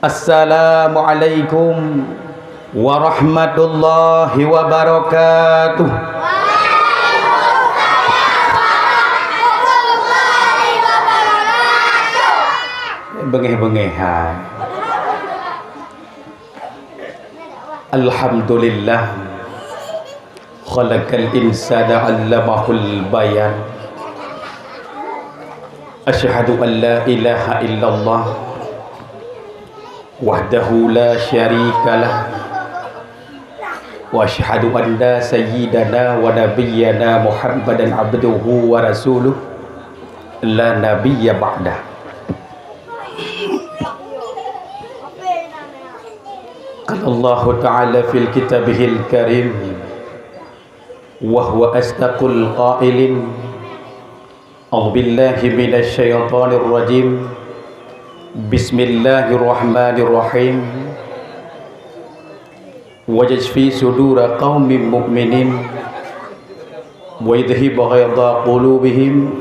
Assalamualaikum warahmatullahi wabarakatuh. Bengeh-bengeh hai. Alhamdulillah khalaqal insana 'allamahul bayan. Asyhadu an la ilaha illallah wahdahu la syarikalah wa asyhadu anna sayyidana wa nabiyyana Muhammadan abduhu wa rasuluh la nabiyya ba'dah. Qala Allah ta'ala fil kitabihil karim wa huwa asdaqul qailin. A'udzu billahi minasy syaithanir rajim. Bismillahirrahmanirrahim. Wajashfi sudura qaumin mu'minin wa yudhhib ghayza qulubihim.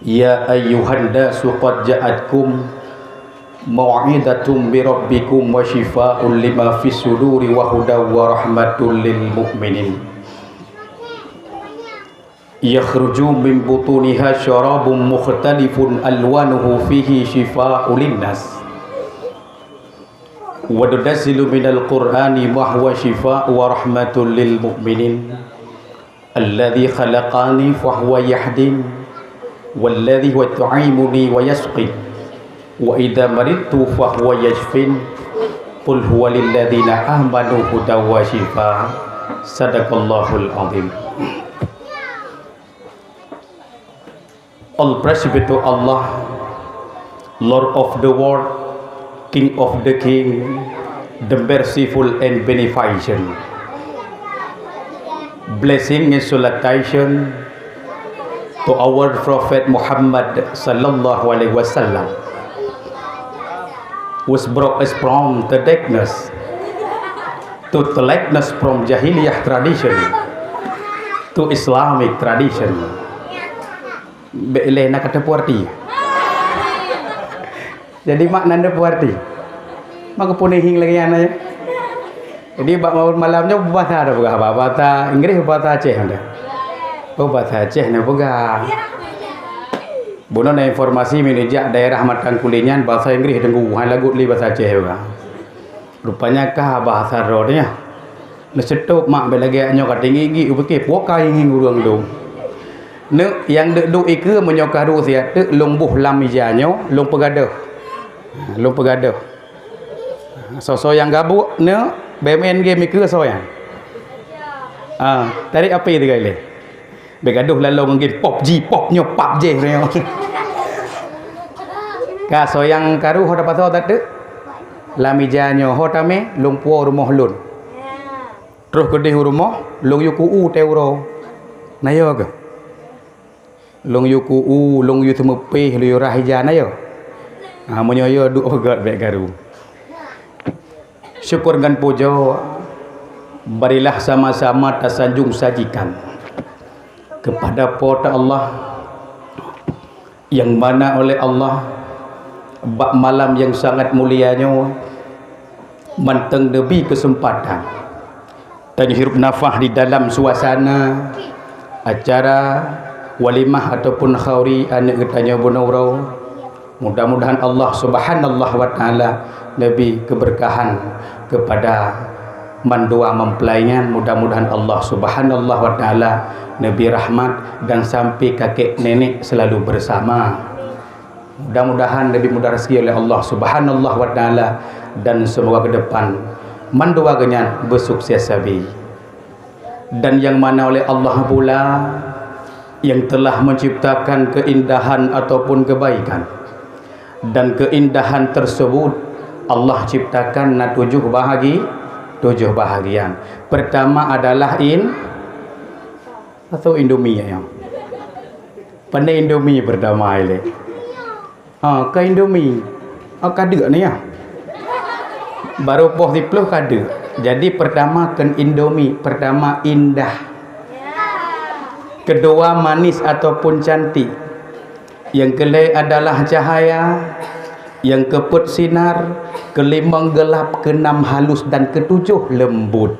Ya ayyuhan nasu qad ja'atkum mau'izatum birabbikum wa shifaa'un lima fis suduri wa hudaw wa rahmatul lil mu'minin. Yakhruju min butuniha syarabun mukhtalifun alwanuhu fihi shifaa'un linnas wa tunazzilu minal qur'ani ma huwa shifaa'un wa rahmatul lil mu'minin. Alladzi khalaqani fa huwa yahdin walladzi huwa yut'imuni wa yasqin wa idza maridtu fa huwa yashfin. Qul huwa lil ladzina amanu hudaw wa shifaa. Sadaqallahul azim. All praise be to Allah, Lord of the world, King of the King, the merciful and beneficent. Blessing and salutation to our Prophet Muhammad sallallahu alaihi wasallam, who brought us from the darkness to the lightness, from Jahiliyah tradition to Islamic tradition. Boleh nak kata puarti. Jadi mak nanda puarti. Mak punihing lagi anaknya. Jadi malamnya bahasa ada begah, bahasa Inggris, bahasa Aceh ada. Oh bahasa Aceh na begah. Buno na informasi menejak daerah Matang Kulingan bahasa Inggris tenggu hai lagu li bahasa Aceh begah. Rupanya kah bahasa rodnya. Nesetuk mak belagi anyo katingi gi ubeke pokai hing urang dong. Ne yang duk ike menyokaru sia te lombuh lam ijanyo long pegadah. Long pegadah. So yang gabuk ne BMN game ike soyan. Tadi apa itu kali? Begaduh lalu ngin pop nyo pop je reo. Ka soyang karu hoda paso tade. Lam ijanyo hotame long puo rumah lun. Terus kedih rumah long yuku teuro. Nayo ke? Long yuku long yu temepe lu rahijan ayo. Monyo duk pegat bek garu. Syukur dan puja barilah sama-sama tersanjung sajikan kepada pada Allah yang mana oleh Allah bak malam yang sangat mulianya manteng debi kesempatan dan hirup nafas di dalam suasana acara walimah ataupun khauri anak ketanya bunurau. Mudah-mudahan Allah subhanallah wa ta'ala Nabi keberkahan kepada mandua mempelainya. Mudah-mudahan Allah subhanallah wa ta'ala Nabi rahmat dan sampai kakek nenek selalu bersama. Mudah-mudahan Nabi mudah rezeki oleh Allah subhanallah wa ta'ala dan semoga ke depan mandua genyan bersukses sabi. Dan yang mana oleh Allah pula yang telah menciptakan keindahan ataupun kebaikan, dan keindahan tersebut Allah ciptakan na tujuh bahagian. Pertama adalah atau Indomie yang pandai Indomie pertama ile. Ke Indomie kada ni ya. Baru poh diploh kada. Jadi pertama kan Indomie, pertama indah. Kedua manis ataupun cantik. Yang kelai adalah cahaya. yang keempat sinar, kelima gelap, keenam halus, dan ketujuh lembut.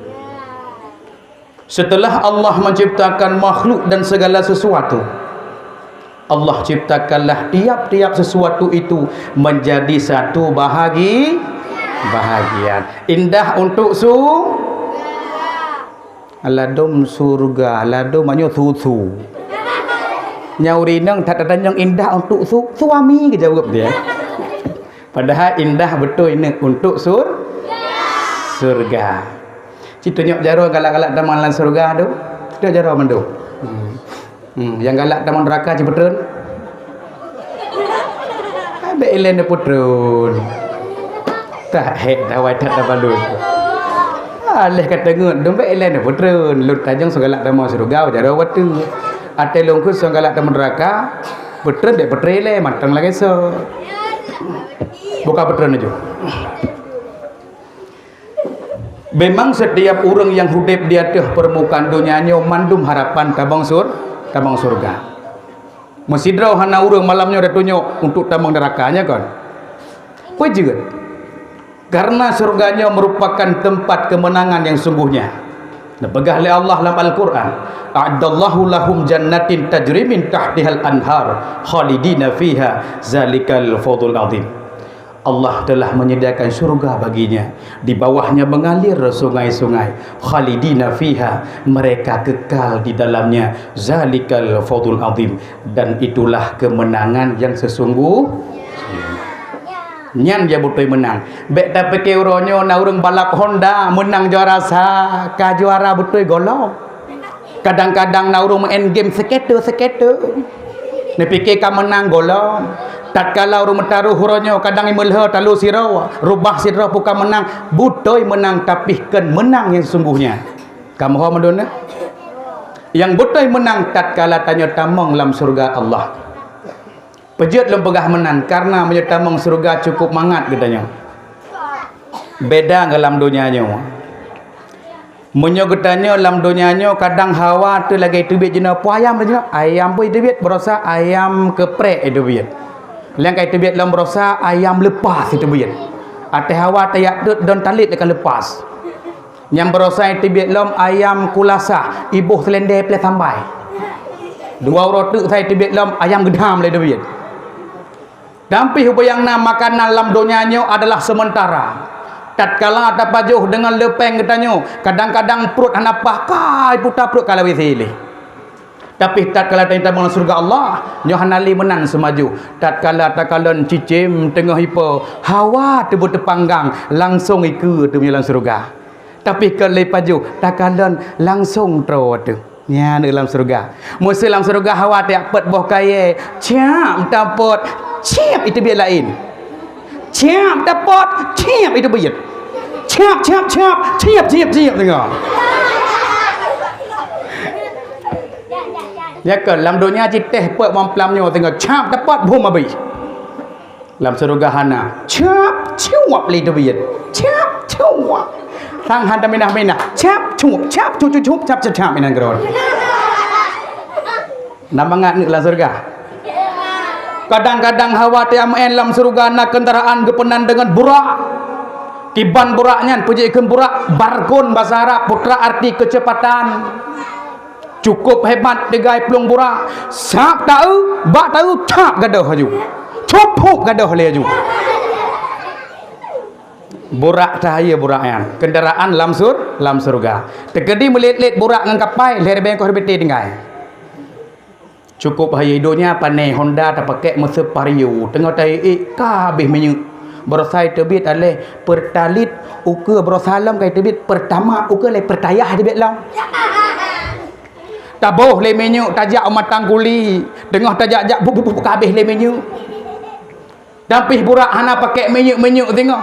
Setelah Allah menciptakan makhluk dan segala sesuatu, Allah ciptakanlah tiap-tiap sesuatu itu menjadi satu bahagian. Indah untuk aladum surga, aladum maknanya susu. Nyauri nang tak ada yang indah untuk suami ke jawab dia. Padahal indah betul ini untuk surga. Cita nyok jaro galak-galak taman lan surga tu. Dia jaro mendu. Yang galak taman neraka cepetun. Abe elen de putrun. Tak hek dah wai tak balun. Aleh kata ngut dombe elen de putrun. Lut tajang segalak taman surga jaro watu. Ate longku segalak taman neraka. Putrun dek petrele matang lagi so. Buka putrun aja. Memang setiap orang yang hidup di atas permukaan dunianya mandum harapan tabang surga. Mesidrau hana orang malamnya dah tunjuk untuk tabang nerakanya kan. Pujikan. Karena surganya merupakan tempat kemenangan yang sungguhnya. Dibegah oleh Allah dalam Al-Quran. A'addallahu lahum jannatin tajri min tahtihal anhar khalidina fiha zalikal fadlul azim. Allah telah menyediakan surga baginya, di bawahnya mengalir sungai-sungai, khalidina fiha, mereka kekal di dalamnya, zalikal fadlul azim, dan itulah kemenangan yang nyan dia betul menang. Bek tak pakai uronyo na urang balap Honda menang juara ka juara betul golong. Kadang-kadang na urang main game skater. Ne fikir ka menang golong. Tatkala orang mentaruh huronyo kadang imelha talu sirau rubah sirau bukan menang butoy menang tapi kan menang yang sungguhnya. Kamu ho madonna yang butoy menang tatkala tanya tamang dalam surga Allah. Pejut lem pegah menang karena menyetamang surga cukup mangat katanya. Beda dalam dunianya. Munyo getanya dalam dunianya kadang hawa tu lagi tubit jena ayam jena ayam pun tubit berosa ayam keprek itu biat. Yang kait tebit dalam berosa ayam lepas itu biat. Ate hawa tayak dut dan talit akan lepas. Yang berosa tebit dalam ayam kulasa ibuh selendai play sampai. Dua rotuk saya tebit dalam ayam gedam le biat. Dampi hubayang na makanan dalam dunianya adalah sementara. Tatkala ada pajuh dengan lepeng katanya, kadang-kadang perut hana pakai putar perut kalau wisili. Tapi tatkala tanya dalam surga Allah, nyohanali menang semaju. Tatkala takalon cicim tengah hipo, hawa tebu tepanggang langsung iku tu dalam surga. Tapi kalau paju takalon langsung tro tu. Nya dalam surga. Musa dalam surga hawa tak pet boh kaya, ciam tapot, ciam itu biar lain. Ciam tapot, ciam itu biar. Ciap tengok. Ya ke dalam dunia citeh pek mamplamnya tengok cap dapat bom habis. Dalam surga hana cap cuap li tu biat. Cap cuap. Sang handa minah cap cuap cap minan geron. Namangat ni dalam surga. Kadang-kadang hawa tiamen dalam surga nak kendaraan gepenan dengan burak. Kiban buraknya puji ikan burak bargon bahasa Arab putra arti kecepatan. Cukup hebat degai pelung burak. Sak tahu, bak tahu, cap gadah haju. Copuk gadah le haju. Burak cahaya buraknya. Kendaraan lam surga. Tegedi melit-lit burak dengan kapai, lere bengkok rebeti tinggal. Cukup haya hidupnya panai Honda tak pakai mesin pariu. Tengah tai kabeh menyuk. Berosai terbit alih pertalit uka berosalam kai terbit pertama uka le pertayah terbit lam. Taboh le menyuk tajak matang kuli, tengah tajak bubuk kabeh le menyuk. Tapi burak hana pakai menyuk tengok.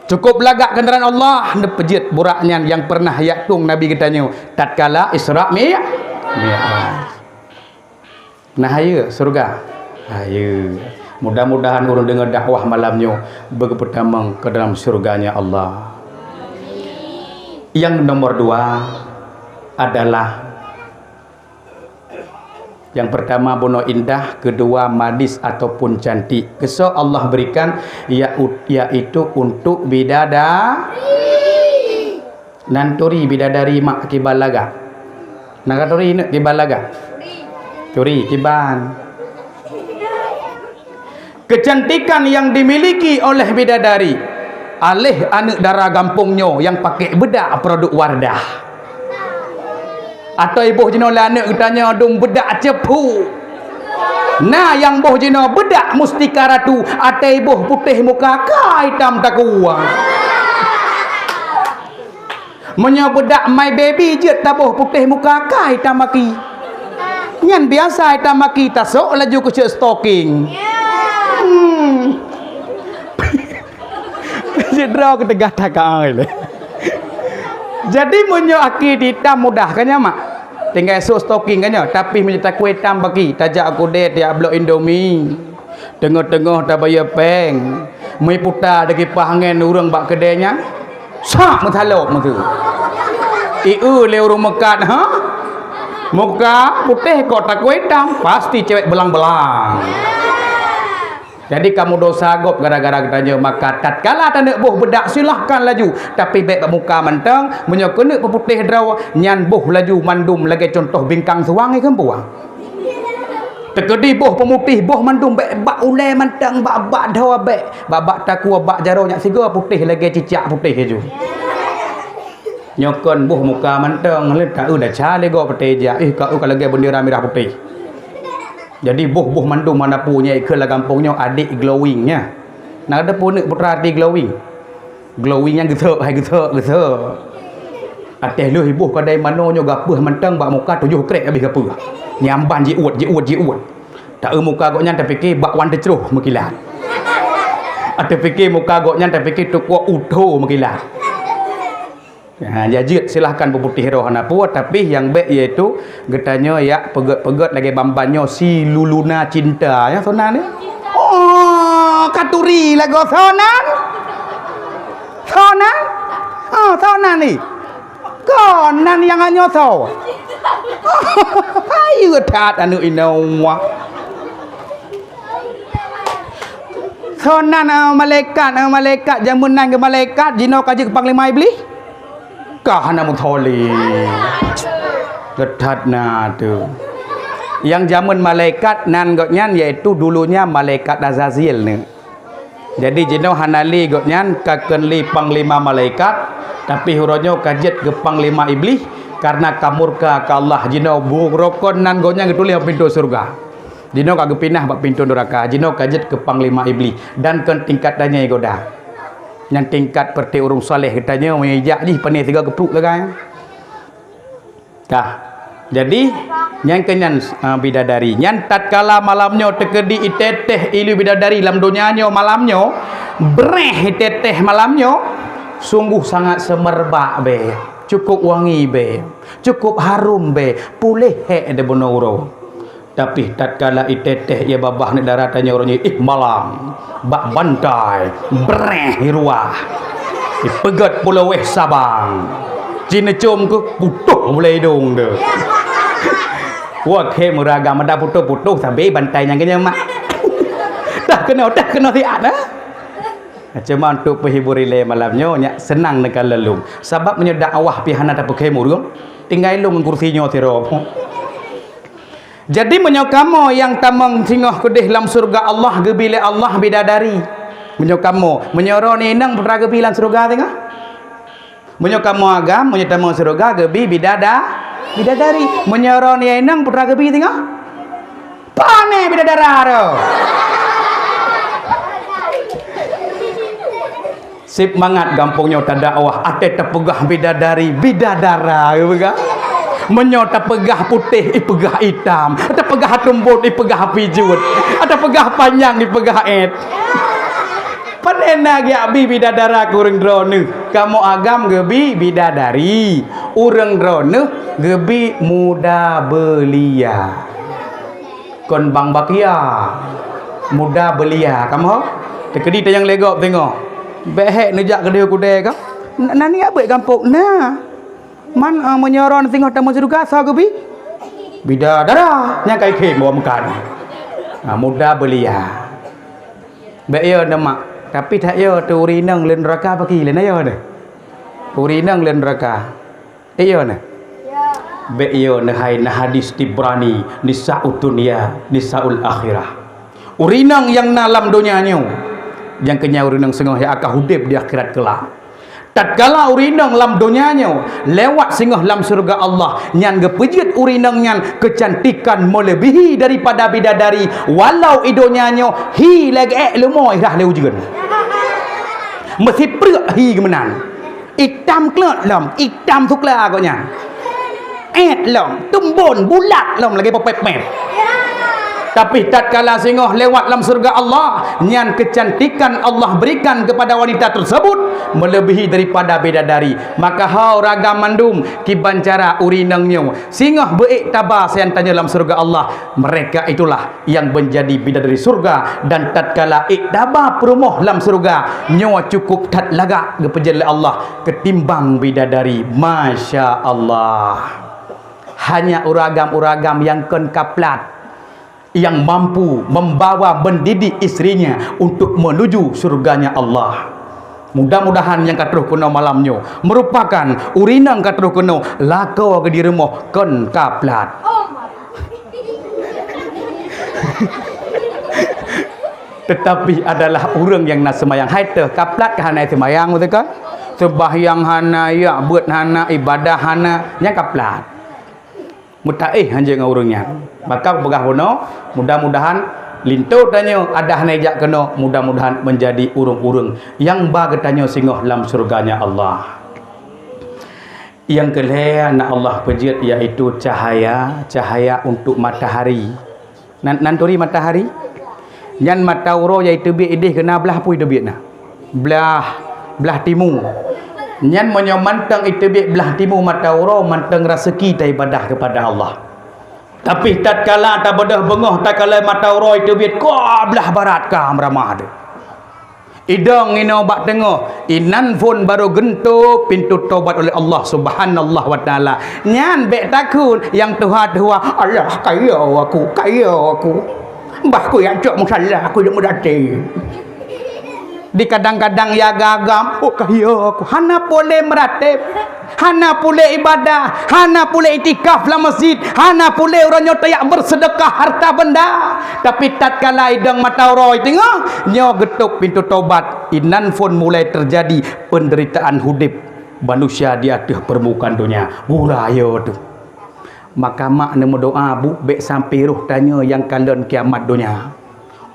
Cukup lagak kenderaan Allah ne pejit buraknya yang pernah yaktung Nabi katanya tatkala Isra Mi'raj. Nah ayo surga. Ayo. Mudah-mudahan orang dengar dakwah malamnya berpertamang ke dalam surganya Allah. Yang nomor 2 adalah Yang pertama bono indah, kedua manis ataupun cantik. Kesok Allah berikan yaitu untuk bidadari. Nanturi bidadari mak kibalaga. Nakatori nak kibalaga. Turi kiban. Kecantikan yang dimiliki oleh bidadari alih anak dara gampungnya yang pakai bedak produk Wardah. Atau ibu jino anak tanya dong bedak cepu. Nah yang boh jino bedak mustika ratu, atau ibu putih muka ka hitam tak kuat. Menyo bedak my baby je tabuh putih muka ka hitam maki. Nyan biasa hitam maki tak sok laju ke stocking. Jedra ke tegah takang. Jadi menyo akid hitam mudah kanya mak. Tinggal esok stocking kanya, tapi menyetak kue hitam bagi. Tajak aku dek dia blok Indomie. Tengah-tengah tak bayar peng. Mai putar deki pahangan urang bak kedainya. Sak methalok metu. Iu le urang mekat ha. Muka putih kok tak kue hitam, pasti cewek belang-belang. Jadi kamu dosa gop gara-gara tanya maka tatkala tak nak boh bedak silahkan laju, tapi baik muka mentang menyo kena peputih draw nyan boh laju mandum lagi contoh bingkang suang ke puang. Tekedi boh pemutih boh mandum bak ulai mentang bak dawa bak takua bak jaro nyak siga putih lagi cicak putih je. Nyokon boh muka mentang le tak udah cale go peteja kau kalau lagi bendera merah putih. Jadi boh mandum mana punya ke la kampungnya adik glowingnya. Nak ada pun putra adik glowing. Glowing yang gitu, hai gitu. Ateh lu ibu kadai manonyo gapeuh mentang bak muka 7 krek habis gapeuh. Nyamban ji uat. Tak muka goknya tak fikir bak wan tecruh mekilat. Ateh fikir muka goknya tak fikir tukua udo mekilat. Ha, jadi silahkan berputih roh anak puas, tapi yang baik iaitu getanya ya pegat lagi bambanyo si luluna cinta ya sonan ni. Oh, katuri lagu sonan. Oh, sonan ni. Konan yang anyo so. Ayu tat anu inawa. Sonan malaikat jamunan ke malaikat jino kaji ke panglima iblis. Kahana mutholi getat na tu yang zaman malaikat nan gotnyan yaitu dulunya malaikat Azazil ni. Jadi jino hanali gotnyan kakenli panglima malaikat, tapi huronyo kajet ke panglima iblis karena kamurka ka Allah. Jino burokon nan gotnyan getuli pintu surga. Jino kagak pindah bak pintu neraka. Jino kajet ke panglima iblis dan ke tingkatannya goda. Yang tingkat perti urung saleh katanya mengijak ni panih 3 gepruk lah. Jadi yang kenyan bidadari nyan tatkala malamnya tekedi iteteh ilu bidadari dalam dunianya malamnya breh iteteh malamnya sungguh sangat semerbak be, cukup wangi be, cukup harum be, pulih he de bonoro. Tapi tatkala iteteh ia babah nak daratanya orangnya malam bak bantai breh ruah pegat pulau Sabang Cina cum ke putuh mulai dong de. Wah ke meraga mada putuh sampai bantai yang kena mak. Tak kena tiat dah. Cuma untuk penghibur ile malamnya nya senang nak lelum. Sebab menyo dakwah pihana tak pakai murung tinggal lu kursinya tiro. Jadi menyokamo yang tamang singoh kedih dalam surga Allah gebile Allah bidadari. Menyokamo menyoro ni nang putra gebilan surga tengah. Menyokamo agam menyetamo surga gebi bidadari. Menyoro ni nang putra gebi tengah. Pane bidadara. Sip mangat gampungnya tak dakwah ate tepegah bidadara gitu. Menyota pegah putih pegah hitam, ada pegah tumbut pegah pijut, ada pegah panjang pegah et. Panena ge abi bidadara kurang drone, kamu agam gebi bidadari, urang drone gebi muda belia. Kon bang bakia muda belia, kamu tekedi tayang legok tengok. Behek nejak kedai kudai kau. Nani abek kampung nah. Man menyoron tengok tamu surga sah gebi. bidadara nya kai kem makan muda belia be yo nama tapi tak yo tu urinang len neraka pagi len ayo dah urinang len neraka yo nah be yo nah hai nah hadis Tibrani nisaul dunia nisaul akhirah urinang yang dalam dunianya yang kenya urinang sengah yang akan hidup di akhirat kelak tatkala urinang lam dunianya lewat singgah lam surga Allah nyan gepejit urinang nyan kecantikan melebihi daripada bidadari walau idonyanya hi lagi lemoy dah leujeun mesti prek hi kemenan hitam kelat lam hitam sukla agaknya lam tumbun bulat lam lagi pepep tapi tatkala singgah lewat dalam surga Allah nyan kecantikan Allah berikan kepada wanita tersebut melebihi daripada bidadari maka hau raga mandum kibancara urinangnya singgah beiktabar saya tanya dalam surga Allah mereka itulah yang menjadi bidadari surga dan tatkala iktabar perumoh dalam surga nyawa cukup tat lagak kepejal Allah ketimbang bidadari Masya Allah hanya uragam-uragam yang kaplat yang mampu membawa mendidik istrinya untuk menuju surganya Allah. Mudah-mudahan yang katruh kuno malamnya merupakan urinang katruh kuno lakau ke diremah ken kaplat. Tetapi adalah orang yang nak semayang haita kaplat ke hana semayang betul ke? Sembahyang hana ya buat hana ibadah hana yang kaplat. Mutaih hanya dengan orangnya maka begah bono mudah-mudahan lintu tanya ada hanajak kena mudah-mudahan menjadi urung-urung yang bagetanya singgah dalam surganya Allah. Yang kelihatan nak Allah pejit iaitu cahaya untuk matahari nanturi matahari yang matauro iaitu bi idih kena belah pui debit na belah timur nyan monyo mantang itebik belah timur matauro mantang rezeki ta ibadah kepada Allah tapi tatkala ta bedah bengah tatkala matauro itebik ko belah barat ka meramah ada idang ino bak tengah inan pun baru gentu pintu taubat oleh Allah Subhanallah wa taala nyan bek takun yang tuha-tuha Allah kaya aku mbah ku yang cok musalla aku dak mudati di kadang-kadang ya gagam kaya aku hana boleh meratib hana boleh ibadah hana boleh itikaf dalam masjid hana boleh orang nyota yang bersedekah harta benda tapi tatkala idang mata roi tengah nyo getuk pintu taubat inan pun mulai terjadi penderitaan hidup manusia di atas permukaan dunia buraya tu maka mak nemu doa bu bek sampai ruh tanya yang kalian kiamat dunia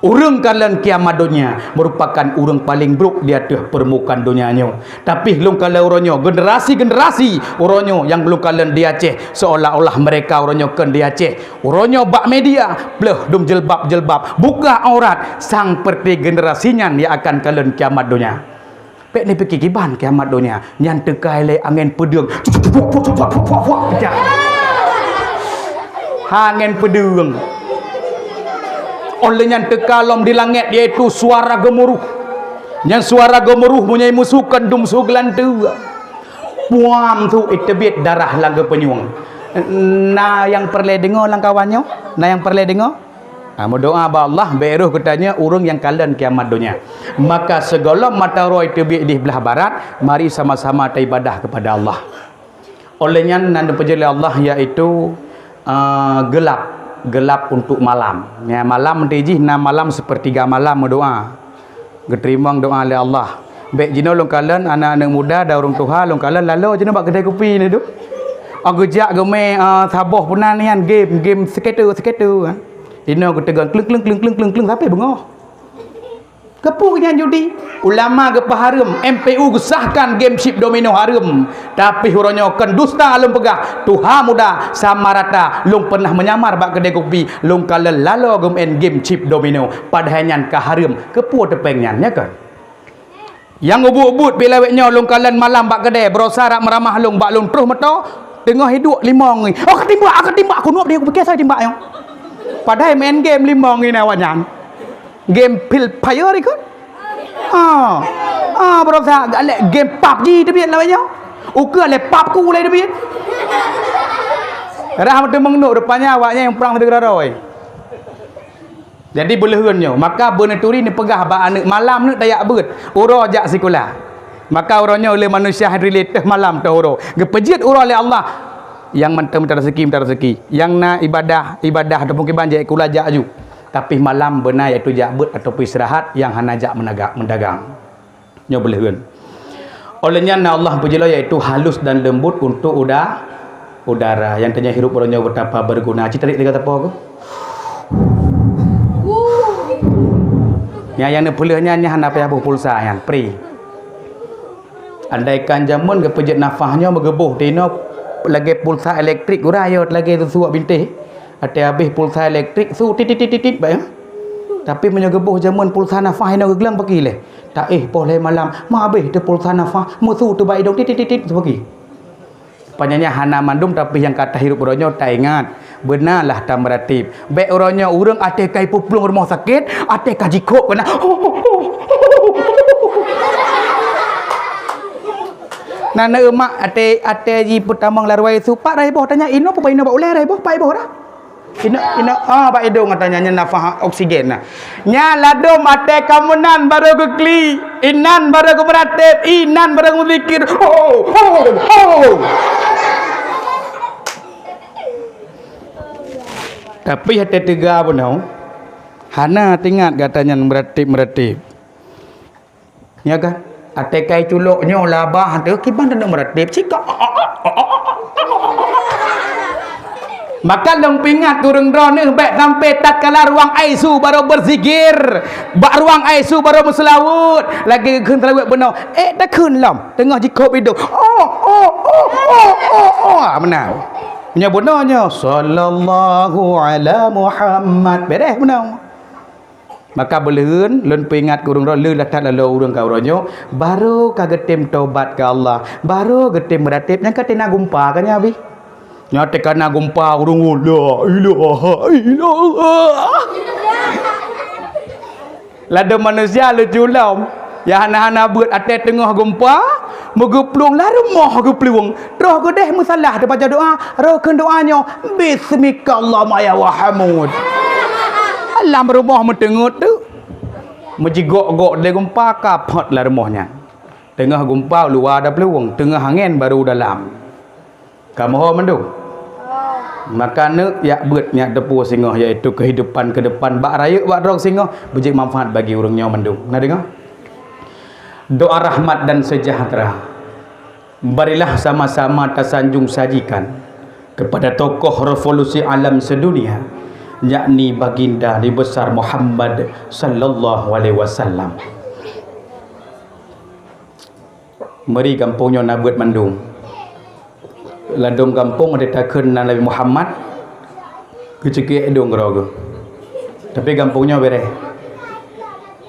orang kalian kiamat dunia merupakan orang paling buruk di atas permukaan dunianya tapi belum kalau orangnya generasi orangnya yang belum kalian di Aceh seolah-olah mereka orangnya kan di Aceh orangnya bak media bleh dum jelbab buka aurat sang perti generasinya yang akan kalian kiamat dunia pek ni pergi kiban kiamat dunia nyan tekai le angin pedung angin pedung oleh yang tekalom di langit yaitu suara gemuruh yang suara gemuruh punya musuhkan dum suglan tu puam tu itebit darah laga penyuang na yang perle dengar lang kawannya na yang perle dengar berdoa ba Allah beruh katanya urang yang kalian kiamat dunia maka segala mata roh itebit di belah barat mari sama-sama ibadah kepada Allah olehnya nanda pejala Allah yaitu gelap untuk malam ya malam tejih na malam sepertiga malam berdoa geterima doa oleh Allah baik jino long kalian anak-anak muda da orang tua long kalian lalu jino bak kedai kopi ni tu agak game sabah punan ni kan game skater kan jino getegang kleng sampai bengah kepu nya judi ulama ke haram MPU gesahkan game chip domino haram tapi huronyo kan dusta lum pegah tuha muda sama rata lum pernah menyamar bak kedai kopi lum kala lalo game chip domino padahal nyan ka haram kepu tepengnya nya kan yang ubut-ubut bila weknya lum kalan malam bak kedai berosarak meramah lum bak lum terus meto tengah hidup limong ni ketimbak aku nuap dia aku fikir saya timbak yang padahal main game limong ni awanyan game pil fire ni kan berosak galak game PUBG tu biar namanya uka le pap ku le tu biar Dah betul mengnuk depannya awaknya yang perang tergeraroi. Jadi belehunnya, maka beneturi ni pegah ba anak malam ni tayak beut. Ura jak sekolah. Maka uranya oleh manusia relate malam tu ura. Gepejit ura oleh Allah. Yang minta rezeki. Yang nak ibadah ataupun kibanjai kula jak aju. Tapi malam benar iaitu jak beut ataupun istirahat yang hana jak mendagang. Nya belehun. Olehnya Allah berjela iaitu halus dan lembut untuk udara yang tanya hirup orangnya betapa berguna. Cita dia kata apa aku? Yang pulihnya hanya apa pulsa yang free. Andaikan jamun ke pejat nafahnya bergebuh tino lagi pulsa elektrik urayot lagi tu suak bintih. Ada habis pulsa elektrik su titit bae. Tapi menyegebuh jamun pulsa nafah ina gelang pergi leh. Tak boleh malam ma habis tu pulsa nafah musuh tu bae dong titit pergi. Panyanya hana mandum tapi yang kata hirup uronyo tak ingat. Benarlah tak meratib. Baik uronyo urang ate kai puplung rumah sakit, ate kaji kok kena. Nana emak ate ji pertama larwai su pak rai boh tanya ino apa ino ba ulai rai boh pai boh dah. Ino ba idong katanya nafah oksigen nah. Nya ladom ate kamunan baru ke kli, inan baru ke meratib, inan baru ke zikir. Tapi hati tiga pun tahu. Hana tingat katanya meratib. Ya kan? Ate kai culuknya labah tu kiban nak meratib cika. Maka dong pingat kurang drone baik sampai tak kala ruang ICU baru berzikir. Bak ruang ICU baru berselawat. Lagi keun selawat benar. Tak keun lam. Tengah jikop itu. Benar. Nya benarnya sallallahu ala Muhammad beres benar. Maka belehun lun pingat kurang ro le latat lalu urang ka uranyo baru kagetim taubat ke Allah baru getim meratib yang katina gumpa kan ya abi nya tekana gumpa urang la ilaha illallah lada manusia lucu lam ya hana-hana beut ate tengah gumpa megeplung la rumah geplung roh gedeh musalah baca doa roh keun doanya bismikallahumma ya wahamud alam rumah mentengut tu menjigok-gok dia gumpa kapot lah rumahnya tengah gumpa luar ada peluang tengah angin baru dalam kamu ho mendu maka nak ya beutnya depu singoh iaitu kehidupan ke depan bak raya bak rong singoh bejik manfaat bagi urangnya mendu nah dengar doa rahmat dan sejahtera berilah sama-sama tersanjung sajikan kepada tokoh revolusi alam sedunia yakni baginda Nabi besar Muhammad sallallahu alaihi wasallam. Meri kampungnya nabut mandung. Ladom kampung ada takun Nabi Muhammad. Kecekik dong gerogo. Tapi kampungnya beres.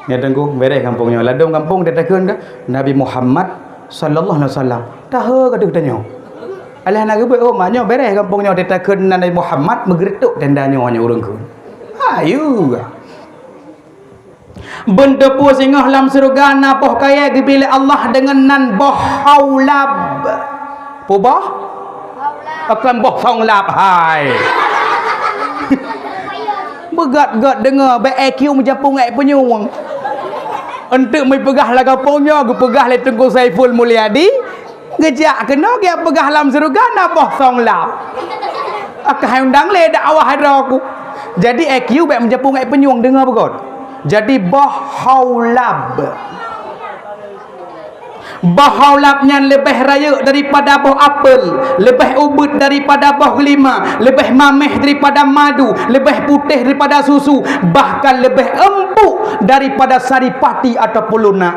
Ya tengku beres kampungnya. Ladom kampung ada takun ke Nabi Muhammad sallallahu alaihi wasallam. Tahu kadang tanya. Alah nak gebek maknya beres kampungnya ditakun Nabi Muhammad megretuk tendanya nya urang ku. Ayu. Benda pu singah lam surga napoh kaya dipilih Allah dengan nan boh haulab. Pubah? Akan boh songlab hai. Begat-gat dengar baik IQ menjapung ai penyuang. Untuk mai pegah lah kampungnya, gu pegah le Tengku Saiful Mulyadi. Gejak kena dia pegah lam surga nak boh songlap. Akah undang le dakwah ada aku. Jadi IQ baik menjapung ai penyuang dengar begot. Jadi boh haulab. Boh haulabnya lebih raya daripada boh apel, lebih ubud daripada boh gelima, lebih mameh daripada madu, lebih putih daripada susu, bahkan lebih empuk daripada saripati ataupun lunak.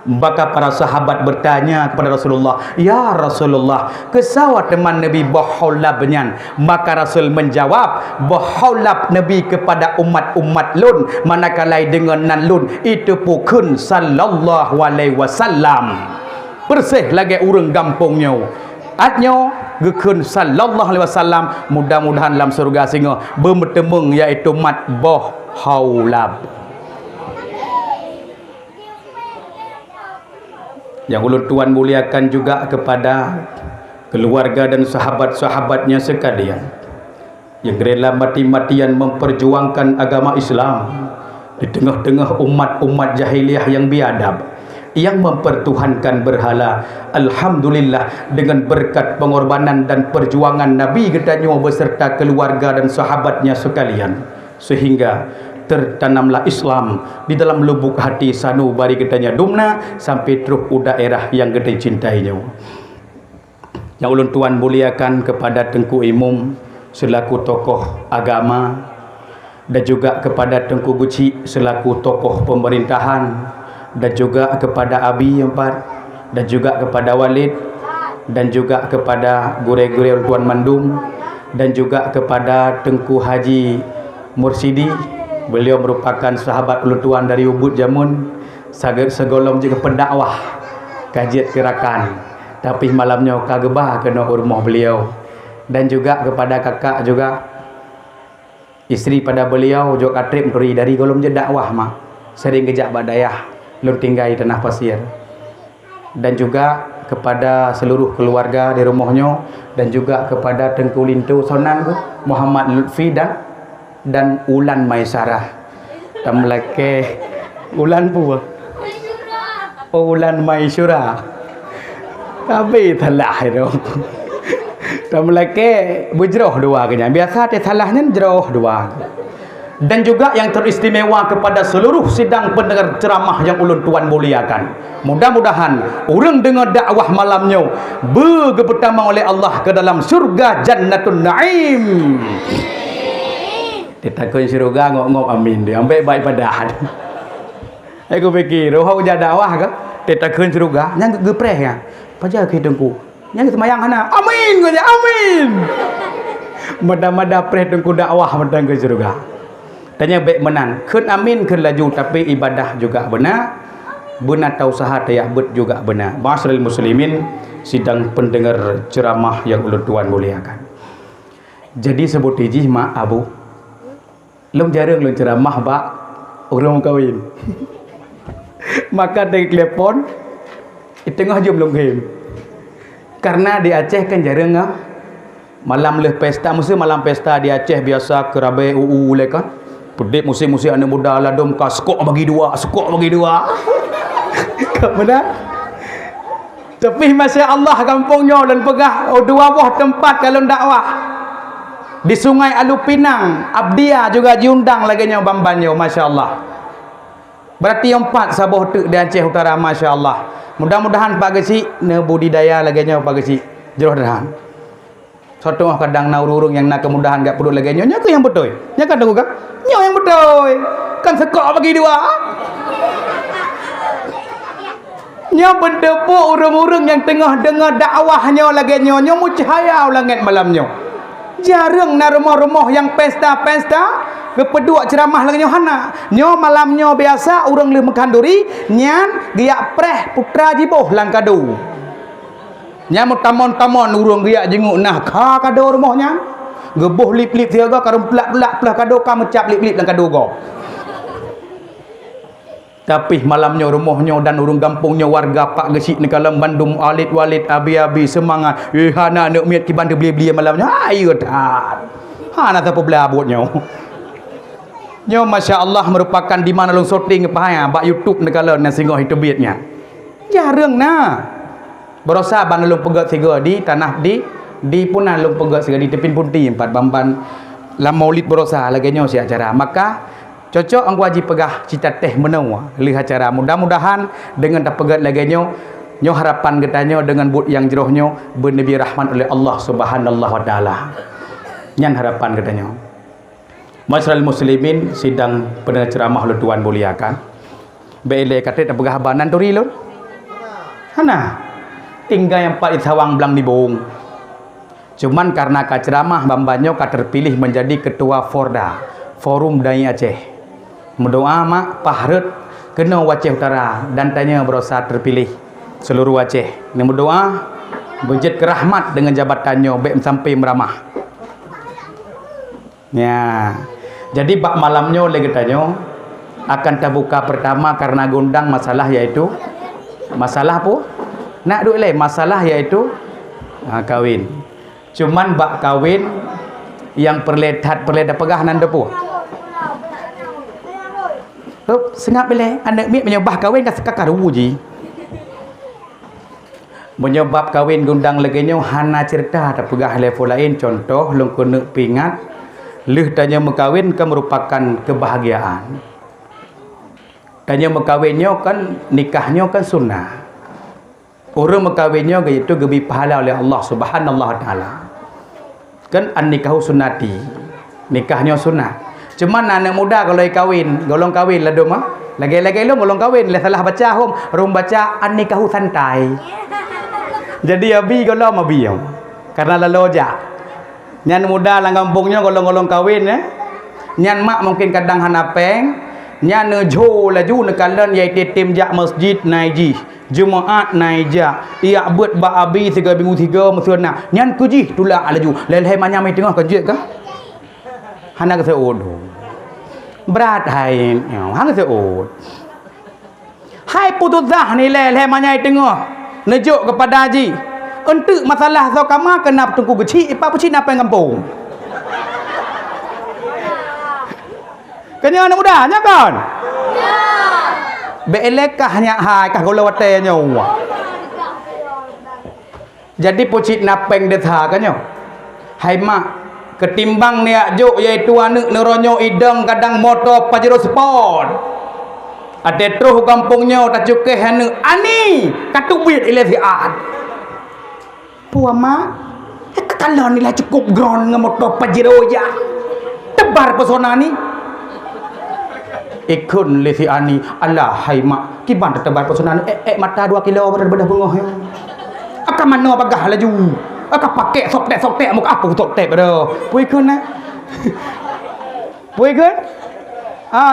Maka para sahabat bertanya kepada Rasulullah, "Ya Rasulullah, kesawat teman Nabi bahaulab benyan?" Maka Rasul menjawab, "Bahaulab Nabi kepada umat-umat lun manakala dengan nan lun itu pukun sallallahu alaihi wasallam." Persih lagi urang gampungnya. Atnya gekun sallallahu alaihi wasallam mudah-mudahan dalam surga singa bertemung iaitu mat bahaulab. Yang ulun tuan muliakan juga kepada keluarga dan sahabat-sahabatnya sekalian yang rela mati-matian memperjuangkan agama Islam di tengah-tengah umat-umat jahiliyah yang biadab, yang mempertuhankan berhala. Alhamdulillah, dengan berkat pengorbanan dan perjuangan Nabi katanya beserta keluarga dan sahabatnya sekalian, sehingga tertanamlah Islam di dalam lubuk hati sanubari katanya dumna sampai terus ke daerah yang kita cintainya. Yang ulun tuan muliakan kepada Tengku Imum selaku tokoh agama, dan juga kepada Tengku Guci selaku tokoh pemerintahan, dan juga kepada Abi Empat, dan juga kepada Walid, dan juga kepada gure-gure Tuan Mandum, dan juga kepada Tengku Haji Mursidi. Beliau merupakan sahabat ulun tuan dari Ubud Jamun, segolong juga pendakwah kajian Kerakan, tapi malamnya kagebah kena rumah beliau. Dan juga kepada kakak juga, isteri pada beliau juga katrip turi dari golong je dakwah mak, sering kejak badayah lun tinggal di tanah pasir. Dan juga kepada seluruh keluarga di rumahnya, dan juga kepada Tengku Lintu Sonan Muhammad Lutfi dan Ulan Maisarah. Tamlake Ulan pua. Ulan Maisura. Tapi telah itu. Tamlake bujroh dua kenya. Biasa teh salahnya jroh dua. Dan juga yang teristimewa kepada seluruh sidang pendengar ceramah yang ulun tuan muliakan. Mudah-mudahan orang dengar dakwah malamnya bergepertama oleh Allah ke dalam surga Jannatun Naim. Ditakun surga ngok-ngok amin dia. Ambil baik padahan. Aku fikir, roh ujar dakwah ke? Ditakun surga. Yang gepreh ya. Pajar ke Tengku. Yang semayang hana. Amin kata amin. Mada-mada preh Tengku dakwah mentang ke surga. Tanya baik menan, kun amin kun laju, tapi ibadah juga benar, benar tau usaha tayak bet juga benar. Ma'asyiral muslimin, sidang pendengar ceramah yang ulun tuan muliakan. Jadi sebut ijih mak abu, lum jarang lum ceramah bak orang kawin. Maka dari telepon, di tengah jam lum game. Karena di Aceh kan jarang malam leh pesta, mesti malam pesta di Aceh biasa kerabai uu kan. Pedek musim-musim anak muda ladom ka skok bagi dua. Kau benar? Tapi masya Allah kampungnya dan pegah dua buah tempat kalau dakwah. Di Sungai Alupinang, Abdia juga diundang lagi nya bambanyo, masya Allah. Berarti 4 sabuh tu di Aceh Utara, masya Allah. Mudah-mudahan Pak Gesi ne budidaya lagi nya Pak Gesi jeroh dahan. Satu kadang naururung yang nak kemudahan gak perlu lagi nyonya ke yang betul. Nya kan dengar nyo yang betul. Kan sekok bagi dua. Nya berdepu urung-urung yang tengah dengar dakwahnya lagi nyo mu cahaya langit malamnya. Jarang na rumah-rumah yang pesta-pesta kepedua ceramah lagi nyo hana. Nyo malamnya biasa urang le mekanduri nyan giak preh putra jiboh langkadu. Nyamuk tamon-tamon urung riak jenguk nah ka kado rumahnya gebuh lip-lip tiaga karum pelak-pelak pelah kado ka mecap lip-lip dan kado go. Tapi malamnya rumahnya dan urung kampungnya warga Pak Gesik ni kalam Bandung Alit Walid abi-abi semangat hana nak miat ki bantu beli-beli malamnya ayo tat hana tapo belabutnya nyo masya Allah merupakan di mana long shooting apa bak YouTube ni kalam na singoh itu biatnya jarang nah. Berosa ban lum pegat siga di tanah di punan lum pegat siga di tepin punti 4 bamban lam maulid berosa laganya si acara. Maka cocok ang wajib pegah cita teh menau li acara. Mudah-mudahan dengan tak pegat laganya nyo harapan getanya dengan but yang jerohnya bernabi rahman oleh Allah Subhanahu wa taala. Nyan harapan getanya. Masyaallah muslimin sidang pendengar ceramah lu tuan muliakan. Bele kate tak pegah banan turi lun. Hana tinggal yang Pak Itawang belang di Bohong. Cuman karena ceramah bambanyo terpilih menjadi ketua Forda, Forum Dai Aceh. Mendoa mak Pahrut kena Aceh Utara dan tanya berosa terpilih seluruh Aceh. Ini berdoa bejit kerahmat dengan jabatannya baik sampai meramah. Ya. Jadi bak malamnya lagi tanya akan terbuka pertama karena gondang masalah yaitu masalah apa? Nak duk masalah yaitu Kawin. Cuman bak kawin yang perledat pegah nan depu. Sengap bele anak mi menyebab kawin ka sekakar uji. Menyebab kawin gundang legenya hana cerita tak pegah level lain contoh long kena pingat leh tanya mekawin kan merupakan kebahagiaan. Tanya mekawinnya kan nikahnya kan sunnah. Orang mekawinnya itu gebi pahala oleh Allah Subhanahu wa taala. Kan an nikahu sunnati. Nikahnya sunnah. Cuma anak muda kalau kawin, golong kawin lah doma. Lagi-lagi lo golong kawin, lah salah baca hom, rum baca an nikahu santai. Jadi abi kalau mau biang. Karena laloja. Nyan muda lang kampungnya golong-golong kawin ya. Nyan mak mungkin kadang hanapeng, nyan nejo laju nekalan yai tim jak masjid naiji. Jumaat naija. Ia buat ba abi 3 minggu 3 mesuna. Nyan kuji tulak laju. Leleh manya mai tengah kanjut ka? Hana ke seodo. Berat hai, hang seod. Hai putus dah ni leleh manya tengah. Nejuk kepada haji. Untuk masalah zakama kena tunggu kecil, apa pecik apa yang kampung. Kanya anak muda, nya kan? Ya. Beelekahnya hai kah gola watenya wa. Jadi pocit napeng detha kanyo. Hai mak, ketimbang ni ajuk iaitu anak neronyo idang kadang motor Pajero Sport. Ada terus kampungnya tak cukup anak ani katuk duit ilesiat. Puan mak, kalau ni lah cukup ground dengan motor Pajero ya. Tebar pesona ni. Ikun lesi ani Allah hai mak kiban tebar pesona mata 2 kilo bedah bengah. Akan mana bagah laju. Akan pakai sok-tek muka apa sok-tek pada. Pui kun na. Pui kun?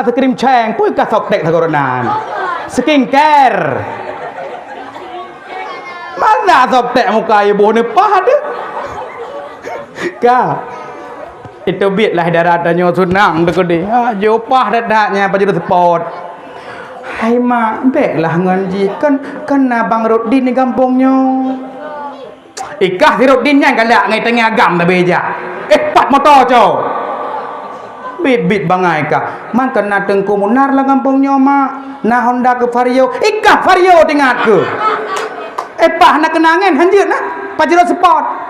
Sekrim ceng, pui ka sok-tek thagoronan. Skincare. Mana sok-tek muka ibu ni pahat. Ka. Itu biatlah daratnya sunang dekode. Jopah dadatnya Pajero Sport. Hai mak, beklah nganji kan abang Rodin ni kampungnya. Ikah si Rodin yang kalak ngai tengah agam dah beja. Pat motor cow. Bit bangai kah. Man kena tengku munar lah kampungnya mak. Na Honda ke Vario. Ikah Vario tinggal ke. Pah nak kenangan hanjut nah. Pajero Sport.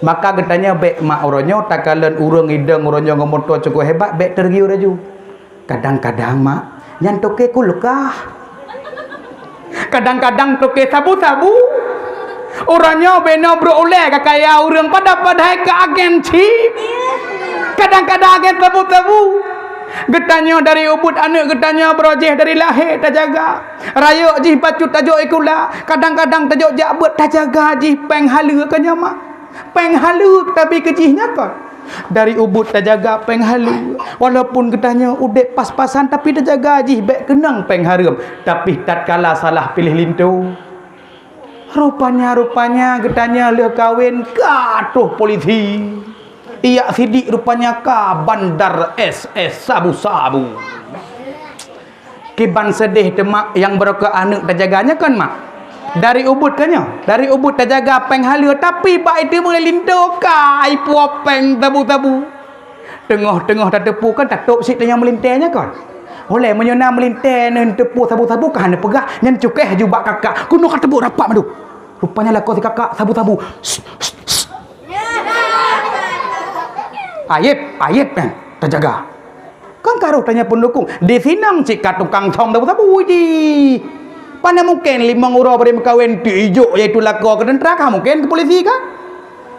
Maka katanya bek mak uronyo takalan urang idang uronyo ngomoto cukup hebat bek tergiu raju. Kadang-kadang mak nyan toke kulkah. Kadang-kadang toke sabu-sabu. Uronyo beno bro oleh kakaya urang pada-pada ke agen chip. Kadang-kadang agen sabu-sabu. Getanya dari ubud anak getanya berojeh dari lahir tak jaga. Rayuk jih pacut tajuk ikula. Kadang-kadang tajuk jak buat tak jaga jih peng hala kanya mak. Peng halu tapi kecihnya kan dari ubud tak jaga peng halu walaupun ketanya udek pas-pasan tapi tak jaga haji baik kenang peng haram tapi tatkala salah pilih lintu rupanya ketanya le kawin katuh polisi iya sidik rupanya ka bandar SS sabu-sabu kiban sedih demak yang berke anak tak jaganya kan mak. Dari ubud kanyo, dari ubud tak jaga peng halu tapi bak itu mulai lintu kai puapeng tabu-tabu. Tengah-tengah tak tepu kan tak tok sik yang melintainya kan. Oleh menyona melintai nan tepu tabu-tabu kan pegah nyan cukeh jubak kakak. Kuno kat tebu rapat madu. Rupanya lah kau si kakak tabu-tabu. Ayep kan tak jaga. Kan karo tanya pendukung, di sinang cik kat tukang thom tabu-tabu di. Pana mungkin 5 orang beri mekawin di ijuk iaitu lakor ke tentera mungkin ke polisi kah?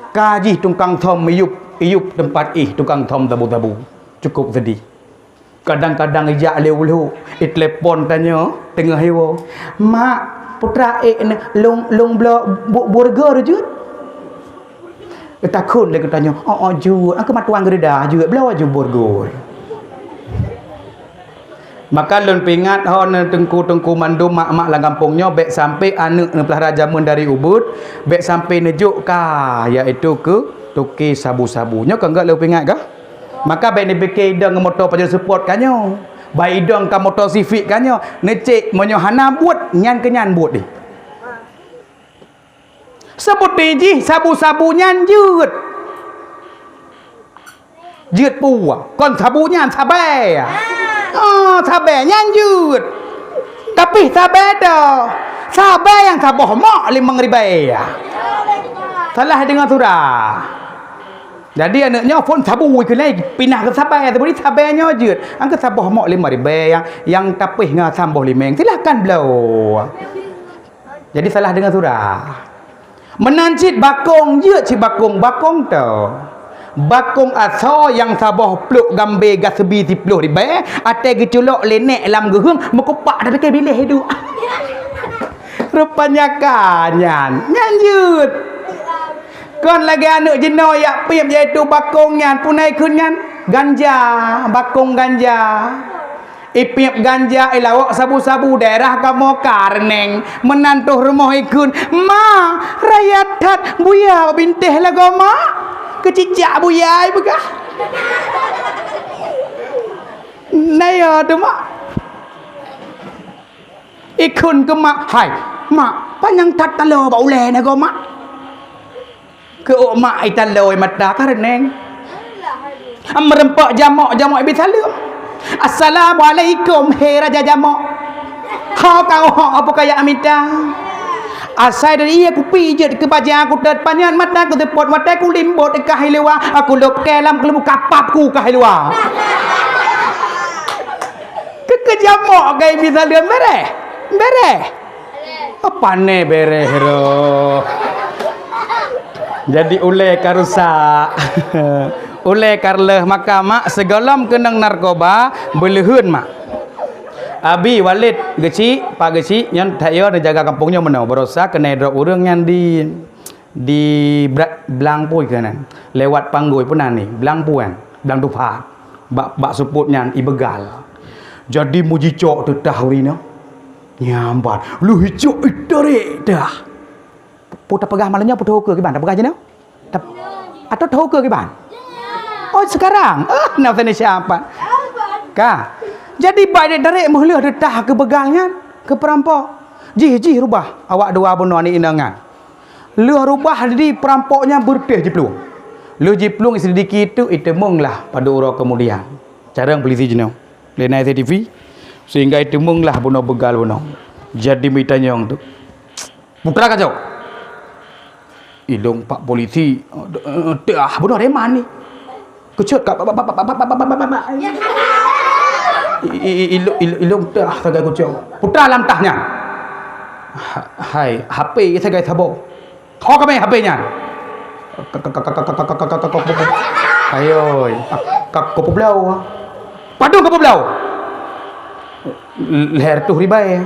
Kaji tukang thom iup tempat tukang thom tabu-tabu. Cukup sedih. Kadang-kadang ijak leu-leu, telepon tanya tengah hewa. Mak, putra long blok burger je. Takut dia tanya, ju, aku matuang geredah juga belau ju burger. Maka lun pingat hon tengku mandu mak-mak lang kampungnya bek sampai anak pelihara jamun dari ubud bek sampai nejuk ka iaitu ke tuki sabu-sabunya kan enggak lu pingat kah maka bek ni fikir idang motor Pajero Sport kanyo bai idang ka motor Civic kanyo necek monyo hana buat nyan kenyan buat ni Sebut ji sabu-sabu nyan jut. Jut pu kon sabu nyan sabe. Sabe nyan jut. Tapi sabe dah. Sabe yang saboh mak 5.000. Salah dengar surah. Jadi anaknya pun sabu ke naik pindah ke sabai tapi sabainya je. Angka sabuh mak 5.000 yang tapih ngah sambuh limeng. Silakan belau. Jadi salah dengar surah. Menancit bakong je si bakong tu. Bakong aso yang sabuh pluk gambe gasbi 10.000. Ate geculok lenek lam gehung mekupak dari ke bilih hidup. Rupanya kanyan nyanjut. Kon lagi anak jeno yak piam iaitu bakong nyan punai kun nyan ganja bakong ganja ipiap ganja ilawak sabu-sabu daerah kamu karneng menantuh rumah ikun ma rakyat tat buya binteh lagu ma kecicak buya begah naya tu mak ikun ke mak hai mak panjang tat talo bau le nago mak ke mak italoi mata kareneng merempak jamak ibi salam assalamualaikum hei raja jamak hau kau apa kaya amita asai dari ia aku pijat ke baja aku terpanyan mata aku tepot mata aku limbot ke hilewa aku lop kelam kelebu kapapku ke hilewa ke jamak ke ibi salam bere apa ne bere hero. Jadi ule karusak ule karleh maka mak segolam kenang narkoba belehun mak abi walid geci pak geci nyan tayo jaga kampungnya menau berosa kena drop urang nyan di Blangpui kanan lewat panggoi punan ni Blangpuan Blang Tupat bak suput nyan ibegal jadi muji cok tu tahurina nyambat lu hijau itare dah putar pegah malahnya putar ke ban tak pegah je no atau tahu ke ban oh sekarang nak tanya siapa ka jadi baik dari mulia dah ke begalnya ke perampok ji rubah awak dua bunuh ni inangan lu rubah di perampoknya berdeh jiplung lu jiplung sedikit itu munglah pada orang kemudian cara polisi jenau lenai TV sehingga itu munglah bunuh begal bunuh jadi mitanya tu putra kacau ilung pak polisi dah bunuh reman ni kecut kak ilung dah sagai kucau putra alam tahnya hai HP sagai sabo kau kami HP nya ayo kau poblau padung kau poblau leher tu ribai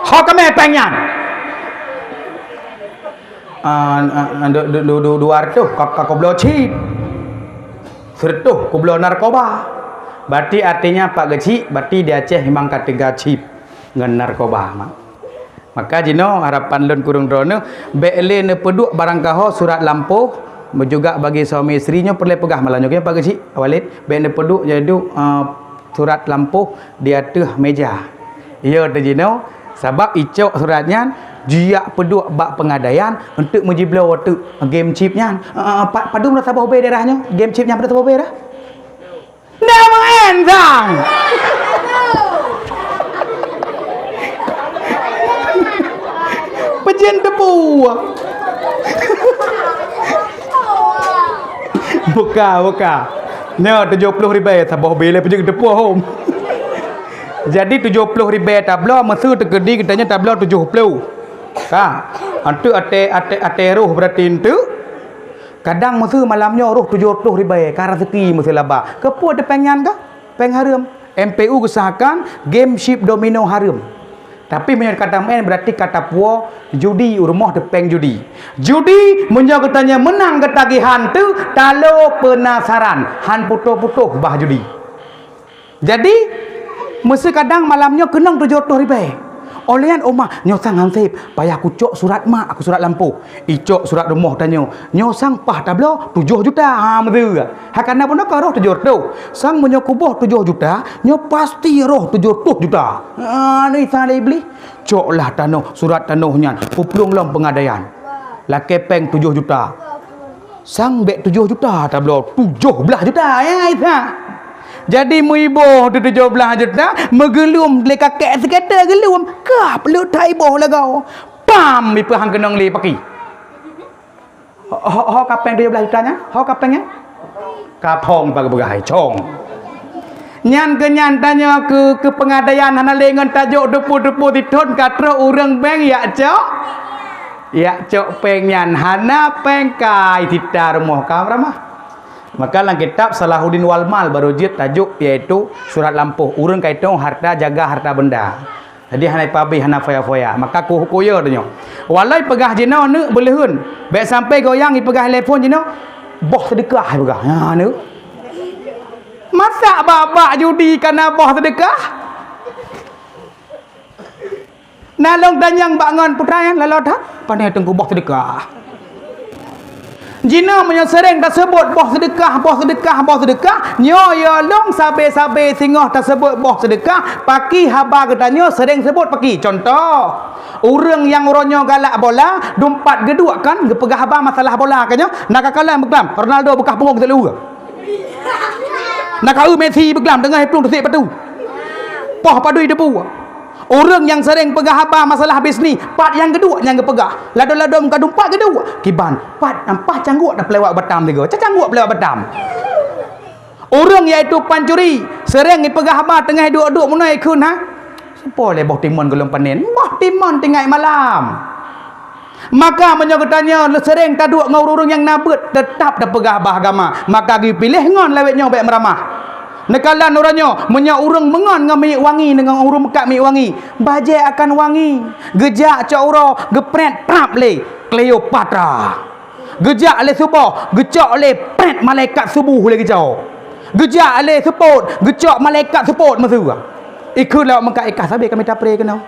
Hok kami pengen dua tu kau belo chip sertuh kau belo narkoba berarti artinya pak geci berarti di Aceh memang ketiga chip dengan narkoba maka jino harapan lun kurung drone bele ne peduk barang kaho surat lampuh juga bagi suami isterinya perlu pegah malahnya ke pak geci walid bele ne peduk jadi surat lampuh di atas meja ya tu jino sebab icok suratnya dia peduk bak pengadaian untuk menjiblau waktu game chipnya pak padu nak sabah be daerahnya game chipnya pada sabah be dah nama entang pejen tepu buka no 70.000 sabah be le pejen tepu home jadi 70.000 tablo mesu tegedi katanya tablo 70 ka antu ate roh berarti itu kadang mesu malamnya roh 70.000 ka rezeki mesu laba kepu ada pengen ka peng harum MPU usahakan game ship domino harum tapi menurut kata main berarti kata puo judi rumah depeng judi menjauh katanya menang ketagihan tu talo penasaran han putuh bah judi jadi mesti kadang malamnya kenang 70.000 Olehan omah nyosang hansip, payah aku cok surat mak, aku surat lampu. Icok surat rumah tanya, nyosang pah tablo 7 juta. Ha meu. Hakana pun ka roh 7 tu. Sang menyo kubuh 7 juta, nyo pasti roh 700 juta. Ni tale beli. Cok lah tanah, surat tanahnya, puplung long pengadaian. Lah kepeng 7 juta. Sang bek 7 juta tablo 17 juta ya itu. Jadi muiboh tu 17 juta, megelum le kakek sekata gelum. Kap lu tai boh lah kau. Pam mi hang kenong le paki. Ho kapeng 17 jutanya? Ho kapengnya? Kapong bagi-bagi cong. Nyan ke nyan tanya ke pengadaian hana lengan tajuk depu-depu ditun katra urang bank ya cok. Ya cok peng nyan hana peng kai tita rumah kau ramah. Maka dalam kitab Salahuddin Walmal barujit tajuk iaitu surat lampuh urang kaitong harta jaga harta benda. Jadi hanai pabi hana foya-foya. Maka ku hukuya tanya. Walai pegah jina ne belehun. Baik sampai goyang i pegah telefon jina boh sedekah pegah. Ha ne. Masa babak judi kana boh sedekah? Nalong danyang bangun putra yang lalu dah pandai tengku boh sedekah. Jina punya sering tersebut boh sedekah, boh sedekah, boh sedekah. Nyo ya long sabe-sabe singoh tersebut boh sedekah. Paki haba katanya sering sebut paki. Contoh, orang yang ronyo galak bola, dumpat geduk kan, gepegah haba masalah bola kanyo. Nak kalah beklam, Ronaldo bekah punggung tak lu. Nak kau Messi beklam tengah pelung tersik patu. Poh padui debu. Orang yang sering pegah haba masalah bisnis, part yang kedua yang gepegah. Lado-lado muka dumpat kedua. Kiban, part nampah cangguk dah pelewak Batam tiga. Cangguk pelewak Batam. Orang iaitu pancuri, sering dipegah haba tengah duduk munai kun ha. Siapa le boh timun golong panen? Boh timun tengah malam. Maka menyokotanya sering taduk ngau urung yang nabut tetap dah pegah haba agama. Maka gi pilih ngon lewetnya baik meramah. Nekalan orangnya menya urang mengon dengan minyak wangi dengan urang mekat minyak wangi. Baje akan wangi. Gejak cauro gepret prap le Cleopatra. Gejak le subuh, gecak le pret malaikat subuh le gejau. Gejak le seput, gecak malaikat seput masu. Ikut lawak mekat ikas habis kami tapre kenau.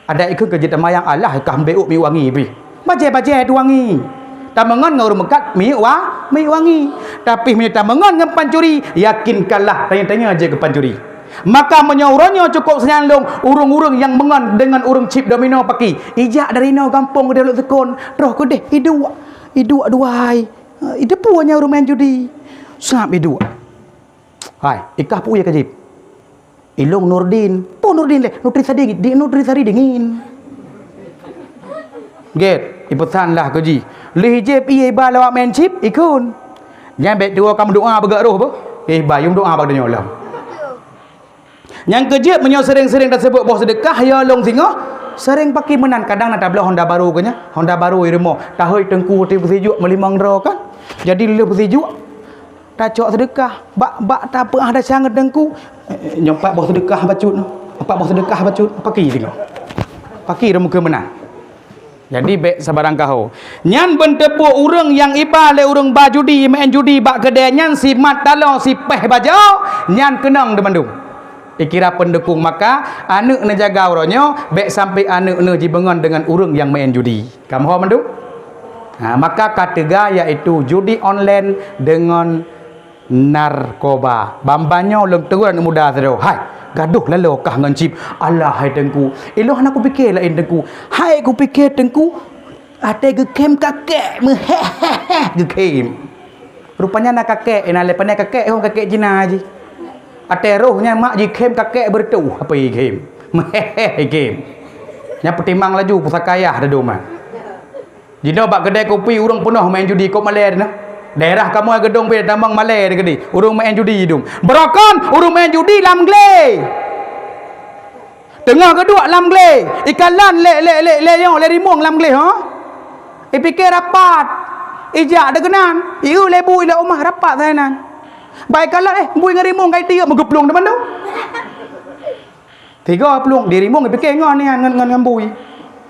Ada ikut kerja tamayang Allah ka ambil minyak wangi pi. Baje tu wangi. Tamangan ngau mekat minyak wangi. Tapi minta mengon dengan pancuri, yakinkanlah tanya-tanya aja ke pancuri. Maka menyaurannya cukup senyalung urung-urung yang mengon dengan urung chip domino paki. Ijak dari no kampung dia luk sekon. Roh ku deh hidup duai. Hidup punya urung main judi. Sap hidup. Hai, ikah pu ya kajib. Ilung Nurdin. Pu Nurdin le, Nutrisari dingin. Get, ipesanlah kaji. Lihijib iye ba lawak main chip ikun. Yang baik dua kamu doa bergerak roh apa? Bayung doa pada nyolam. Yang kejap menyo sering-sering tersebut boh sedekah ya long singoh sering pakai menan kadang nak tablah Honda baru kanya. Honda baru irmo. Tahoi tengku ti bersejuk melimang dro kan. Jadi le bersejuk tak cok sedekah. Bak tak apa ada sangat tengku. Nyompak boh sedekah bacut no. Apa boh sedekah bacut pakai tengok. Pakai remu ke menan. Jadi baik sabarang kau. Nyan bentepu urang yang iba le urang bajudi main judi bak kedai nyan si mat talo si peh bajau nyan kenang de Bandung. Ikira pendukung maka anak ne jaga oronyo baik sampai anak ne jibengon dengan urang yang main judi. Kamu ho Bandung? Nah, maka ketiga iaitu judi online dengan narkoba. Bambanyo lem turun muda sado. Hai. Gaduh lalu kah dengan chip. Allah hai tengku. Eloh aku fikir lain tengku. Hai aku fikir tengku. Ada gekem kakek. Gekem. Rupanya nak kakek. Nak lepas nak kakek. Kakek Cina je. Ada rohnya mak gekem kakek bertuh. Apa gekem? Gekem. Yang pertimbang laju pusakayah ada doma. Jino bak kedai kopi urang penuh main judi kok Malay na. Daerah kamu yang gedung pi tambang Malay de gede. Urang main judi hidung. Berakon urang main judi lam gle. Tengah kedua lam gle. Ikalan le yo le rimong lam gle ha. Fikir rapat. Ijak de kenan. Iu lebu ila umah rapat saya nan. Baik kalah bui dengan rimong kai tiga megeplung depan tu. 3 pelung di rimong fikir ngon ni ngan bui.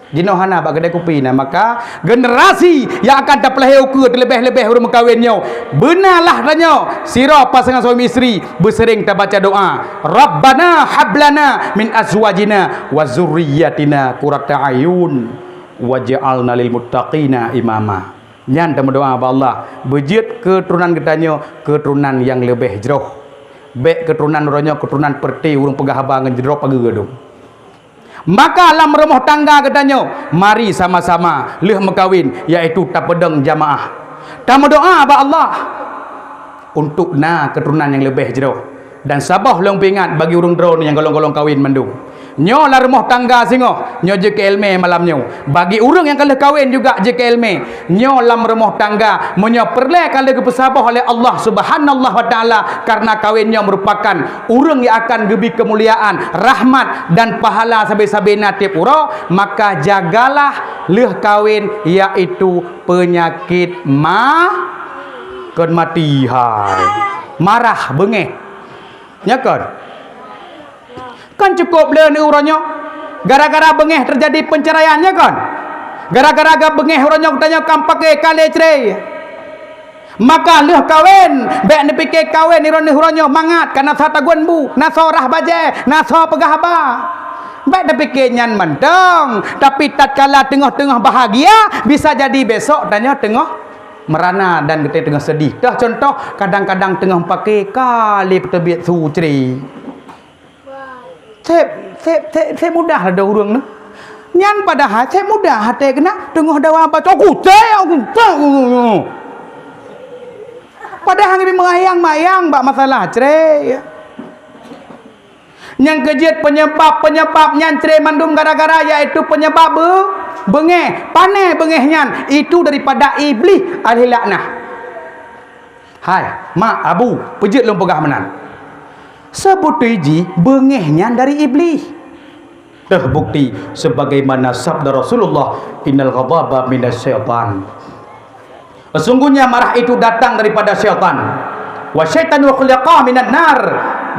Jinohana bak kedai kopi nah, maka generasi yang akan dapat lahir ke terlebih-lebih orang berkahwinnya benarlah tanya sira pasangan suami isteri bersering tak baca doa Rabbana hablana min azwajina wa zurriyyatina qurrata ayun waj'alna lil muttaqina imama. Nyan kita berdoa kepada Allah bejit keturunan kitanya keturunan yang lebih jauh baik keturunan orangnya keturunan perti urang pegah abangan jero pagi gedung. Maka dalam rumah tangga katanya mari sama-sama leh mekawin iaitu tapedeng jamaah. Kita berdoa kepada Allah untuk keturunan yang lebih jauh dan sabah long pingat bagi urang drone yang golong-golong kawin mendung. Nyo lah rumah tangga singo, nyo je ke ilme malam nyo. Bagi orang yang kalau kahwin juga je ke ilme. Nyo lam rumah tangga, menyo perle kalau kepesabah oleh Allah Subhanahu wa taala karena kahwinnya merupakan orang yang akan gebi kemuliaan, rahmat dan pahala sabe-sabe natib ura, maka jagalah leh kahwin iaitu penyakit kematian. Marah bengeh. Nyakon. Kan cukup le ni urangnya gara-gara bengeh terjadi penceraiannya kan gara-gara bengeh urangnya katanya kan pakai kali cerai maka leh kawin baik ni fikir kawin urangnya mangat karena satagun bu nasorah baje nasor pegah ba baik ni fikir nyan mentong tapi tatkala tengah-tengah bahagia bisa jadi besok tanya tengah merana dan kita tengah sedih dah contoh kadang-kadang tengah pakai kali terbit su cerai saya mudah ada urang ni. Nyan padahal saya mudah hati kena tengah dawa apa aku padahal ni mayang-mayang bak masalah cerai. Yang kejut penyebab nyan cerai mandum gara-gara iaitu penyebab bengeh, panai bengeh nyan itu daripada iblis alaihi laknah. Hai, mak abu, pejut long pegah menan. Sebut iji bengehnya dari iblis. Terbukti sebagaimana sabda Rasulullah, innal ghadaba minasyaitan. Sesungguhnya marah itu datang daripada syaitan. Wa syaitanu khuliqa minan nar,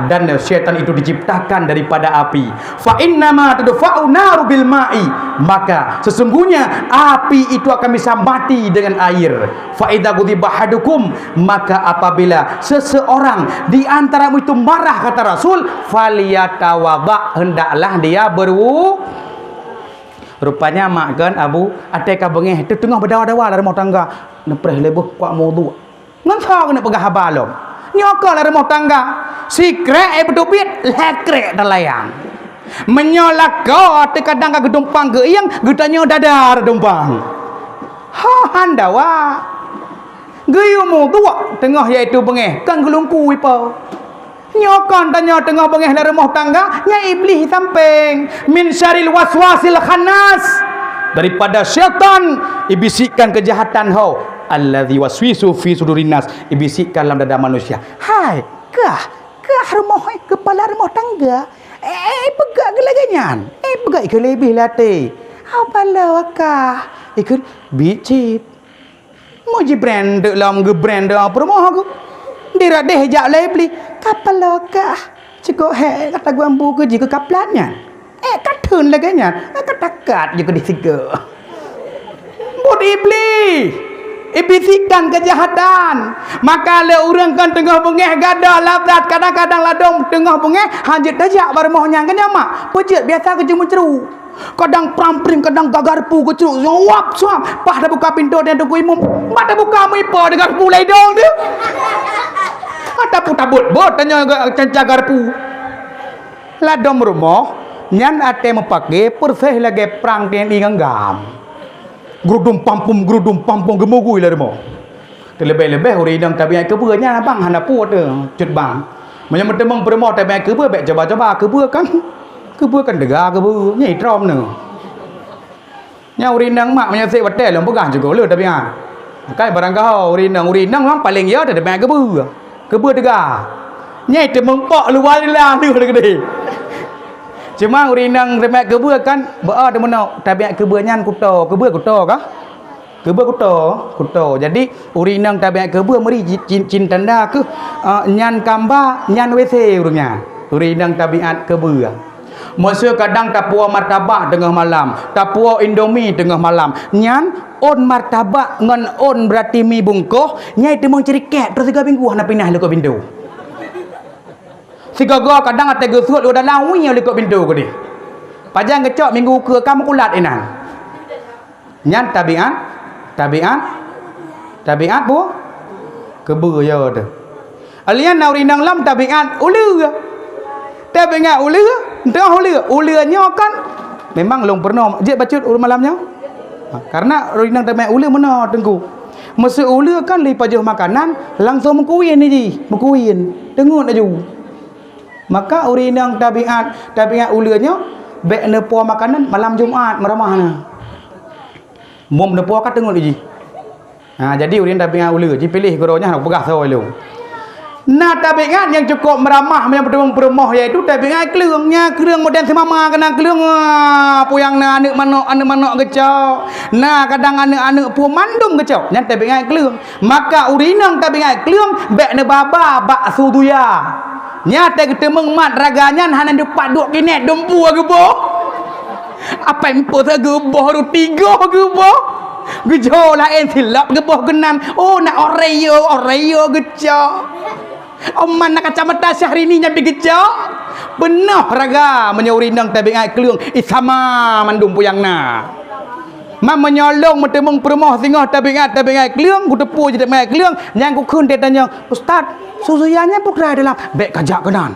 dan syaitan itu diciptakan daripada api. Fa innama tudfa'u naru bil ma'i, maka sesungguhnya api itu akan bisa mati dengan air. Fa idza ghadiba hadukum, maka apabila seseorang di antaramu itu marah kata Rasul, falyatawadha, hendaklah dia rupanya mak kan abu atek bengeh tu tengah berdawa-dawa dalam rumah tangga nepreh lebuh kuat wudu ngan sa kena pegah habalom nyokol dalam rumah tangga sikrek bedobit lekrek dalayang menyolak kau kadang ka gedumpang ke yang gedanya dadar dumpang ha handawa geyu wudu tengah iaitu bengeh kan gelungku ipo nyokon tanya tengah bengeh dalam rumah tangga nya iblis samping min syaril waswasil khannas daripada syaitan ibisikkan kejahatan hau allazi waswisu fi sudurin nas ibisikkan dalam dada manusia. Hai kah rumah kepala rumah tangga pegak gelaganyan pegak ke lebih late apalah wakah ikut bicit moji brand dalam ge brand apa rumah aku dira deh jak lebih kapal lokah cukup he kata gua ambu ke jika kaplatnya katun laganya katakat juga disiga bud iblis ibisikan kejahatan maka le orang kan tengah bengeh gada labrat kadang-kadang ladong tengah bengeh hanjit dajak barmohnya kan mak pejit biasa ke ceru kadang prampring kadang gagarpu ke ceru suap pah dah buka pintu dan tunggu imum mak dah buka mipo dengan pulai dong dia ada putabut bot tanya cagar pu ladom rumah nyan ate mepake perseh lagi perang den inganggam grudum pampum gemugui lah rumah terlebih-lebih uri dang tabiat kebeanya bang hana puat tu cut bang menyambut temang permo tabiat kebe bek coba-coba kebe kan dega kebe nyai trom ne nya uri dang mak menyasik watel long pegang juga le tabiat kai barang kau uri dang memang paling ya tabiat kebe dega nyai temang pok luar lah ni gede cuma urinang remek kebe kan ba de menau tabiat kebe nyan kuto kah kebe kuto jadi urinang tabiat kebe meri cin tanda ke nyan kamba nyan wc urangnya urinang tabiat kebe Masa kadang tapua martabak tengah malam, tapua Indomie tengah malam. Nyan on martabak ngan on berarti mi bungkuh, nyai temong ceriket terus 3 minggu nak pindah lekok pintu. Sigaga kadang ate gesut udah lawi lekok pintu ko di. Pajang kecok minggu ke kamu kulat inan. Nyan tabiat bu kebu ya tu. Alian nauri nang lam tabiat ulu. Tabiat ulu, dah ulunya kan memang long pernah je bacut ulu malamnya. Karena rinang tabiat ulu mana tengku. Masa ulu kan li pajuh makanan langsung mengkuin ni, mengkuin. Tengok aju. Maka urinang tabiat ulunya bek nepua makanan malam Jumaat meramahna. Mom nepua kat tengok ni. Jadi urin tabiat ulu, ji pilih goronya nak pegah sawai lu. Nah tabiat yang cukup meramah yang berdemang permoh iaitu tabiat keluangnya keluang modern semama kena keluang puyang na anak manok kecau. Nah kadang anak pu mandum kecau. Yang tabiat keluang. Maka urinang tabiat keluang bek ne baba bak suduya. Nyata kita mengmat raganya hanan depat duk kinet dompu ke boh. Apa empo sa geboh ru 3 geboh. Gejo lain silap geboh genam. Oh nak oreo gecok. Oman nak kacamata Syahrini nyambi gecok. Benar raga menyurinang tabiat keluang isama mandum puyangna. Menyolong metemung permoh singah tabiat keluang ku tepu je tabiat keluang yang ku kun dia tanya ustaz susuyanya pukra dalam bek kajak kenan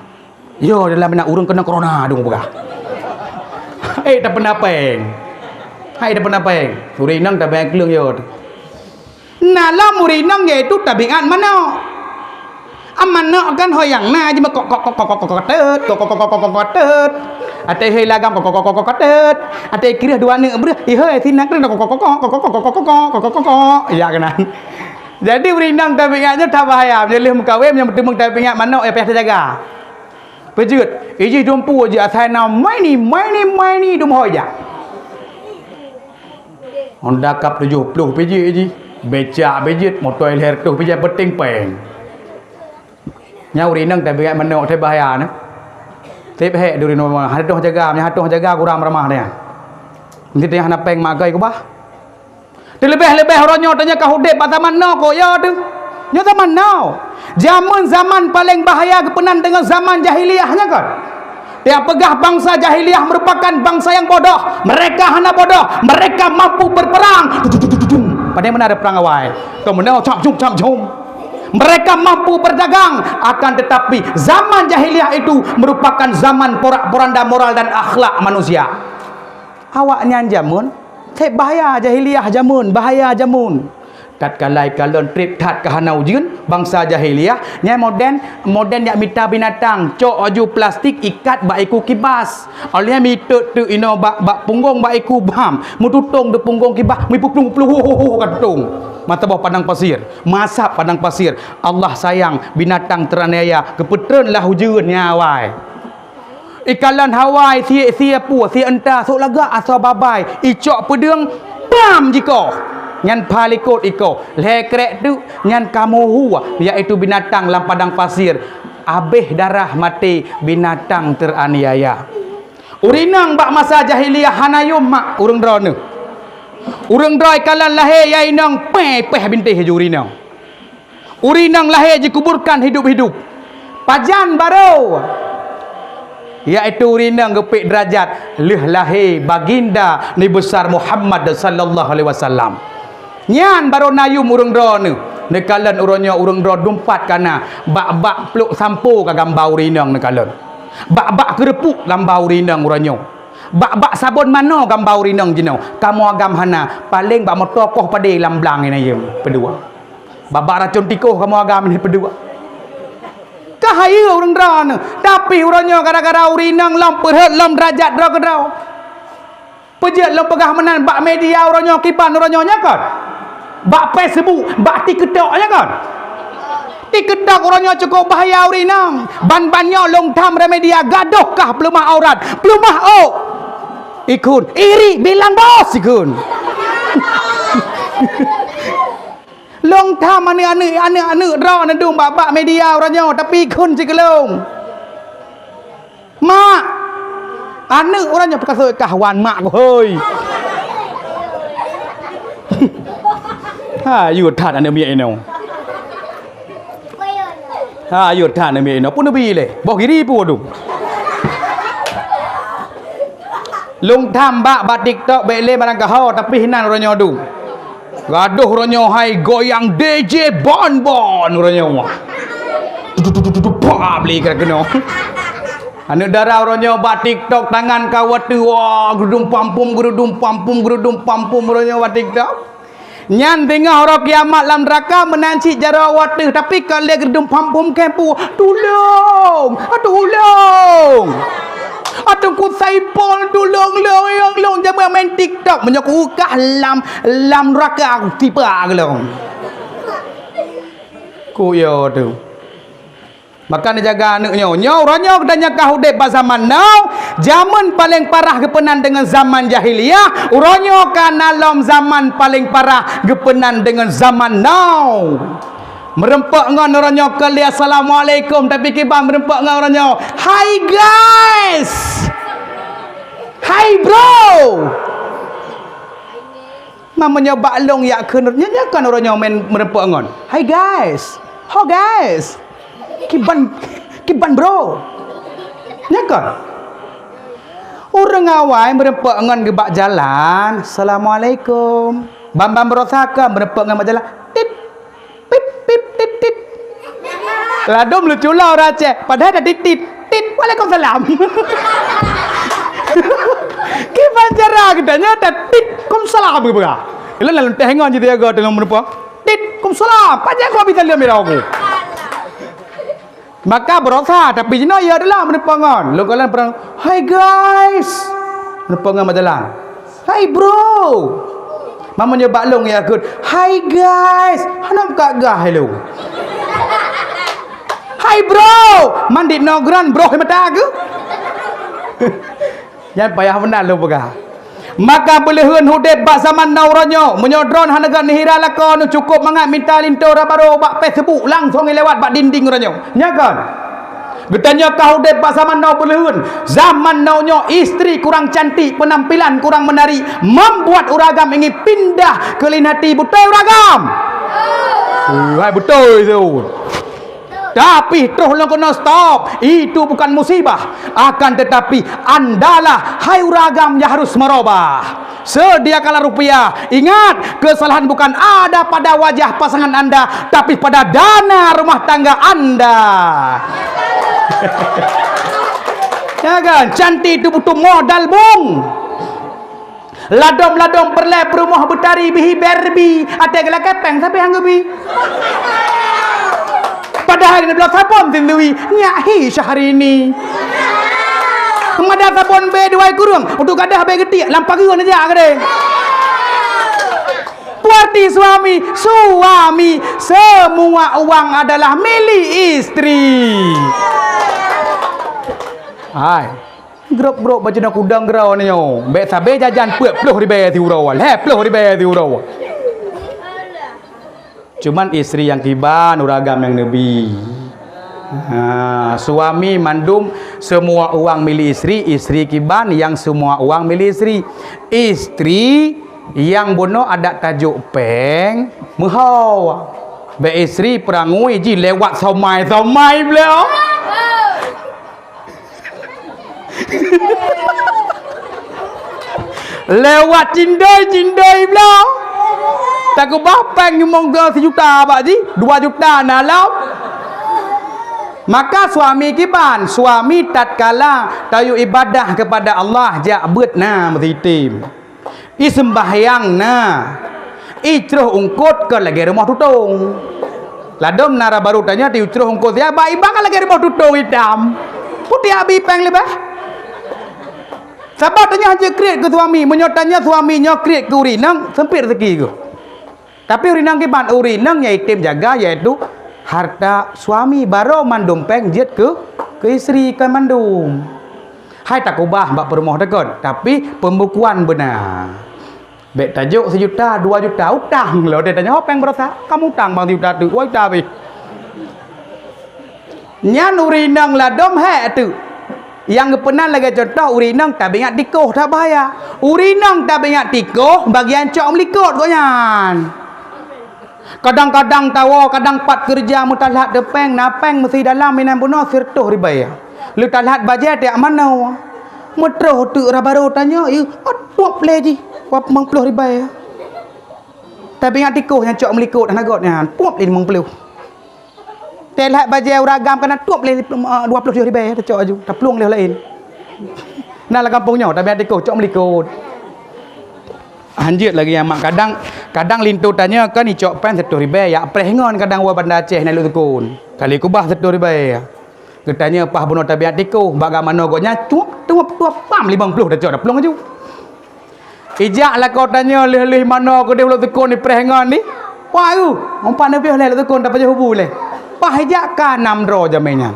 yo dalam nak urang kena corona dong pegah tak pernah peng tak pernah peng surinang tabiat keluang yo nala murinang iaitu tabiat mana amana kan hoyang na je kok ate hei lagam kok ate kira dua anak ber hei sinak kok ya kenan. Jadi berindang tabiatnya tak bahaya jadi mengkawin yang betul tabiat mana payah jaga pejut iji dompu je asal na maini dum hoya Honda Cup 70 pejit iji becak bejit motor leher tu pejat penting peng nyau rinang tabiat mana tak bahaya ne. Tip hek duri no hatuh jaga kurang ramah dia. Nanti dia nak peng magai ko bah. Lebih ronyo tanya ka hudep zaman no ko ya tu. Nya zaman no. Zaman paling bahaya kepenan dengan zaman jahiliyahnya kan. Dia pegah bangsa jahiliyah merupakan bangsa yang bodoh. Mereka hana bodoh. Mereka mampu berperang. Padahal mana ada perang awal. Kemudian cum. Mereka mampu berdagang, akan tetapi zaman jahiliyah itu merupakan zaman porak-poranda moral dan akhlak manusia. Awaknya jamun, bahaya jahiliyah jamun, bahaya jamun. Tatkala kalon trip tat ke hanau jeun bangsa jahiliyah nya moden yak mita binatang cok aju plastik ikat bak iku kibas oleh mi tu ino bak punggung bak iku bam mututong de punggung kibas mi puplung katung mata bawah padang pasir masak padang pasir Allah sayang binatang teraniaya kepetreun lah hujeun nya awai ikalan hawai sia pu sia entah sok laga asal babai icok pedeung bam jiko nyan palikot iko lekrek tu nyan kamuhu iaitu binatang dalam padang pasir abih darah mati binatang teraniaya urinang bak masa jahiliyah hanayum mak urang drone urang droi kalan lahir yai nang peh bintih urinang lahir dikuburkan hidup-hidup pajan baru iaitu urinang gepik derajat leh lahir baginda ni besar Muhammad sallallahu alaihi wasallam nyan baru nayum urang drone nekalan urangnya urang drone dumpat kana bak peluk sampo ka gambar urinang nekalan bak kerepuk gambar urinang urangnya bak sabun mano gambar urinang jenau kamu agam hana paling bak motokoh pada lamblang ini ye pedua bak racun tikoh kamu agam ni pedua kahaya urang drone tapi urangnya gara-gara urinang lam perhet lam derajat draw ke draw pejat lam pegah menan bak media urangnya kipan urangnya kan bak Facebook, bak TikTok nya kan. TikTok orangnya cukup bahaya urinang. Ban-bannya long term remedia gaduh kah pelumah aurat. Pelumah ikun. Iri bilang bos ikun. Long term ane draw nadung bak media orangnya tapi ikun si kelong. Mak Anak orangnya perkasa kawan mak ko hơi. Ha, you thật anh em vậy nào. Ha, you thật anh em vậy nào. Pun nabi le. Bok kiri pun tu. Lung tham ba TikTok bele barang kau tapi hinan orangnya tu. Gaduh orangnya hai goyang DJ bon orangnya. Pah beli kena. Anu darah orangnya ba TikTok tangan kawat tu. Wah, gerudung pampum orangnya ba TikTok. Nyan tengah orang kiamat dalam neraka menanci jara water tapi kalau dia gerudung pampum kempu tolong atau ku saipol tolong jangan main TikTok menyokukah lam neraka aku tipe gelong ku yo tu. Maka dia jaga anaknya. Orangnya dan nyakah hudep pada zaman now. Zaman paling parah gepenan dengan zaman jahiliyah. Orangnya kan dalam zaman paling parah gepenan dengan zaman now. Merempak dengan orangnya kali assalamualaikum tapi kiban merempak dengan orangnya. Hi guys. Hi bro. Mamanya baklong yak kenernya kan orangnya main merempak dengan. Hi guys. How guys? Kiban bro. Nyakon. Orang awai merempak dengan gebak jalan. Assalamualaikum. Bambang berosaka merempak dengan jalan. Tit. Pip pip tit tit. Ladom lucu lah orang Aceh. Padahal ada tit tit. Tit. Waalaikumsalam. Kiban jarang katanya ada tit. Kumsalam berapa? Lalu tengon je dia agak dengan merempak. Tit. Kumsalam. Pajak aku habis lihat merah aku. Maka berosa tapi jenak ia adalah menepangan. Lo kalian perang, "Hi guys." Menepangan berjalan. "Hi bro." Mamanya baklong ya akut. "Hi guys." Hanam kak gah hello. "Hi bro." Mandi nogran bro mata ke? Jangan payah benar lo pegah. Maka boleh hun hudep bak zaman nauranyo menyodron hanagan nihira lakon cukup mangat minta linto rabaro bak Facebook langsung lewat bak dinding ranyo nyakan getanya kau hudep bak zaman nau boleh hun zaman naunyo isteri kurang cantik penampilan kurang menarik membuat uragam ingin pindah ke lain hati betul uragam hai betul itu. Tapi terus lo kena stop. Itu bukan musibah. Akan tetapi andalah hai uragam yang harus merubah. Sediakanlah rupiah. Ingat, kesalahan bukan ada pada wajah pasangan anda, tapi pada dana rumah tangga anda. Ya kan? Cantik itu butuh modal bung. Ladom berlai perumah betari bihi berbi. Ada gelak kepeng sampai hanggabi. Padahal dia bilang sabun tindui nyahi Syahrini. Kemada sabun B2 kurung untuk gadah B getik lampang guna aja ke deh. Puarti suami semua uang adalah milik istri. Hai. Grup baca nak udang gerau ni yo. Be sabe jajan peluh di be ti urau. Peluh di be ti urau. Cuman istri yang kiban uragam yang nabi. Suami mandum semua uang milik istri, istri kiban yang semua uang milik istri. Istri yang bono ada tajuk peng muhau. Be istri perangui ji lewat somai beliau. Lewat cindai beliau. Tak ke bapang ngomong ke 1 juta pak ji 2 juta nalam. Maka suami kiban suami tatkala tayu ibadah kepada Allah jabut na metitim i sembahyang na i ceroh ungkut ke lagi rumah tutung ladom nara baru tanya ti ceroh ungkut ya ba ibang lagi rumah tutung hitam putih abi peng lebah sabar tanya haja kreat ke suami menyotanya suaminya kreat ke urinang sempit rezeki ke. Tapi urinang kiban urinang itim jaga yaitu harta suami baru mandum peng jet ke istri kan mandum. Hai tak ubah bak perumah dekon tapi pembukuan benar. Bek tajuk 1 juta 2 juta utang lo dia tanya peng berapa kamu utang bang 1 juta tu woi tapi nyan urinang ladom he tu Yang pernah lagi contoh urinang tak ingat tikoh tak bahaya. Urinang tak ingat tikoh bagian cok melikut konyan. Kadang-kadang tawa, kadang pat kerja mutalat depeng, napeng mesti dalam minan bunuh sirtuh ribaya. Lu talat bajet ya mana? Metroh tu rabaro tanya, "You tuap play ji. Wap 50 ribaya." Tapi ingat tikoh yang cok melikut anak gotnya. Tuap le 50. Telat bajet ragam kena tuap le 20 ribaya cok aju. Tak peluang le lain. Nah la kampungnya tapi ingat tikoh cok melikut. Anjir lagi yang mak kadang lintu tanya kan ni cok pen 100 ribu ya prehengon kadang wa bandar Aceh nak lu tekun kali kubah 100 ribu ya ketanya pah bunuh tabiat tiku bagaimana goknya tuap pam 50 dah cok dah pelong aju ijak lah kau tanya leh mana kau dia lu tekun ni prehengon ni wah tu umpan lebih le lu tekun dapat hubu le pah ijak ka 6 dro jamenya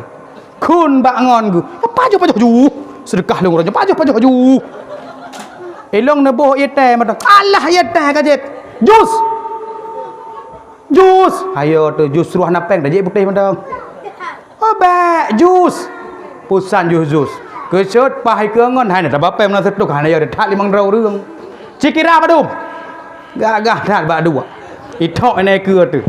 kun bangon gu apa ju sedekah lu rojo paju ju elong neboh ye teh mata alah ye teh kajet jus ayo tu jus ruah napeng dah je putih mata oh ba jus pusan jus kecut pahai keungon hai nak bapem na setuk hai ya dak 5 rau reung cikira padum gagah dak ba dua itok ne ke tu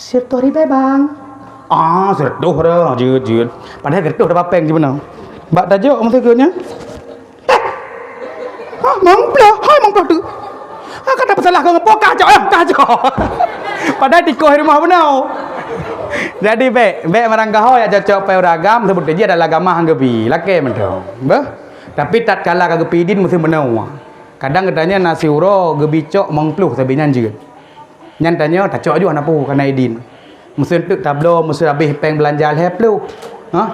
Sirtori bang seduh dah jut padahal seduh dah bapeng je benar bak tajuk masa kenya mangplah tu kata pasal kau ngepok kacau padahal tikoh rumah benar jadi baik maranggaho ya cocok pai ragam sebut dia adalah agama hang gebi laki mentau bah tapi tak kala ka gepi din mesti benar kadang katanya nasi uro gebi cok mangpluh tapi nyanjut nyan tanya tak cok juga napu kana idin mesti untuk tablo mesti habis peng belanja heplu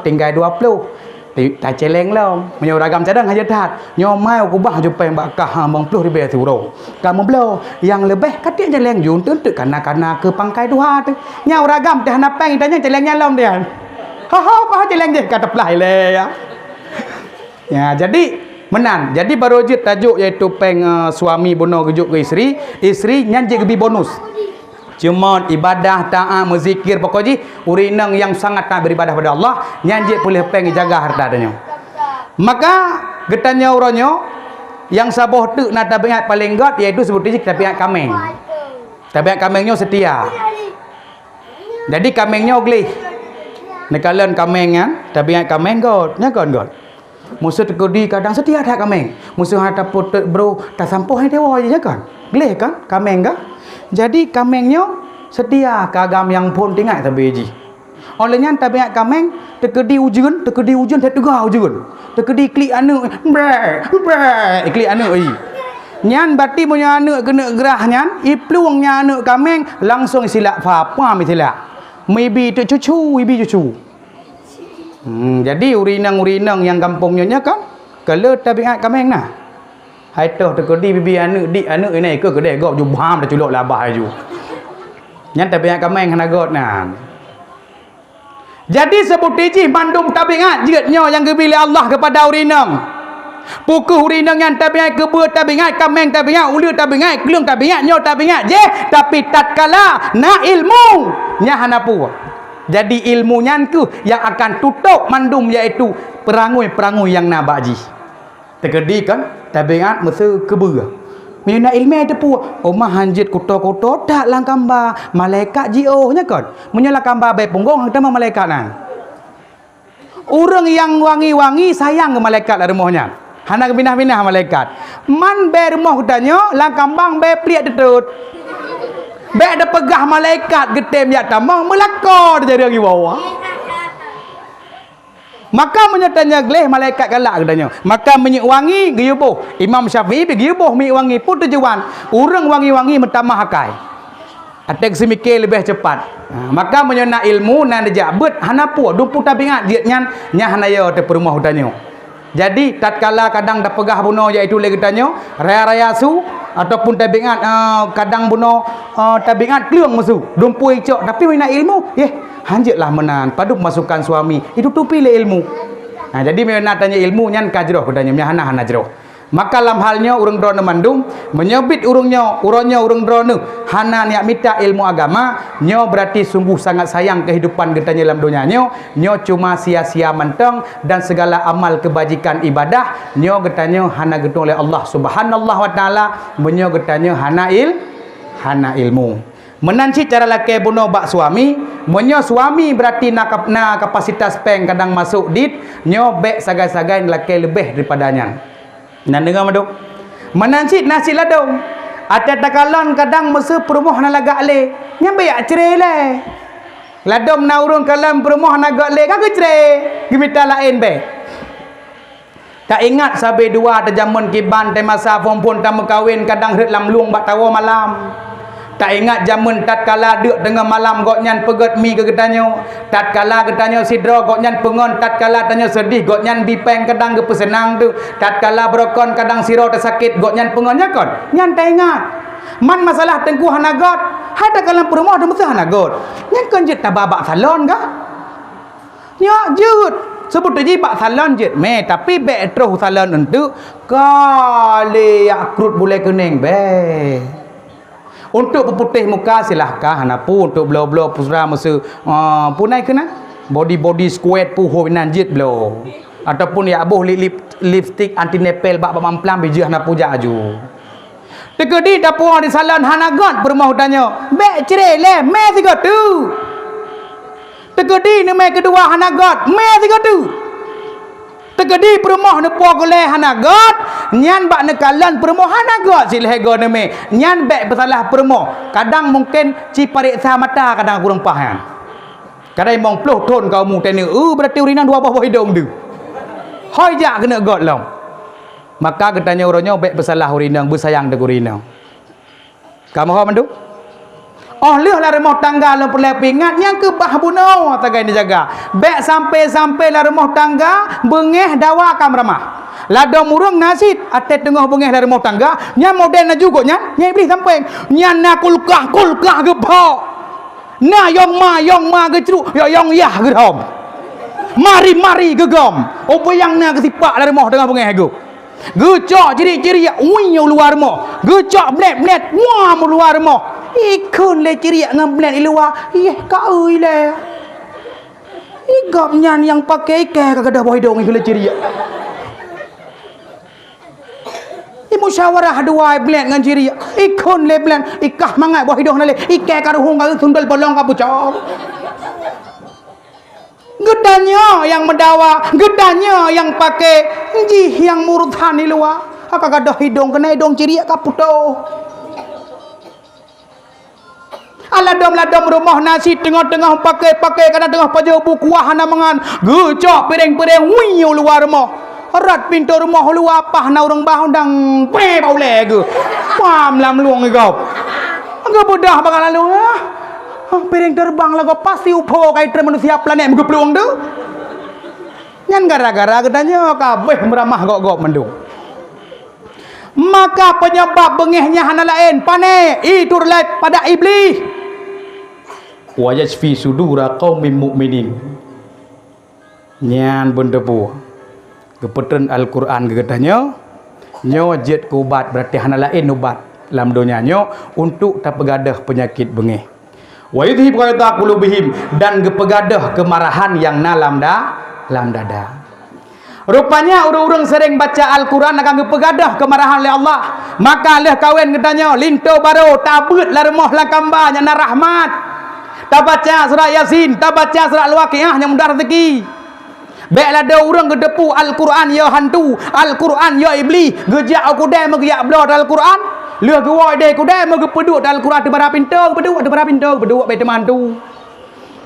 tinggal 20 tak celeng lah menyo ragam cadang aja tat nyomai aku bah ju peng bakah 50 ribu euro kamu belo yang lebih katik celeng jun untuk kana ke pangkai dua tu nyau ragam dah na peng tanya celengnya lom dia apa celeng je kata pelai le ya jadi menan jadi baru je tajuk iaitu peng suami bunuh gejuk ke isteri nyanji gebi bonus cuma ibadah taat menzikir pokoknya urinang yang sangat tak beribadah pada Allah nyanjik boleh pengi jaga harta adanya maka getanya uronyo yang saboh tu nak tabiat paling god iaitu sebutnya tabiat kameng tabiat kamengnya setia jadi kamengnya glih nekalan kameng kan tabiat kameng god nya god musuh tekudi kadang setia tak kameng musuh hata putut bro tak sampai dewa je kan glih kan kameng kan jadi kamengnya setia kagam yang pun tinggal tapi ji olehnya tabiat kameng tekedi ujun tak tegah ujun tekedi klik anu klik anu nyan bati punya anu kena gerah nyan ipluangnya anu kameng langsung silap apa misalnya maybe tu cucu jadi urinang yang kampungnya kan kalau tabiat kameng nah hai toh tekedi bibi anu dik anu ini ke kedai gop jubham dah culuk labah aju nyan tabiat kameng hana got nah jadi sebut tiji mandum tabiat jeutnya yang gebili Allah kepada urinang pukuh urinang yang tabiat kebua tabiat kameng tabiat ulu tabiat kelung tabiat nyo tabiat je tapi tatkala na ilmu nya hana pu jadi ilmu nyanku yang akan tutup mandum iaitu perangui yang nabaji terkedi kan tabiat mesti kebua mina ilmu itu omah hanjit kuto tak lang kamba malaikat jio nya kan menyala kamba bae punggong hang malaikat nan orang yang wangi-wangi sayang ke malaikat lah rumahnya hana binah-binah malaikat man bae rumah kutanya lang kambang bae pliak detut bae ada pegah malaikat getem ya tamang melakor jadi lagi bawah maka menyatanya gleh malaikat galak katanya maka minyak wangi giyubuh Imam Syafi'i giyubuh minyak wangi pun tujuan orang wangi-wangi mentamah hakai atek semikir lebih cepat maka menyana ilmu nan dijabut hana pu dumpu tabiat dia nyan nya hana yo te perumah hutannya jadi tatkala kadang dah pegah bunuh iaitu le katanya raya-raya su ataupun tabiat kadang bunuh tabiat keluang musuh dumpu icok tapi mina ilmu hanjitlah menan padu masukkan suami itu tupi le ilmu jadi mina tanya ilmu nyan kajroh katanya nya hana jroh Maka lam halnya urang drona mandung menyebut urangnya urang drona hana niat minta ilmu agama nyo berarti sungguh sangat sayang kehidupan getanya dalam dunia nyo cuma sia-sia menteng dan segala amal kebajikan ibadah nyo getanya hana getong oleh Allah Subhanahu wa taala menyo getanya hana ilmu. Menanci cara laki bunuh bak suami menyo suami berarti nak kapasitas peng kadang masuk dit nyo bek sagai-sagai laki lebih daripadanya. Nan dengar madu menanci nasi ladong ada takalon kadang masa perumuh na lagak le nyambe ya cerai le ladom na urung kalam perumuh na gak le kagak cerai gimita lain be tak ingat sabe dua ta jamun kiban te masa pompon tamu kawin kadang ret lam luang bak tawa malam tak ingat jamun tatkala deuk tengah malam gok nyan peget mi ke getanyo tatkala getanyo sidro gok nyan pengon tatkala tanyo sedih gok nyan bipeng kadang ge pesenang tu tatkala brokon kadang siro tersakit gok nyan pengonnya kon nyan tak ingat man masalah tengku hanagot hada kalam perumah ada mesti hanagot nyan kon jet tababak salon ka nya jut sebut je bak salon jet me tapi be terus salon untuk kali yakrut boleh kening be. Untuk peputih muka silahkah hanapu untuk blow pusra masa punai kena body squat puho nanjit blow ataupun ya abuh lipstick anti nepel bak mamplam biji hanapu jaju tekedi dapu di salon hanagot bermau danyo be cere le me tiga tu tekedi nama kedua hanagot me tiga tu tegedi perumah ne pogole hanagot nyan bak nekalan perumah hanagot silhego neme nyan bek bersalah perumah kadang mungkin ci pariksa mata kadang kurang paham kadang mong ploh ton kau mu tene berarti urinan dua bawah hidung tu hoi jak kena got long maka katanya uronyo bek bersalah urinang bersayang de urinang kamu ha mandu oh leh lah rumah tangga lem pelepingat yang ke bah buno tagai ni jaga bek sampai lah rumah tangga bengeh dawa kam ramah lado murung nasit atet tengah bengeh lah rumah tangga nya model na juga nya iblis sampai nya na kulkah gebok na yong ma gecruk yong yah gerom mari gegom opo yang na kesipak lah rumah tengah bengeh go gecok ciri-ciri uinya luar rumah gecok blet wah luar rumah ikun le ciriak dengan blend luar kau le igap nyan yang pakai ke kagak bawah hidung ikun le ciriak musyawarah dua blend dengan ciriak ikun le blend ikah mangai bawah hidung le ike karuhung kau sundal bolong kau bucok gedanya yang mendawa gedanya yang pakai jih yang murthan di luar kagak hidung kena hidung ciriak kaputo Aladom rumah nasi tengah-tengah pakai kadang tengah paja bukuah hana mangan gecok pereng-pereng wiyo luar rumah erat pintu rumah luar apa na orang bah undang pe bau lege pam lam luang kau enggak bodah bakal lalu pereng terbang lah kau pasti upo kai manusia planet muka peluang tu nyan gara-gara katanya kabeh meramah gok mendung maka penyebab bengehnya hana lain pane itu relate pada iblis wa yasfi sudura qaumin mukminin nyan bendebu kepeten Al-Quran gegatanya nyo jet kubat berarti hana lain ubat dalam dunia nyo untuk tak pegadah penyakit bengeh wa yudhib qaita qulubihim dan gepegadah kemarahan yang dalam dada rupanya orang-orang sering baca Al-Quran akan gepegadah kemarahan oleh Allah maka leh kawin katanya linto baro tabut lah remah lah kambanya na rahmat tak baca surat Yasin, tak baca surat Al-Waqiah yang mudah rezeki. Baiklah ada orang gedepu Al-Quran ya hantu, Al-Quran ya iblis. Gejak aku dah menggiak blor Al-Quran. Leh gua deh aku dah mengepeduk Al-Quran di bara pintu, peduk baik teman tu.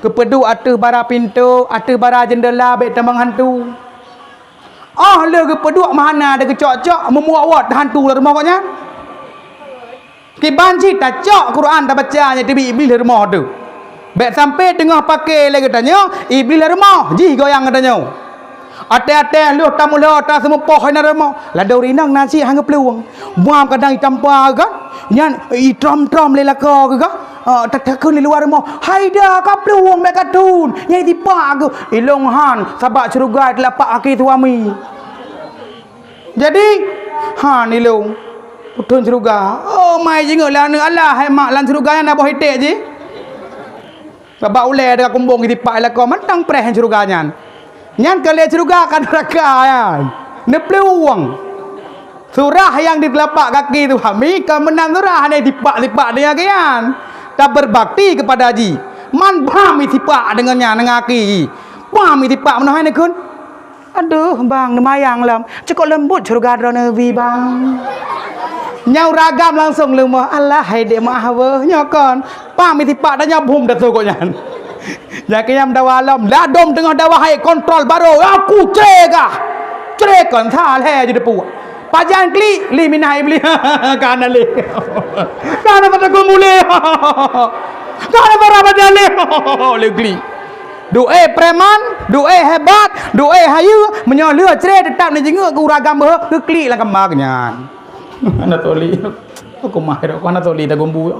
Kepeduk atu bara pintu, atu bara jendela baik teman hantu. Leh kepeduk mana ada kecok-cok memuat hantu lah rumah koknya. Kibanci tak cok Quran tak bacanya tibi iblis di rumah tu. Baik sampai tengah pakai lagi katanya iblis lah rumah jih goyang katanya ate-ate lu tamu lu ta semua pohon rumah lada urinang nasi hang peluang buam kadang itampa kan nyan itram-tram lelaka ke kan takun di luar rumah haida ka peluang mek katun nyai tipa ke ilong han sabak cerugai telapak kaki suami jadi Ha ni lu. Putun syurga. Oh mai je ngala ne Allah hai mak lan syurga yang nak boh hitek je. Baba ule dekat kumbung di pak la ko mentang preh syurga nyan. Nyan kale syurga kan neraka ya. Ne peluang. Surah yang di telapak kaki tu kami kan menang surah ni tipak-tipak dia kian. Tak berbakti kepada haji. Man pami tipak dengannya dengan kaki. Pami tipak menah ni kun. Aduh bang nemayang lam. Cukup lembut syurga Nabi bang. Nyau ragam langsung lemah Allah hai dek mak hawa nyokon pami tipak dah nyabum dah tu konyan. Jakiyam dawalam ladom tengah dawa hai kontrol baru aku cerekon tha le je depu. Pajan kli li minai beli kana le. Kana pada gumule. Kana para pada le. Le kli. Doa preman, doa hebat, doa hayu menyoleh cere tetap ni jenguk ku ragam ke kli lah kembangnya. Anatoli aku mahir aku Anatoli dah gombu.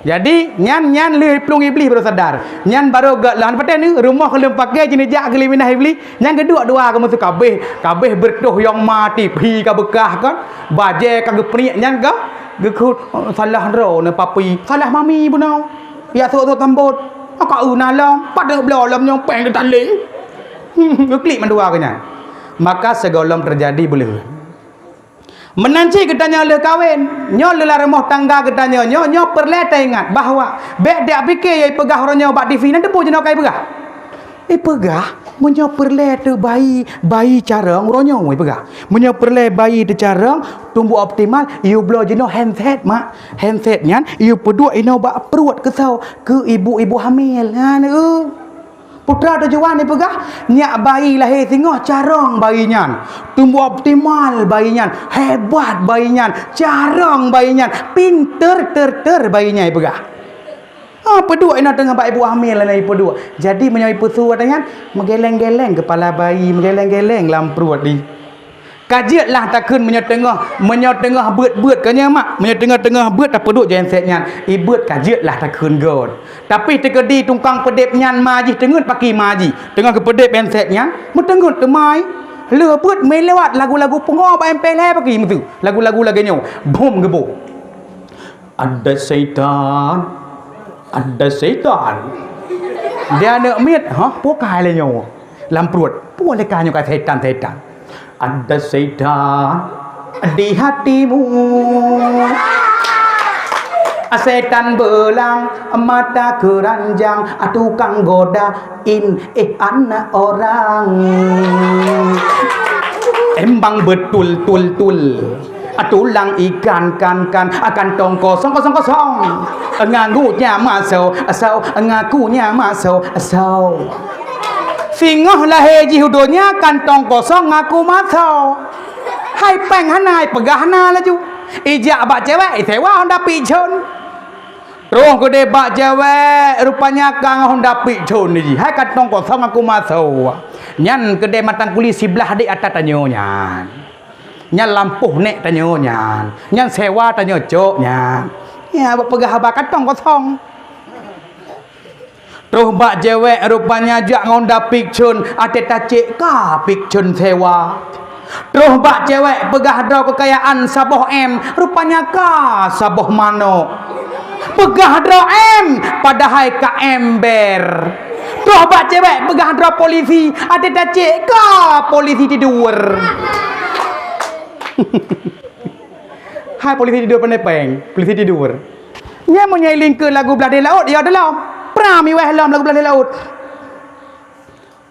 Jadi nyan le plung iblis baru sadar. Nyan baru gak lahan paten ni rumah kelem pakai jenis jak keli minah iblis. Nyan kedua dua ke masuk kabeh berdoh yang mati pi ka bekah kan. Baje ka gepeniak nyan ka. Gekut salah ro ne papi. Salah mami punau. Ya tu tambut. Aku nalam pada belolam yang peng tali. Geklik mandua ke nyan. Maka segolong terjadi boleh. Menanci katanya le kawin, nyo le rumah tangga katanya nyo perleta ingat bahawa bek dak fikir ye pegah orangnya bak TV nan debu je nak kai pegah. Pegah menyo perleta bayi carang orangnya we pegah. Menyo perle bayi de carang tumbuh optimal iu blo je no handset mak. Handset nyan iu pedua ino bak perut kesau ke ibu-ibu hamil. Ha putra tujuan ni pegah nyak bayi lahir tengok carang bayinya tumbuh optimal bayinya hebat bayinya carang bayinya pinter bayinya pegah pedua ina tengah bak ibu hamil lah ibu dua jadi menyai pusu katanya menggeleng-geleng kepala bayi menggeleng-geleng dalam perut ni kajiatlah takun menyotengah beut kanya mak menyotengah beut tak peduk je setnya ibeut kajiatlah takun god tapi tekedi tungkang pedep nyan maji tengut paki maji tengah ke pedep setnya metengut temai le beut mai lewat lagu-lagu pengo ba empele paki metu lagu-lagu lagenyo bom gebuk ada syaitan dia nak mit pokai le nyo lam perut boleh kanyo ka setan ada syaitan di hatimu. Setan belang mata keranjang tukang godain anak orang. Embang betul tulang ikan akan tong kosong ngagunya masuk ngakunya masuk Singoh lahir jihudonya kantong kosong ngaku masau. Hai peng hanai pegahna laju. Ijak bak cewek sewa Honda Pichon. Roh gede bak cewek rupanya kang Honda Pichon ni. Hai kantong kosong ngaku masau. Nyan gede matang kuli sebelah di atas tanyonya. Nyan lampuh nek tanyonya. Nyan sewa tanyo coknya. Ya bak pegah bak kantong kosong. Roh bak jewek rupanya jak ngonda pikcun ate tacik ka pikcun sewa. Roh bak jewek pegah draw kekayaan saboh M rupanya ka saboh mano. Pegah draw M padahal ka ember. Roh bak jewek pegah draw polisi ate tacik ka polisi tidur. Hai polisi tidur penepeng, polisi tidur. Nya menyailing ke lagu Belah di Laut ya dalam. Prami wehlam lagu Belah di Laut.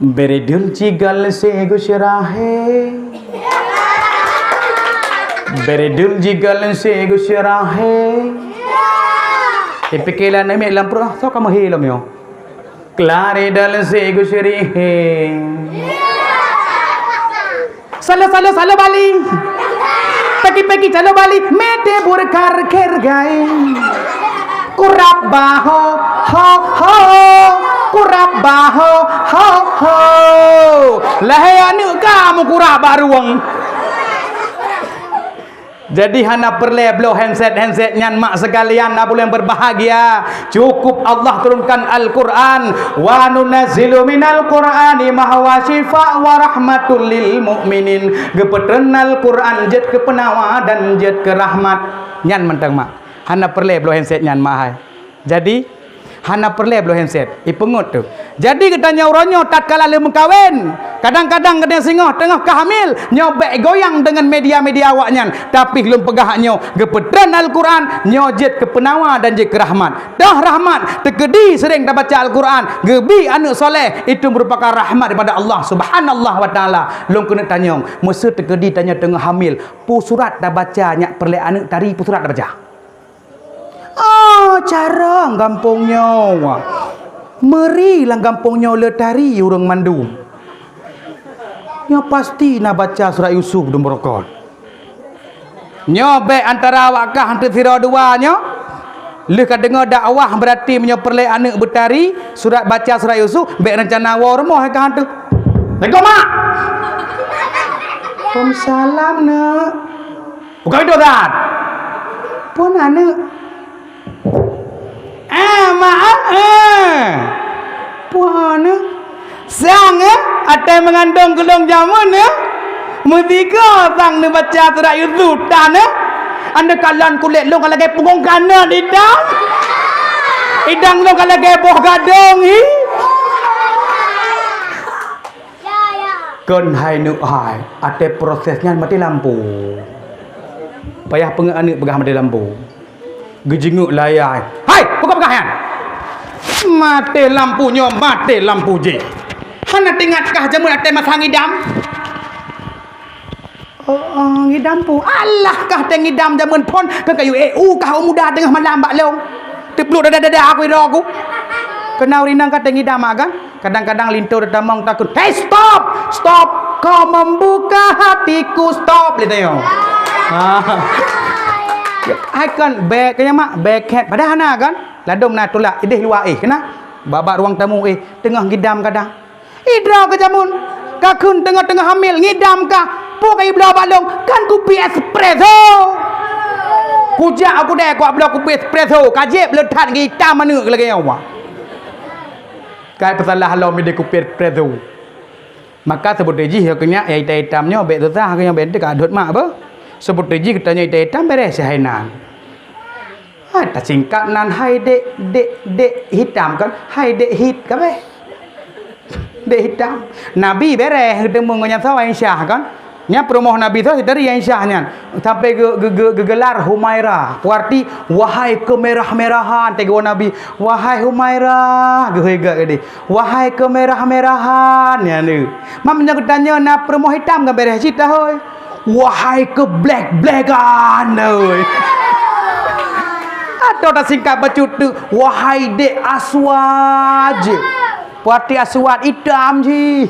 Beredul jigal se gushrahe. Beredul jigal se gushrahe. Ipikela nami lampur so kamu hilam yo. Klare dal se gushrihe. Salo bali. Pagi chalo bali mete burkar kergai. Kurap baho ho kurap baho ho lahai anu kamu kurap baruang Jadi hana perlu blow handset nyan mak sekalian apa yang berbahagia. Cukup Allah turunkan Al-Quran. Wa nunazzilu minal Qur'ani ma huwa shifa' wa rahmatul lil mu'minin. Gepetren Al-Quran jet ke penawa dan jet ke rahmat. Nyan mentang mak. Hana perlu blow handset nyan mak hai. Jadi hana perlu blow handset. Ipengut tu. Jadi katanya orangnya tatkala le mengkawin, kadang-kadang kena singah tengah kehamil, nyobek goyang dengan media-media awaknya, tapi belum pegahnya gepetran Al-Quran, nyojet ke penawa dan je ke rahmat. Dah rahmat, tekedi sering dah baca Al-Quran, gebi anak soleh, itu merupakan rahmat daripada Allah Subhanallah wa taala. Long kena tanya, masa tekedi tanya tengah hamil, pu surat dah baca, nyak perle anak tari pu surat dah baca. Cara gampungnya meri lang gampungnya letari urang mandum nya pasti nak baca surat Yusuf dan berokot nyobek antara awakah hantu sira dua nya leh ka dengar dakwah berarti menyoperle anak betari surat baca surat Yusuf bek rencana wa rumah ka hantu Assalamualaikum mak Waalaikumsalam nak bukan itu dah pun anak maaf puana sang ada mengandung gelong jamun mudika sang ni baca surat Yusuf tan anda kalan kulit long kalau gaya punggung kanan idang long kalau gaya boh gadong kon hai nu hai ada prosesnya mati lampu payah penganik pegah mati lampu gejenguk layar hai buka pegahan mati lampunya mati lampu je hana tingatkah jamu ate masang idam ngidam pu Allah kah teng ngidam jamun pon ke kayu kah muda tengah malam bak long teplu dada aku ira aku kena urinang ka teng ngidam kan kadang-kadang lintur damang takut hey stop kau membuka hatiku stop le tayo hai kan beg kaya mak beg cat padahal na kan ladong na tolak ideh luar kena babak ruang tamu tengah ngidam kadang idra ke jamun kakun tengah-tengah hamil ngidam kah pu kai belah balong kan kopi espresso kujak aku deh ku belah kopi espresso kajib letat hitam mana lagi awak kai pesalah halau mi de kopi espresso maka sebut deji kenya hitam-hitamnya beg susah kenya beg ka adut mak apa sebut deji katanya hitam beres hainan tak singkat nan hai dek hitam kan hai dek hit kan dek hitam nabi beres ketemu dengan sawa Aisyah kan nya promoh nabi tu dari Aisyahnya sampai gegelar Humairah arti wahai kemerah-merahan tego nabi wahai Humairah gehega gede wahai kemerah-merahan ya ni mamnya katanya na promoh hitam kan beres cita hoi wahai ke black-blackan oi atau dah singkat bacut tu wahai dek aswaj puati aswad hitam ji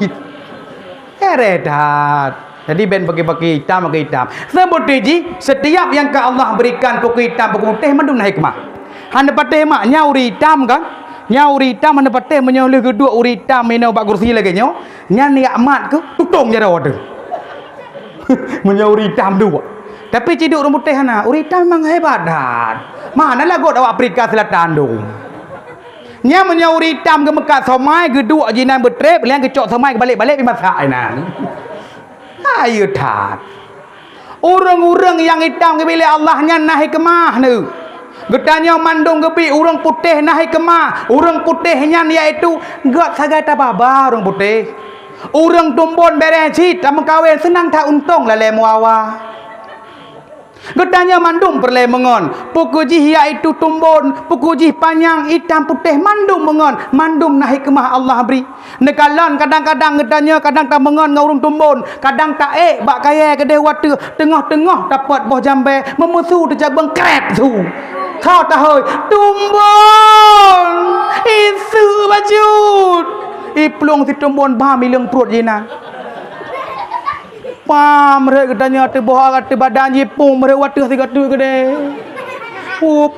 heredat jadi ben pakai hitam sebut ji setiap yang ke Allah berikan pokok hitam pokok putih mandum na hikmah hande patih mak nyauri hitam kan nyauri hitam hande patih menyoleh kedua uri hitam meno bak kursi lagi nyo nyan nikmat ke tutung jara waduh menyauri hitam dua tapi ciduk rumput teh hana uri hitam memang hebat dah mana lah god awak Afrika Selatan dong nya menyauri hitam ke Mekah somai geduk jinan betrep liang kecok somai balik-balik pi masak ainan ayo tat orang-orang yang hitam ke bilik Allah nya nah hikmah nu getanya mandung gebi orang putih nah hikmah orang putihnya iaitu gak sagata baba orang putih orang tumbon beresit tak mengkawin senang tak untung lah lemu awak getanya mandum perle mengon pukuji iaitu tumbon pukuji panjang hitam putih mandum mengon mandum nah hikmah Allah beri nekalan kadang-kadang getanya kadang tak mengon ngurung tumbon kadang tak bak kaya kedai watu tengah-tengah dapat boh jambe memusu terjabang krep tu kau tahu tumbon isu bajut iplung si tumbon bah mileng perut jina pam mereka katanya te boha kata badan jipung mereka watih tiga tu gede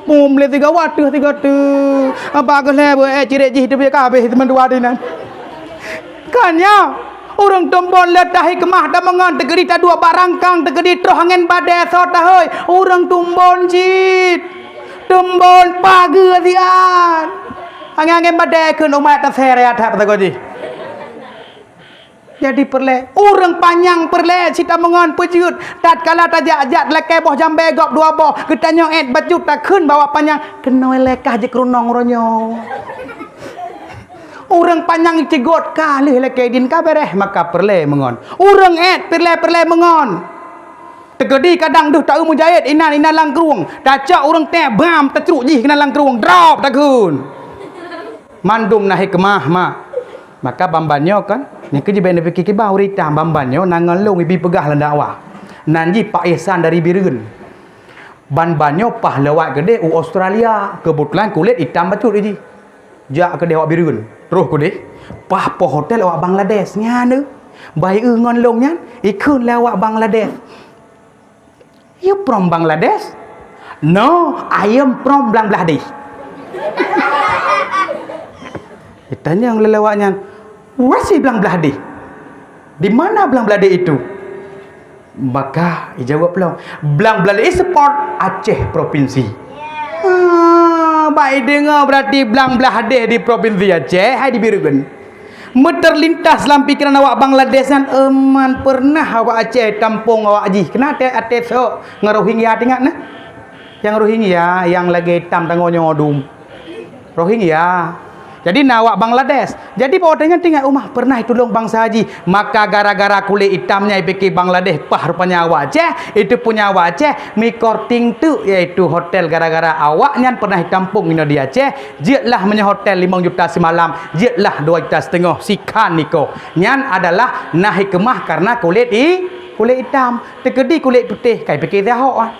pum le tiga watih tiga tu apa ke le cirek jih tu ka habis teman dua dinan kan ya Orang tombon letah hikmah dah mengan tegeri tak dua barangkang tegeri terus angin badai so tahoi. Orang tombon jit. Tombon pagi sian. Angin badai ke umat tak serai atap tak ji. Jadi perle orang panjang perle cita mengan pejut tat kala tajak-ajak lekai boh jambe gop dua boh ketanya baju tak kun bawa panjang kena lekah je kerunong ronyo. Orang panjang cegot kali lekai din ka bereh maka perle mengon. Orang perle mengon. Tegedi kadang duh tak mujahid inan langkruang. Dacak orang teh bam terceruk ji kena langkruang drop tak kun. Mandum nah hikmah mak. Maka bambanyo kan ni kerja ben fikir kibah urita bambanyo nangan long ibi pegah lan dakwah. Nanji Pak Ihsan dari Birun. Bambanyo pahlawan gede u Australia kebetulan kulit hitam betul ji. Jak ke awak Birun. Terus ku deh. Pah po hotel awak Bangladesh nya nu. Bai ngon long nya ikun lawak Bangladesh. You from Bangladesh? No, I am from Bangladesh. Ditanya yang lelawaknya, "Wasi Bangladesh? Di mana Bangladesh itu?" Maka dijawab long, Bangladesh sport Aceh provinsi. Baik dengar berarti Bangladesh di provinsi Aceh hai di Birun. Terlintas dalam pikiran awak Bangladesan eman pernah awak Aceh kampung awak ji. Kena Aceh so ngerohingya tengok nah. Yang Rohingya yang lagi hitam tangonya odum. Rohingya. Jadi nawak Bangladesh. Jadi pawadanya tinggal rumah pernah tolong bangsa haji. Maka gara-gara kulit hitamnya pergi Bangladesh pah rupanya awak Aceh. Itu punya awak Aceh. Mikorting tu yaitu hotel gara-gara awaknya pernah kampung ini di Aceh. Jiatlah punya hotel 5 juta semalam. Jiatlah 2,5 juta sikan niko. Nyan adalah nah hikmah karena kulit hitam. Tegedi kulit putih. Kayak pergi zahok ah.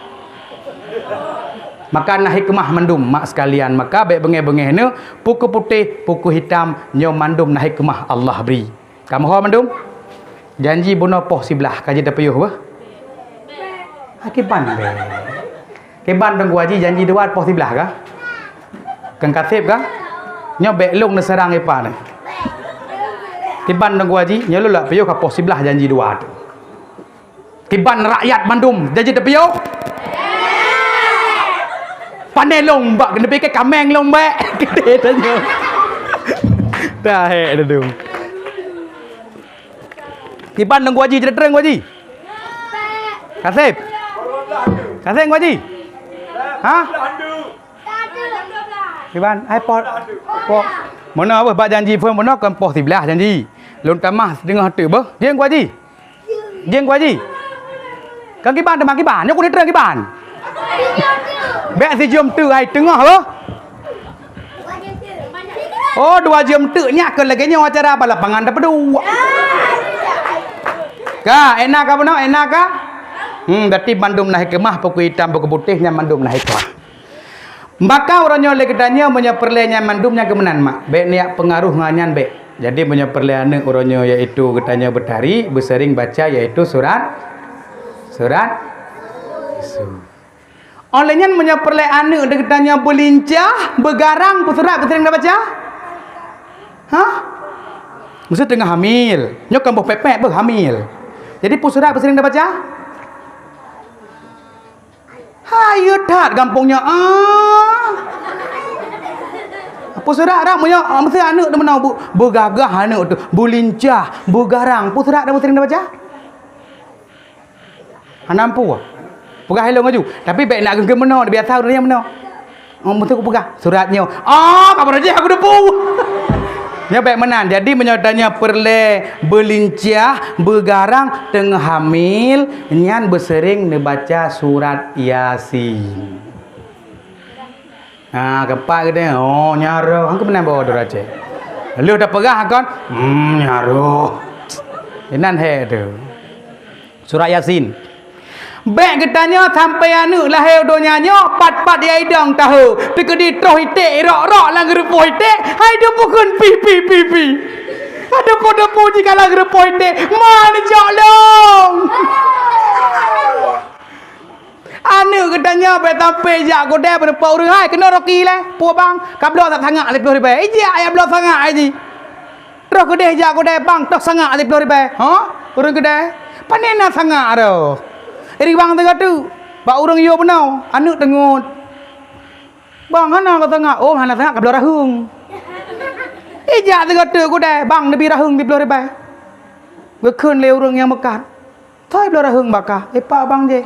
Maka nah hikmah mandum mak sekalian. Maka baik bengeh-bengeh ni puku putih, puku hitam nyo mandum nah hikmah Allah beri. Kamu ho mandum? Janji buno poh sebelah kaji dah payuh bah. Akiban be. Keban dong waji janji dua poh sebelah kah? Kang kasep kah? Nyo bek long na serang epa ni. Kiban dong waji nyo lu lah payuh ka poh sebelah janji dua tu. Kiban rakyat mandum janji dah payuh. Pandai lombak kena pakai kameng lombak gede tanya dah hek tu kiban nang waji tereng waji kasep waji ha kiban ai po mana apa bak janji pun mana kan poh 11 janji lon tamah setengah tu bah jeng waji kan kiban teman kiban nyok ni tereng kiban Bek si jom tu hai tengah apa? Oh 2 jam tu nya ke lagi nya acara apa lapangan dah berdua. Ka enak ka benar enak ka? Berarti mandum nah hikmah pokok hitam pokok putihnya mandum nah hikmah. Maka orangnya lagi tanya punya perlenya mandumnya kemenan mak. Bek niat pengaruh nganyan bek. Jadi punya perleane orangnya yaitu katanya bertari bersering baca yaitu surat olehnya menyaperle anu dekatnya belincah begarang pusurat sering dah baca hah mesti tengah hamil nyok kambuh pepek hamil jadi pusurat sering dah baca hayu tat gampungnya pusurat dah punya mesti anu dah menau begagah anu tu belincah begarang pusurat dah sering dah baca anampu pegah helong maju tapi baik nak ke meno biasa dia meno mesti aku pegah suratnya kabar aja aku depu nya baik menan jadi menyodanya perle belincah begarang tengah hamil nyan bersering baca surat Yasin kepak gede nyaro hang kemenan bawa derace lu dah pegah kan nyaro enan he tu surat Yasin Bek getanya sampai anu lahir donyanya pat-pat dia hidang tahu. Tegedi troh itik rok-rok lang gerepo itik. Hai dia bukan pipi. Ada pada puji kalau gerepo itik. Mana jok long. Anu getanya bek sampai jak godeh pada pak urang hai kena roki lah. Puak bang, kablo tak sangat le peh. Iji ayat blo sangat aji. Terus kedai jak kedai bang tok sangak 10 ribu. Ha? Urang kedai. Panena sangak ro. Iri bang tengah tu. Ba urang yo benau, anu tengut. Bang hana ka tengah. Oh hana tengah ka 10 rahung. Jak tengah tu kedai bang lebih rahung 10 ribu. Gua keun le urang yang mekat. Thoi 10 rahung bakah. Pak bang je.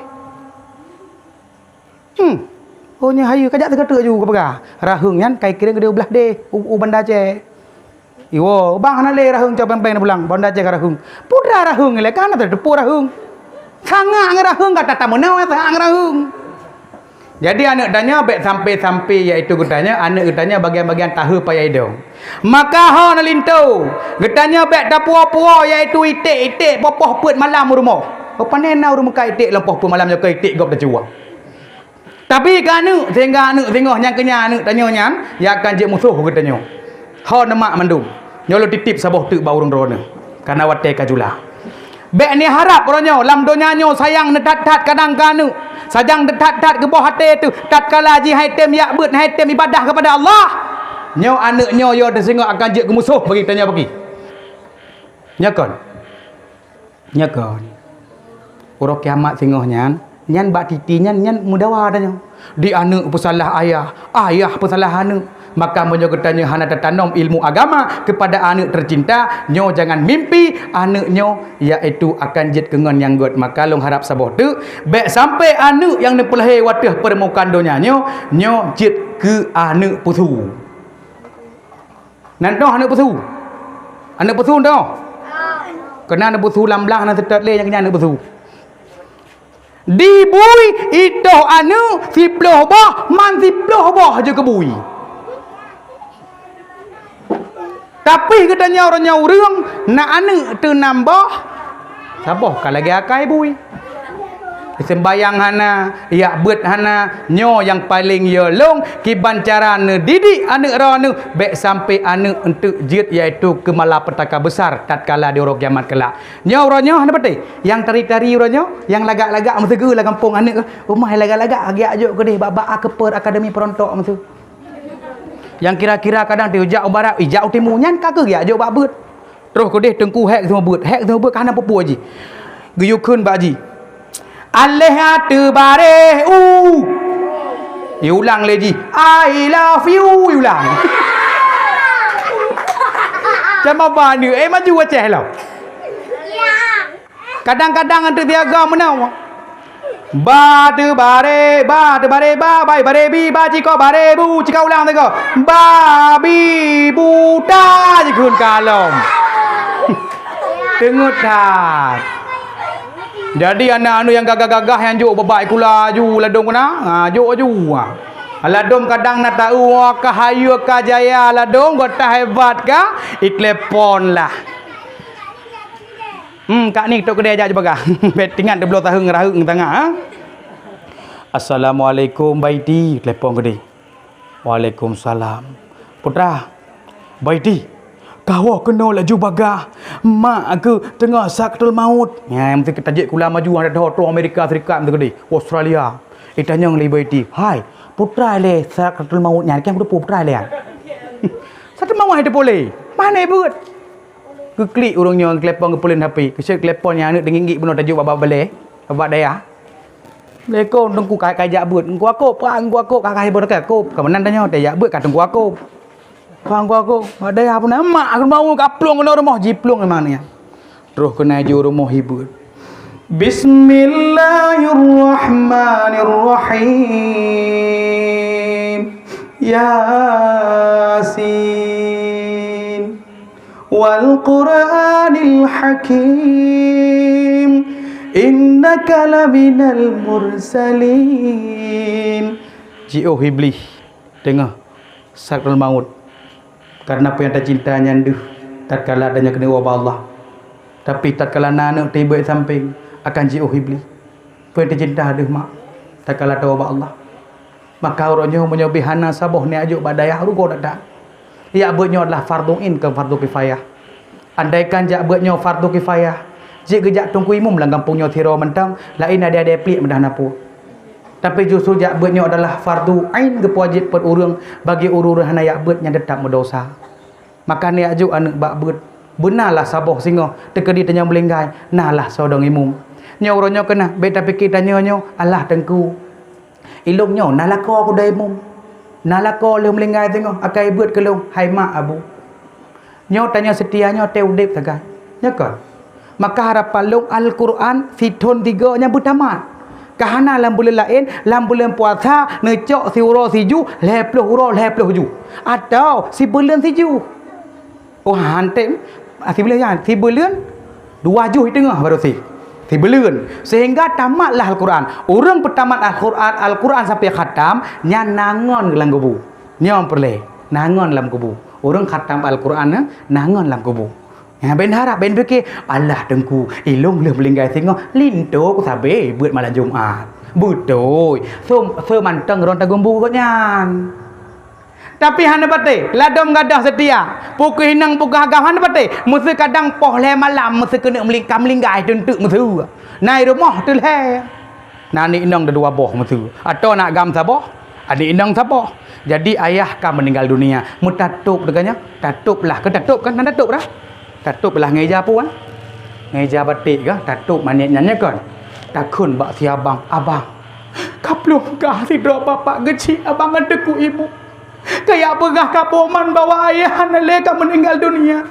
Oh nya hayu kajak tengah tu ju ka pegah. Rahung nyan kai kira gede belah de. U banda je. Iwo bang hana le rahung coba peng pulang. Banda je ka rahung. Pudra rahung le kana tu depu rahung. Sangak ngerahung kata tamu nawa sangak ngerahung. Jadi anak tanya baik sampai iaitu getanya anak getanya bagian-bagian tahu payah itu. Maka ha na lintu. Getanya baik dapur-dapur iaitu itik popoh put malam rumah. Panena rumah ka itik lempoh put malam ka itik gop dah jual. Tapi ka anu sehingga anu tengok yang kenya anu tanya nyan ya akan je musuh getanya. Ha nama mandum. Nyolo titip sabah tu ba urang rona. Karena wate ka jula. Bek ni harap orangnya lam donya nyo sayang netat-tat kadang kanu sajang detat-tat ke bawah hati tu tatkala ji haitem ya beut haitem ibadah kepada Allah nyo anak nyo yo desengok akan je ke musuh bagi tanya pergi nyakon urang kiamat tengok nyan bak titi nyan mudawa tanya di anak pesalah ayah pesalah anak maka menyogotanya hana tertanam ilmu agama kepada anak tercinta nyo jangan mimpi anak nyo iaitu akan jet kengon yang gut maka long harap sabah tu baik sampai anak yang nepelahir watah permukaan dunia nyo jet ke anak putu nanti anak putu dah kena anak putu lamblah nak tetap le yang kena anak putu dibui itu anu siploh bah man siploh bah je kebui. Tapi katanya orangnya urang nak anu tu nambah sabah ka lagi akai bui. Sembayang hana ya beut hana nyo yang paling yolong kiban cara ne didik anak ranu baik sampai anak untuk jid iaitu ke malapetaka besar tatkala di orang kiamat kelak. Nyo orangnya hana betul. Yang tari-tari orangnya yang lagak-lagak mesegu lah kampung anak rumah lagak-lagak agi ajuk ke deh baba keper akademi perontok masa. Yang kira-kira kadang dia ujak barat ijak timur nyan ka ke ya ajuk bak beut. Terus ke deh tengku hek semua beut kana pupu aji. Guyukun bak aji. Aleh atu bare ulang lagi I love you ulang sama bani maju aceh lah kadang-kadang antu tiaga menau ba tu bare ba bai bare bi ba ci ko bare bu ci ka ulang tu ko ba bi bu ta ji kun kalom tengut tat. Jadi anak-anak yang gagah-gagah yang juk bebai kula ju ladong kena juk ju ladong kadang nak tahu kahayu ka jaya ladong gota hebat ka iklepon lah kak ni tok kedai aja baga betingan 12 tahun ngerahung tengah ha? Assalamualaikum baiti telepon kedai Waalaikumsalam putra baiti kau kena laju bagah mak aku tengah sakral maut ya mesti kita tajik kula maju ada hoto Amerika Serikat mesti gede Australia itanya ngali baiti hai putra le sakral maut nya kan putra le sakral maut ada boleh mana buat ke klik urangnya klepon ke polin HP ke klepon yang anak denginggi benar tajuk baba bale baba daya leko tengku kajak buat engko aku kakak hebor ke aku kemenan tanya daya buat kat tengku aku Bang aku ada apa nama mak aku mau kaplong kena rumah jiplong mana terus kena ju rumah hibur Bismillahirrahmanirrahim Yasin wal Qur'anil Hakim innaka laminal mursalin Jio Hibli dengar sakral maut karena apa yang tak cinta nyandu tatkala adanya kena wabah Allah tapi tatkala anak tiba samping akan jauh iblis apa yang tak cinta ada mak tatkala ada wabah Allah maka orangnya menyobihana sabah ni ajuk badayah rugo datang ia beutnya adalah fardu in ke fardu kifayah andaikan jak beutnya fardu kifayah jik gejak tungku imum lang kampungnya tiro mentang lain ada plik mendah napu tapi justru jak beutnya adalah fardu ain ke wajib per urang bagi urang hana yak beut yang tetap berdosa maka ni ajuk anak bak beut Benarlah saboh singo teka di tanya melinggai. Nalah sodong imum. Nyo ronyo kena beta pikir tanya nyo Allah tengku. Ilung nyo nalako aku dai imum. Nalako le melinggai singo akai buat kelung hai mak abu. Nyo tanya setia nyo te udip sagai. Nyakon. Maka harapan long Al-Quran fitun 3 nya butamat. Kahana lam bulan lain, lam bulan puasa, necok si uro siju, 20 uro 20 ju. Atau si bulan siju. Oh hantem, si bulan yang si bulan 2 ju tengah baru si. Si bulan sehingga tamatlah Al-Quran. Orang pertamat Al-Quran sampai khatam, nya nangon dalam kubu. Nya perle, nangon dalam kubu. Orang khatam Al-Quran nangon dalam kubu. Ya ben harap ben fikir Allah tengku ilung le melinggai tengok linto ku sabe buat malam Jumaat. Betul. So manteng ron tagumbu kok nyan. Tapi hana pate ladom gadah setia. Pukul hinang pukul agam hana pate. Mesti kadang poh le malam mesti kena melinggai tentuk mesti. Nai rumah tu le. Nani inang ada 2 boh mesti. Atau nak gam saboh? Ada inang saboh. Jadi ayah kan meninggal dunia. Mutatup dengannya. Tatuplah ke tatup kan? Nanda tatup dah. Tatup belah ngeja puan. Ngeja batik ke? Tatup manitnya kan. Takun bak si abang. Abang. Kaplum kah si drop bapak kecil. Abang ada ku ibu. Kayak begah kapoman bawa ayah naleka meninggal dunia.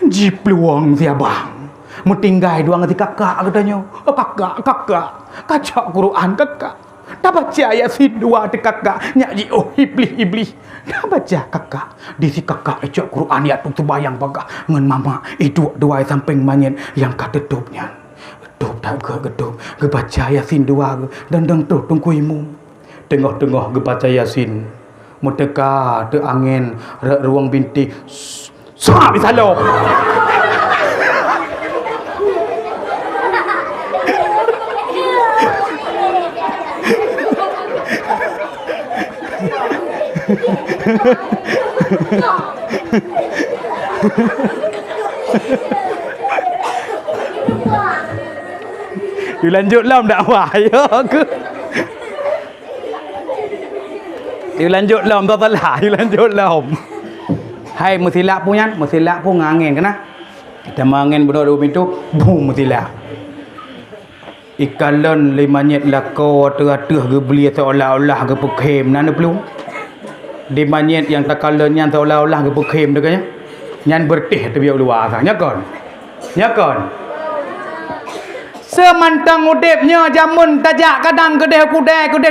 Jipluang si abang. Mutinggai doang si kakak katanya. Oh, kakak. Kacak Quran kakak. Tak baca Yasin 2 de kakak. Nyak oh iblis. Tak baca kakak. Di si kakak ecok Quran ya tu bayang bagah ngan mama itu 2 samping manyen yang katutupnya. Gedup tak gedup. Ge baca Yasin 2 dan tu tungkuimu. Tengok-tengok ge baca Yasin. Muteka te angin ruang binti. Sa bisalo. You lanjut lam dakwah ya ke? You lanjut lam tak salah, you lanjut lam. Hai mutilak punya, mutilak pun angin kena. Kita mangin benar itu, boom mutilak. Ikalan 5 nyet lako teratuh ke beli seolah-olah ke pekem nana belum. Di manyet yang takalan yang seolah-olah ke pekem tu kan. Nyan bertih tu biar luar kan. Nyakon. Semantang udipnya jamun tajak kadang kedai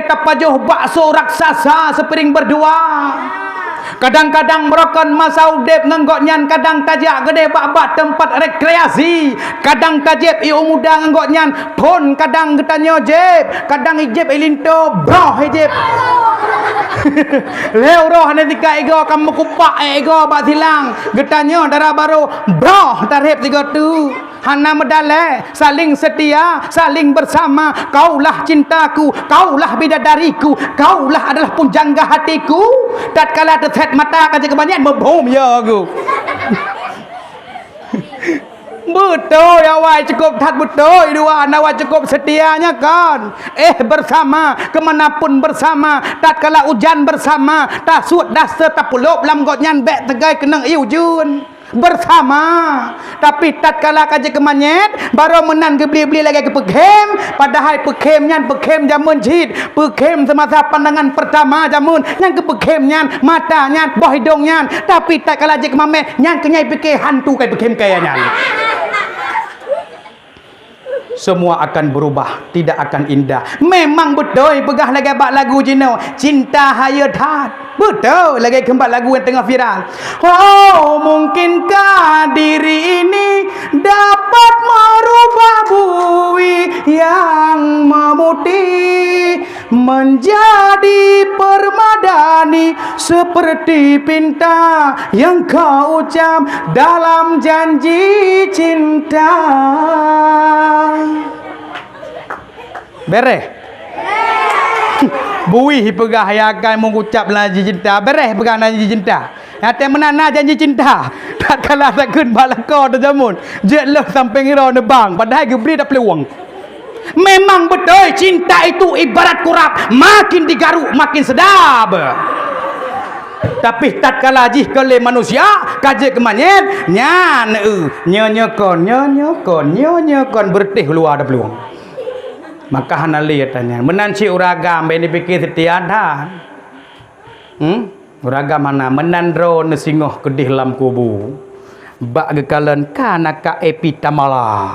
tapajuh bakso raksasa sepiring berdua. Kadang-kadang merokon masa udip ngenggok nyan kadang tajak gede bak tempat rekreasi. Kadang tajib iu muda ngenggok nyan pun kadang getanyo jeb. Kadang ijib ilinto broh ijib. Leo roh nanti ego kamu kupak ego bak silang. Getanyo darah baru broh tarif 3 tu. Hana medale saling setia, saling bersama. Kaulah cintaku, kaulah bidadariku, kaulah adalah pujangga hatiku. Tatkala terset mata kaca kebanyakan membom ya aku. Betul ya wai cukup tat betul dua nawa cukup setianya kan. Bersama kemanapun bersama. Tatkala hujan bersama. Tak suat dah setapulop lam got nyan bek tegai kenang iu jun. Bersama. Tapi tatkala kaje kemanyet baru menan ke beli-beli lagi ke pekem. Padahal pekem nyan pekem jamun jid. Pekem semasa pandangan pertama jamun yang ke pekem nyan mata nyan boh hidung nyan. Tapi tatkala je kemamet nyan kenyai fikir hantu kai pekem kaya nyan. Semua akan berubah, tidak akan indah. Memang betul pegah lagi bak lagu jino Cinta Hayat Hat. Betul lagi kembali lagu yang tengah viral. Oh, mungkinkah diri ini dapat merubah bui yang memutih menjadi permadani seperti pinta yang kau ucap dalam janji cinta. Bereh. Bui pegah yang akan mengucap janji cinta. Bereh pegah janji cinta. Hati menana janji cinta. Tak kalah takun balakor tu jamun. Jetlah sampai ngira nebang. Padahal geberi dah peluang. Memang betul cinta itu ibarat kurap. Makin digaruk makin sedap. Tapi tatkala jih kele manusia kaje ke manyet nyan nyokon bertih luar ada peluang. Maka hanali tanya menanci uragam beni pikir setiada. Uragam mana menandro nesingoh kedih lam kubu. Bak gekalan kana ka epitamala.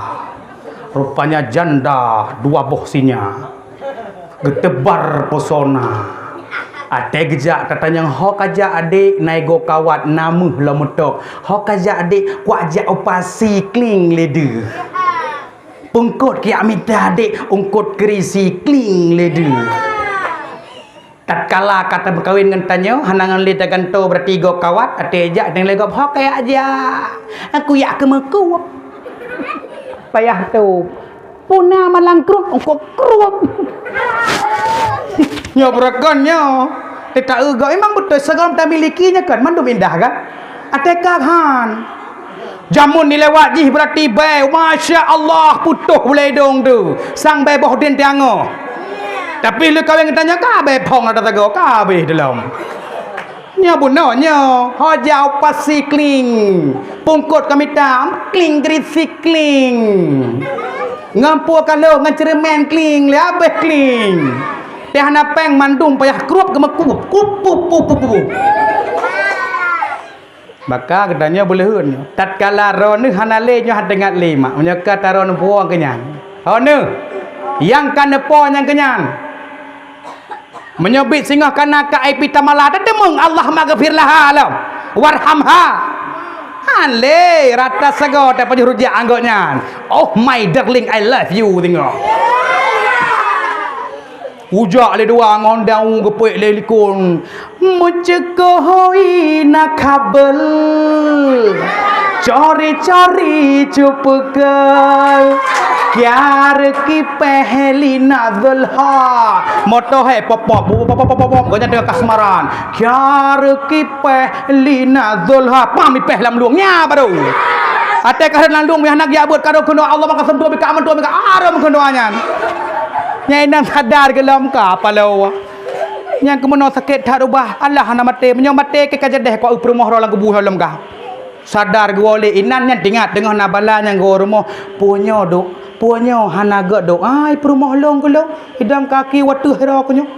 Rupanya janda dua bohsinya. Getebar pesona. Ate gejak katanya hok aja adik naigo kawat namuh lamutok hok aja adik kuat aja opasi kling lede pungkut ki amita adik ungkut kerisi kling lede tatkala kata berkawin dengan tanya hanangan leda ganto bertiga kawat ate gejak dengan legop hok kayak aja aku yak kemeku payah tu puna malangkruk ungkut kruk nyobrakannya tidak ega emang betul segala tak milikinya kan mandum indah kan atekah han jamun ni lewat jih berarti bay masya Allah putuh boleh dong tu sang bay boh den tiango tapi lu kawin tanya ka bay pong ada tago ka bay dalam nya buno nya hojau pasi kling pungkut kami tam kling grisi kling ngampu kalau nganceremen kling le abeh kling dia hana peng mandung payah kerup kemeku kupu maka katanya boleh hun tatkala ronu hanale nyo hadengat lima menyaka taron puang kenyan ronu yang kana po yang kenyan menyobit singah kana ka epitamala tademung Allah maghfirlah alam warhamha hale rata sago tak pajur rujak anggotnya oh my darling I love you tengok ujak le dua ngondang gepek le likun mencekoi nak kabel cari-cari cupekal kyar ki pehli nazalha moto hai pop gonya dengan kasmaran kyar ki pehli nazalha pami peh lam luangnya baru ate ka lan luang mi hanak ya buat karo kuno Allah maka sentuh bika aman tu bika aram kendoanya nyai nang sadar gelam ka palau yang kemono sakit tak ubah Allah hana mate menyo mate ke kajadeh ko uprumoh rolang kubuh dalam ka sadar gole inan nya tingat dengan nabala yang go rumah punyo hana ge do ai perumoh long gelo hidam kaki watu hero kunyo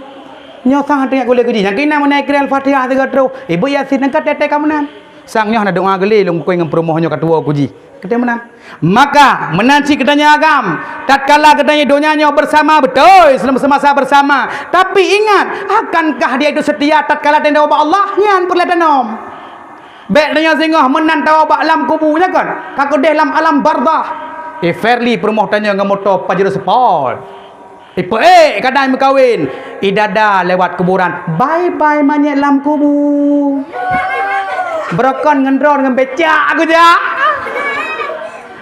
nyo sang tingat gole kuji yang kina menai kral fatihah tiga tro ibu yasin nang tete kamunan sang nyo hana doa gele long ko ngam perumohnya katua kuji kita menang maka menanci katanya agam tatkala katanya donyanya bersama betul semasa bersama tapi ingat akankah dia itu setia tatkala tenda obak Allah yang perlihatan om baik dengan singgah menan tahu obak alam kubunya kan kako deh dalam alam bardah fairly perumoh tanya ngamoto pajero sport kadang berkawin idada lewat kuburan bye bye manyet lam kubu berokon ngendron dengan becak aku je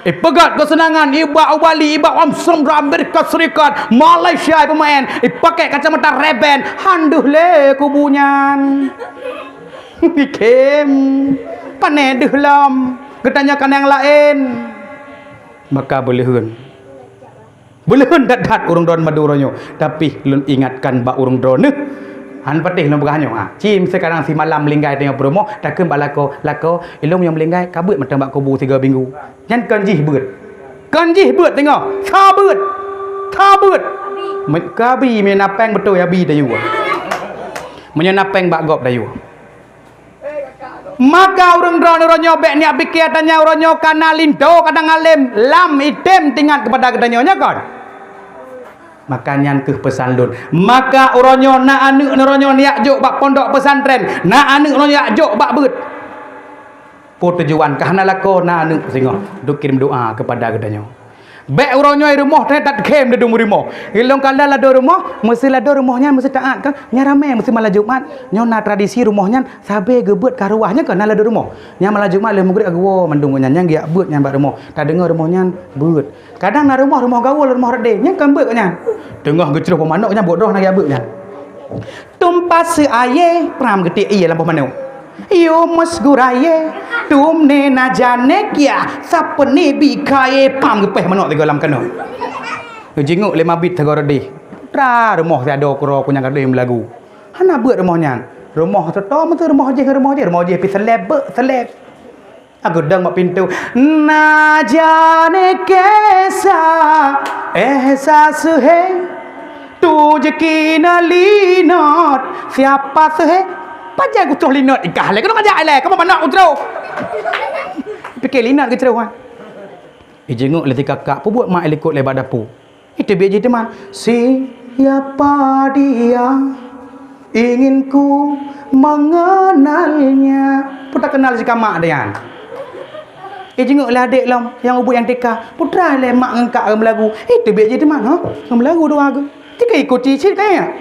pegat kesenangan ibak ubali ibak Amsterdam Amerika Serikat Malaysia pemain pakai kacamata Ray-Ban handuh le kubunya bikin panedeh lam ketanyakan yang lain maka boleh dat urung don maduronyo tapi lun ingatkan bak urung don han patih lun begahnyo cim sekarang si malam melinggai tengok promo takkan bak lako ilung yang melinggai kabut matang bak kubu 3 minggu nyan kan jih beut tengok kabut kabi menapeng betul ya bi dayu menyenapeng bak gop dayu maka urang ronyo bek niat pikir tanya ronyo kana lindo kadang alim lam item tingat kepada kedanyonya kan maka nyan ke pesan lun maka ronyo na anu ronyo niak jok bak pondok pesantren na anu ronyo niak jok bak beut po tujuan kahana lako na anu singo duk kirim doa kepada kedanyo bek ronyo rumah tak kem de dung rumah ilong kala la do rumah mesti la do rumahnya mesti taat kan nya rame mesti malam Jumat nyona tradisi rumahnya sabe gebeut ka ruahnya kan la do rumah nya malam Jumat le maghrib agwo mandung nya nya giak beut nya bak rumah tak dengar rumahnya beut kadang na rumah gaul rumah rede nya kan beut nya tengah gecroh pemanok nya bodoh na giak beut nya tumpas se aye pram gede iye lampu manok yo masguraye tumne na jane kya sapne bikaye pam gepeh manok tiga lam kano jinguk 5 bit tegor de tra rumah tiada kro punya kade lagu hana beut rumahnya Rumah tu rumah je pi seleb. Aku dang mak pintu. Na jane kaisa ehsas hai tujki na linot siapa se pajak ku tuh linot ikah le kau ngajak le kau mana utro fikir linot ke cerah jenguk le kakak pu buat mak ikut le badapu itu biar je teman siapa dia ingin ku mengenalnya pun tak kenal si mak dia jenguk lah adik lam yang ubu yang teka putra le mak ngengkak melagu itu biar je teman melagu doa ke tika ikut cicit kaya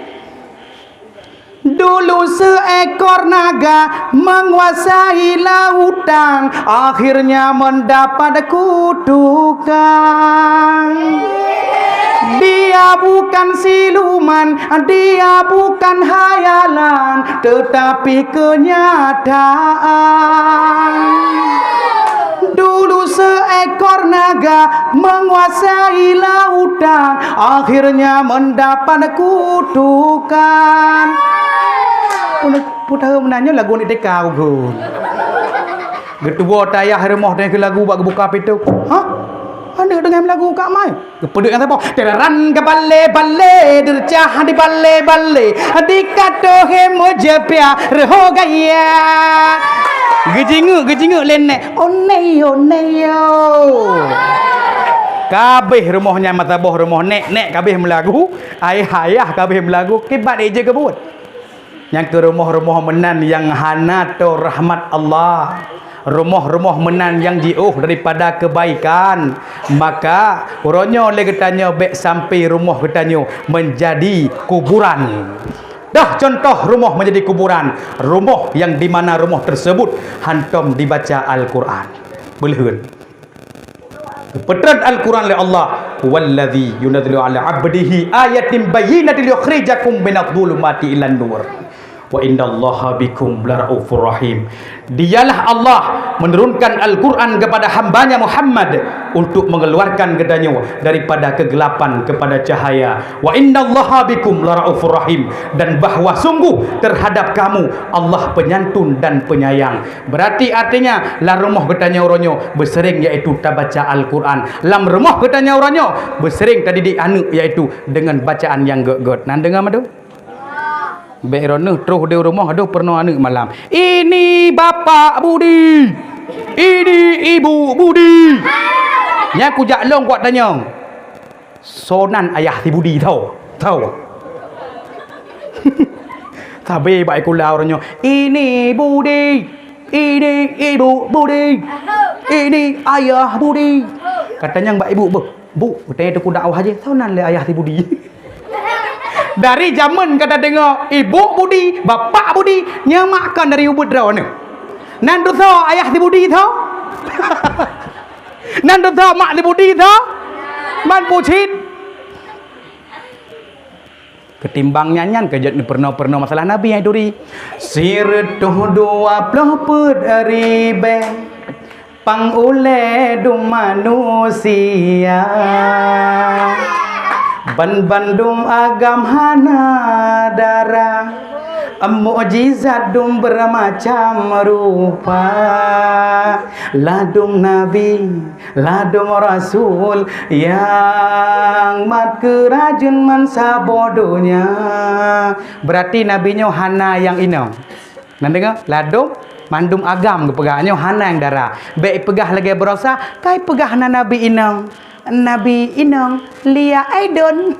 dulu seekor naga menguasai lautan akhirnya mendapat kutukan dia bukan siluman dia bukan hayalan tetapi kenyataan. Dulu seekor naga menguasai lautan akhirnya mendapat kutukan. Putera menanya lagu ni teka aku. Getua tayah remah dengan lagu bak buka pintu. Anda dengan lagu Kak Mai. Peduk yang siapa? Teran ke balle dercah di balle. Dikato he mojepia reho gaya. Gejingu lenek. Oneyo. Kabeh rumahnya mataboh rumah nek kabeh melagu. Ayah kabeh melagu. Kibat eje kebut. Yang ke rumah-rumah menan yang hanato rahmat Allah. Rumah-rumah menan yang jauh daripada kebaikan. Maka uronyo le getanyo bek sampai rumah getanyo menjadi kuburan. Dah contoh rumah menjadi kuburan. Rumah yang di mana rumah tersebut hantom dibaca Al-Quran. Belhun. Petran Al-Quran oleh Allah. Wallazi yunazzilu ala 'abdihi ayatin bayyinatin yukhrijakum minadh-dhulumati ilan nur. Wa innallaha bikum laraufur rahim. Dialah Allah menurunkan Al-Quran kepada hambanya Muhammad untuk mengeluarkan gedanyo daripada kegelapan kepada cahaya. Wa innallaha bikum laraufur rahim. Dan bahawa sungguh terhadap kamu Allah penyantun dan penyayang. Berarti artinya la rumah gedanyo oronyo bersering iaitu baca Al-Quran. Lam rumah gedanyo oronyo bersering tadi di anu iaitu dengan bacaan yang get-get. Nan dengar madu? Berono terus di rumah aduh pernah anak malam. Ini bapak Budi. Ini ibu Budi. Nya aku jak long kuat tanya. Sonan ayah si Budi tahu. Sabe baik kula orangnya. Ini Budi. Ini ibu Budi. Ini ayah Budi. Katanya mbak ibu, Bu, katanya aku dakwah aja. Sonan le ayah si Budi. Dari zaman kata dengar ibu Budi, bapak Budi nyamakan dari ubud draw ni. Nan tu tho ayah di Budi tho. Nan tu tho mak di Budi tho. Man pucit. Ketimbang nyanyian kejat ni pernah masalah Nabi yang duri. Sirtuh 20 put ribe pang ule du manusia. Bandum agam hana darah mukjizat dum bermacam rupa ladum nabi ladum rasul yang mat kerajun man sabodonya. Berarti nabinya hana yang ino nan dengar ladum mandum agam ke pegahnya hana yang darah baik pegah lagi berosa kai pegah na nabi ino Nabi Inong Lia Aidon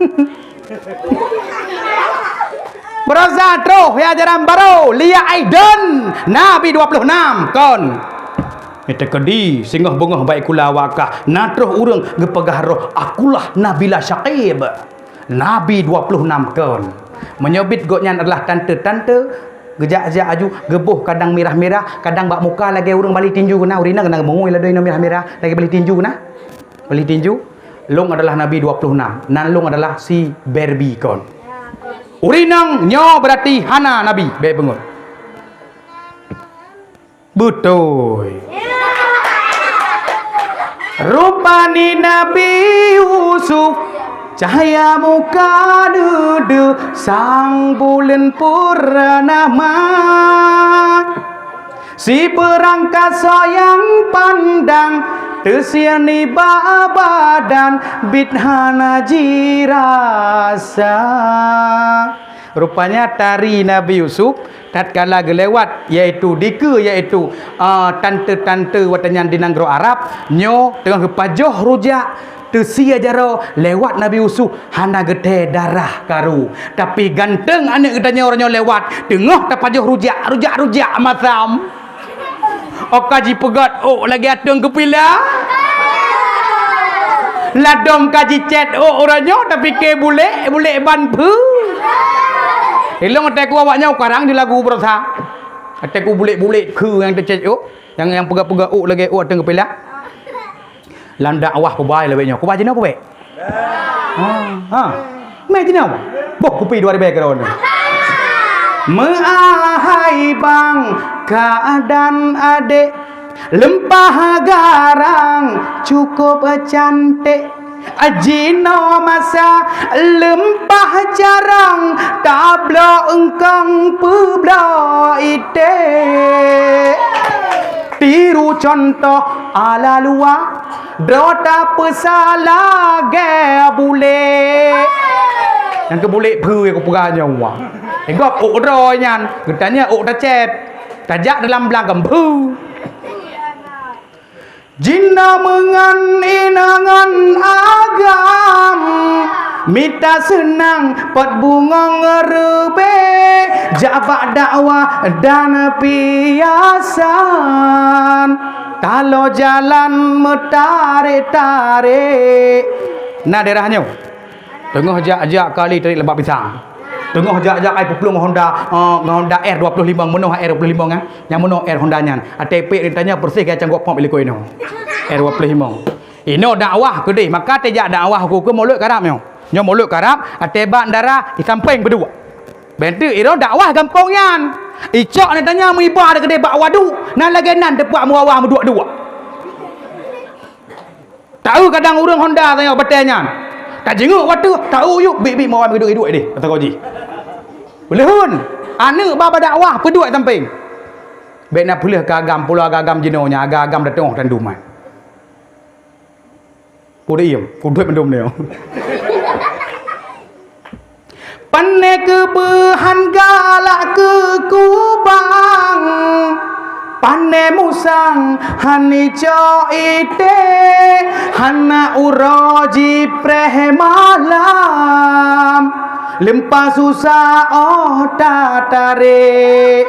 Berosa troh ya jaran baru Lia Aidon Nabi 26 kon itu kedi singgah bengah baik kula wakah natroh urang gepegah roh akulah Nabila Syaqib Nabi 26 kon menyobit goknya adalah tante-tante gejak-gejak aju gebuh kadang merah-merah kadang bak muka lagi urang balik tinju kena urina kena mengui lah doi merah-merah lagi balik tinju kena beli tinju. Long adalah Nabi 26. Nan long adalah si Barbie kon. Urinang nyo berarti hana Nabi. Baik bengut. Betul. Rupani Nabi Yusuf cahaya muka dudu sang bulan purnama, si perangkat soyang pandang tersiani badan bidhana jirasa. Rupanya tari Nabi Yusuf tatkala gelewat iaitu dika iaitu tante-tante watanyan di negara Arab nyo tengah kepajoh rujak tersia jaro lewat Nabi Yusuf hana gede darah karu tapi ganteng anak gedanya orangnya lewat tengah tapajoh rujak masam okaji pegat lagi atong kepila ladom kaji chat orangnya tapi ke boleh ban pu ilong ateku awaknya sekarang di lagu berosa ateku bulik-bulik ke yang tercet yang pegat-pegat lagi atong kepila landak awah pebai lebihnya. Ku baca apa baik? Mai jenis apa? Boh kupi 2 ribu kron. Meahai bang keadaan adik lempah garang cukup cantik. Ajino masa lempah jarang tablo engkang peblo ite. Tiru contoh ala luar Dota pesala ge bule. Yang ke bule pu yang kupuganya wah. Engkau royan, getanya tacet. Tajak dalam belakang pu. Jina mengan inangan agam mita senang pot bunga ngerebe jabak dakwah dan piasan kalau jalan metare-tare nah daerahnya tengah jak-jak kali tarik lembab pisang tengah jak-jak ai puplung Honda R25 menoh R25 kan yang menoh R Hondanya ATP ditanya bersih kayak canggok pom iliko ino R25 ino dakwah gede maka tejak dakwah aku ke mulut karap nyo mulut karap atebak darah di samping berdua bentuk iro dakwah gampangnya icok ni tanya muibah ada gede bak wadu nan lagi nan depak muawah dua-dua tahu kadang urang Honda tanya betenya tak jenguk waktu tahu yuk bibi mau ambil hidup deh kata koji belehun anu baba dakwah berdua samping baik nak pulih ke agam pulau agam jinonya agam datang dan duman pudah iem pudah mendum dia Pane kebehan galak ke kubang Pane musang hani co ite Hana uroji preh malam Lempa susah tatare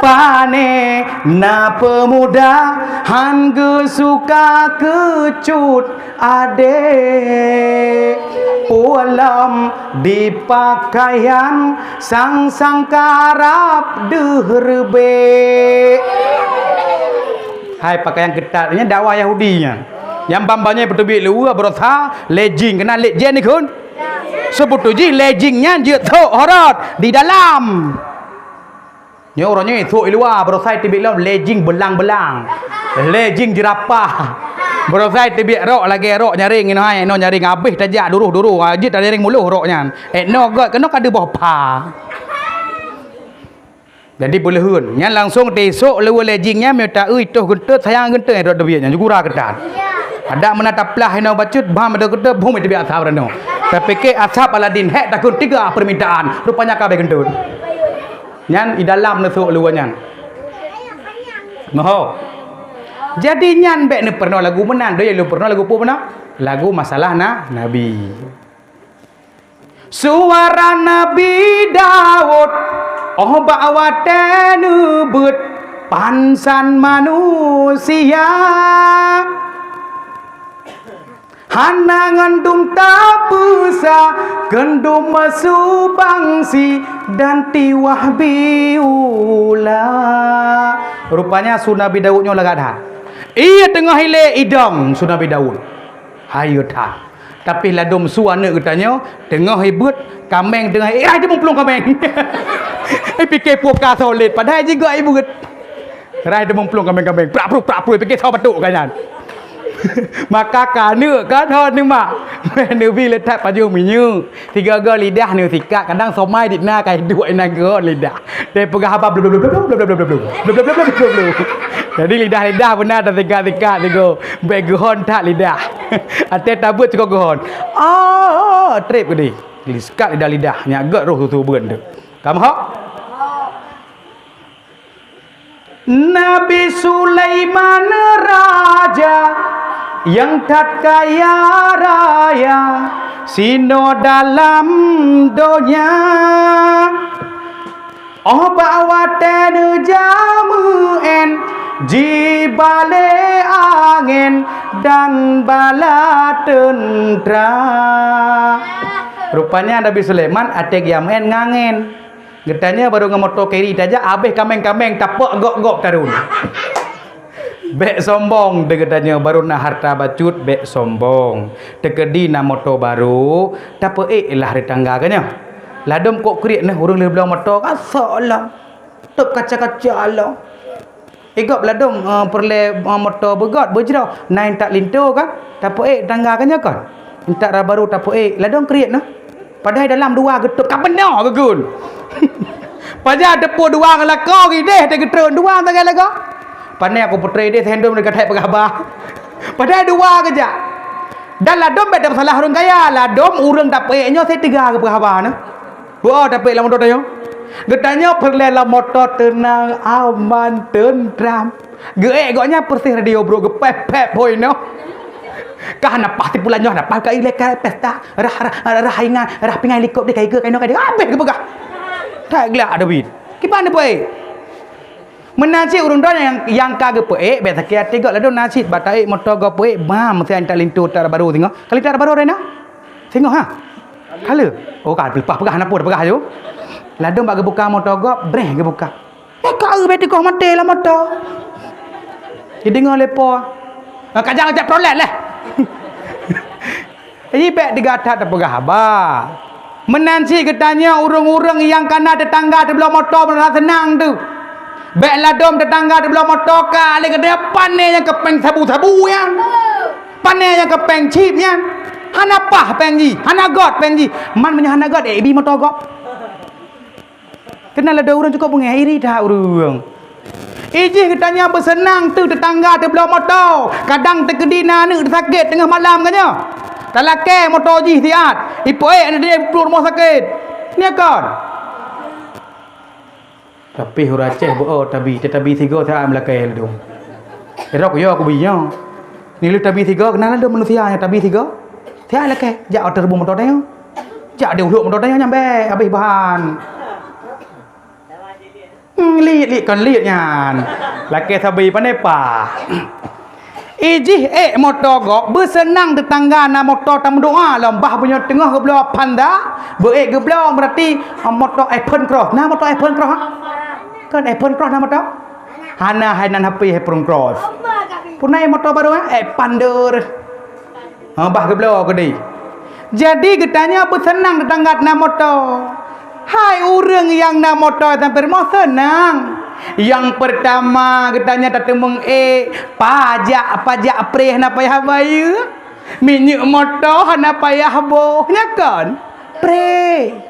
Pane na pemuda Han suka kecut ade Pualam di pakaian sang karap derbe. Hai pakaian ketatnya dakwah Yahudinya. Yang bambanya betul-betul luar berosa legging kena legend ni kun. Sebut tu ji leggingnya je tok horot di dalam. Nya orangnya tok luar berosa tiba-tiba legging belang-belang. Legging jerapah. Berosai tibiak rok lagi rok nyaring ino hai no nyaring habis tajak duruh ajit nyaring muluh roknya no god kena kada bopa jadi boleh hun nya langsung tesok lewe lejingnya minta tuh gentut sayang gentut rok debianya jugura ketan ada menatap lah ino bacut bam ada gentut bum tibiak asap reno tapi ke asap Aladin hek takun 3 permintaan rupanya kabeh gentut nyan di dalam nesok lewenya moho jadi nyan bek ni pernah lagu menan doy lu pernah lagu apa lagu masalah Nabi suara Nabi Daud bawa tenubut pansan manusia hana ngandung tapusa gendum masu bangsi dan tiwah biula rupanya Nabi Daudnya lagadah ia tengah hile idam Nabi Daud hayutah tapi ladom suana katanya tengah hibut kameng tengah dia mempelung kameng fikir puka solid padahal juga ibu rai dia mempelung kameng-kameng prak-prak fikir tahu betul kan Maka kana kan hon ni mak. Nabi letak baju minyu. Tiga lidah ni sikat kadang somai di na kai dua na lidah. Dia pegah apa blub blub blub blub blub blub blub. Jadi lidah benar dah sikat tiga. Baik gehon tak lidah. Ate tabut cukup gehon. Trip ke ni. Sikat lidah agak roh tu benda. Kamu hok? Nabi Sulaiman raja yang tak kaya raya sino dalam dunia bawa tenu jamuan jibale angin dan bala tentera. Rupanya Nabi Sulaiman atek yamen ngangen. Getanya baru ngamoto kiri saja habis kameng-kameng tapak gok-gok tarun. Bek sombong degetanya baru na harta bacut bek sombong. Tekedi na moto baru tapak lah di tangga kanya. Ladom kok kriak nah urang le belang moto asalah. Tok kaca-kaca lah. Igop ladom perle moto begot bejrau nain tak linto kan. Tapak tangga kanya kan. Minta baru tapak ladom kriak nah. Padahal dalam dua getuk ka benar ke gun. Padahal depo dua ngelakau gideh te getron dua tangan laga. Pandai aku putri dia hendom dekat hai pegabah. Padahal dua keja. Dan ladom beda masalah orang kaya. Ladom urang dapetnya saya tiga ke pegabah nah. Buah dapet lah motor tanya. Getanya perlela motor tenang aman tentram. Geeknya persih radio bro gepep-pep poin no. Kah napah ti pulanyo napah ka ilek pesta rah ingan rah pingai likop dia kai ke kai no kai habis ke pegah. Tak gelak David. Gimana boy? Menasi urang don yang kagak poe bet sakit tiga ladon nasi batai motor go poe mam mesti antar lintu tar baru tengok. Kali tar baru rena. Tengok ha. Kala. Oh ka pelpah pegah napa pegah yo. Ladon bagi buka motor go breh ke buka. Kau bet kau mati lah motor. Dia dengar lepo. Kajang ajak prolet lah. Jadi bek digatat tak pegah abah. Menansi ketanya urang-urang yang kana tetangga di belah motor merasa senang tu. Bek ladom tetangga di belah motor kali ke dia pandai yang kepeng sabu-sabu yang. Pandai yang kepeng chip yang. Hana pah pengji, hana god pengji. Man punya hana god bi motor god. Kenal ada orang cukup mengairi dah urang. Ijih katanya bersenang tu tetangga di belah motor. Kadang terkedina ni sakit tengah malam katnya. Talake motor ji siat. Ipoe ada dia perlu rumah sakit. Ni kan. Tapi huraceh bo tabi tiga saya melakai dong. Erok yo aku binya. Ni lu tabi tiga kenal ada manusia yang tabi tiga. Saya lakai jak terbu motor dia. Jak dia uluk motor dia nyampe habis bahan. Lihat kan lihat nyan. Laki sabi pandai pa. Ijih motor gok bersenang tetangga na motor tam doa lambah punya tengah ke belah panda. Beek ke belah berarti motor Apple Cross. Nah motor Apple Cross. Kan Apple Cross nama motor. Hana hainan hapi Apple Cross. Punai motor baru Pander. Bah ke belah ke di. Jadi getanya bersenang tetangga na motor. Hai orang yang nak motor sampai rumah senang. Yang pertama katanya tatemung pajak preh na payah bayar. Minyak motor na payah boh nya kan. Preh.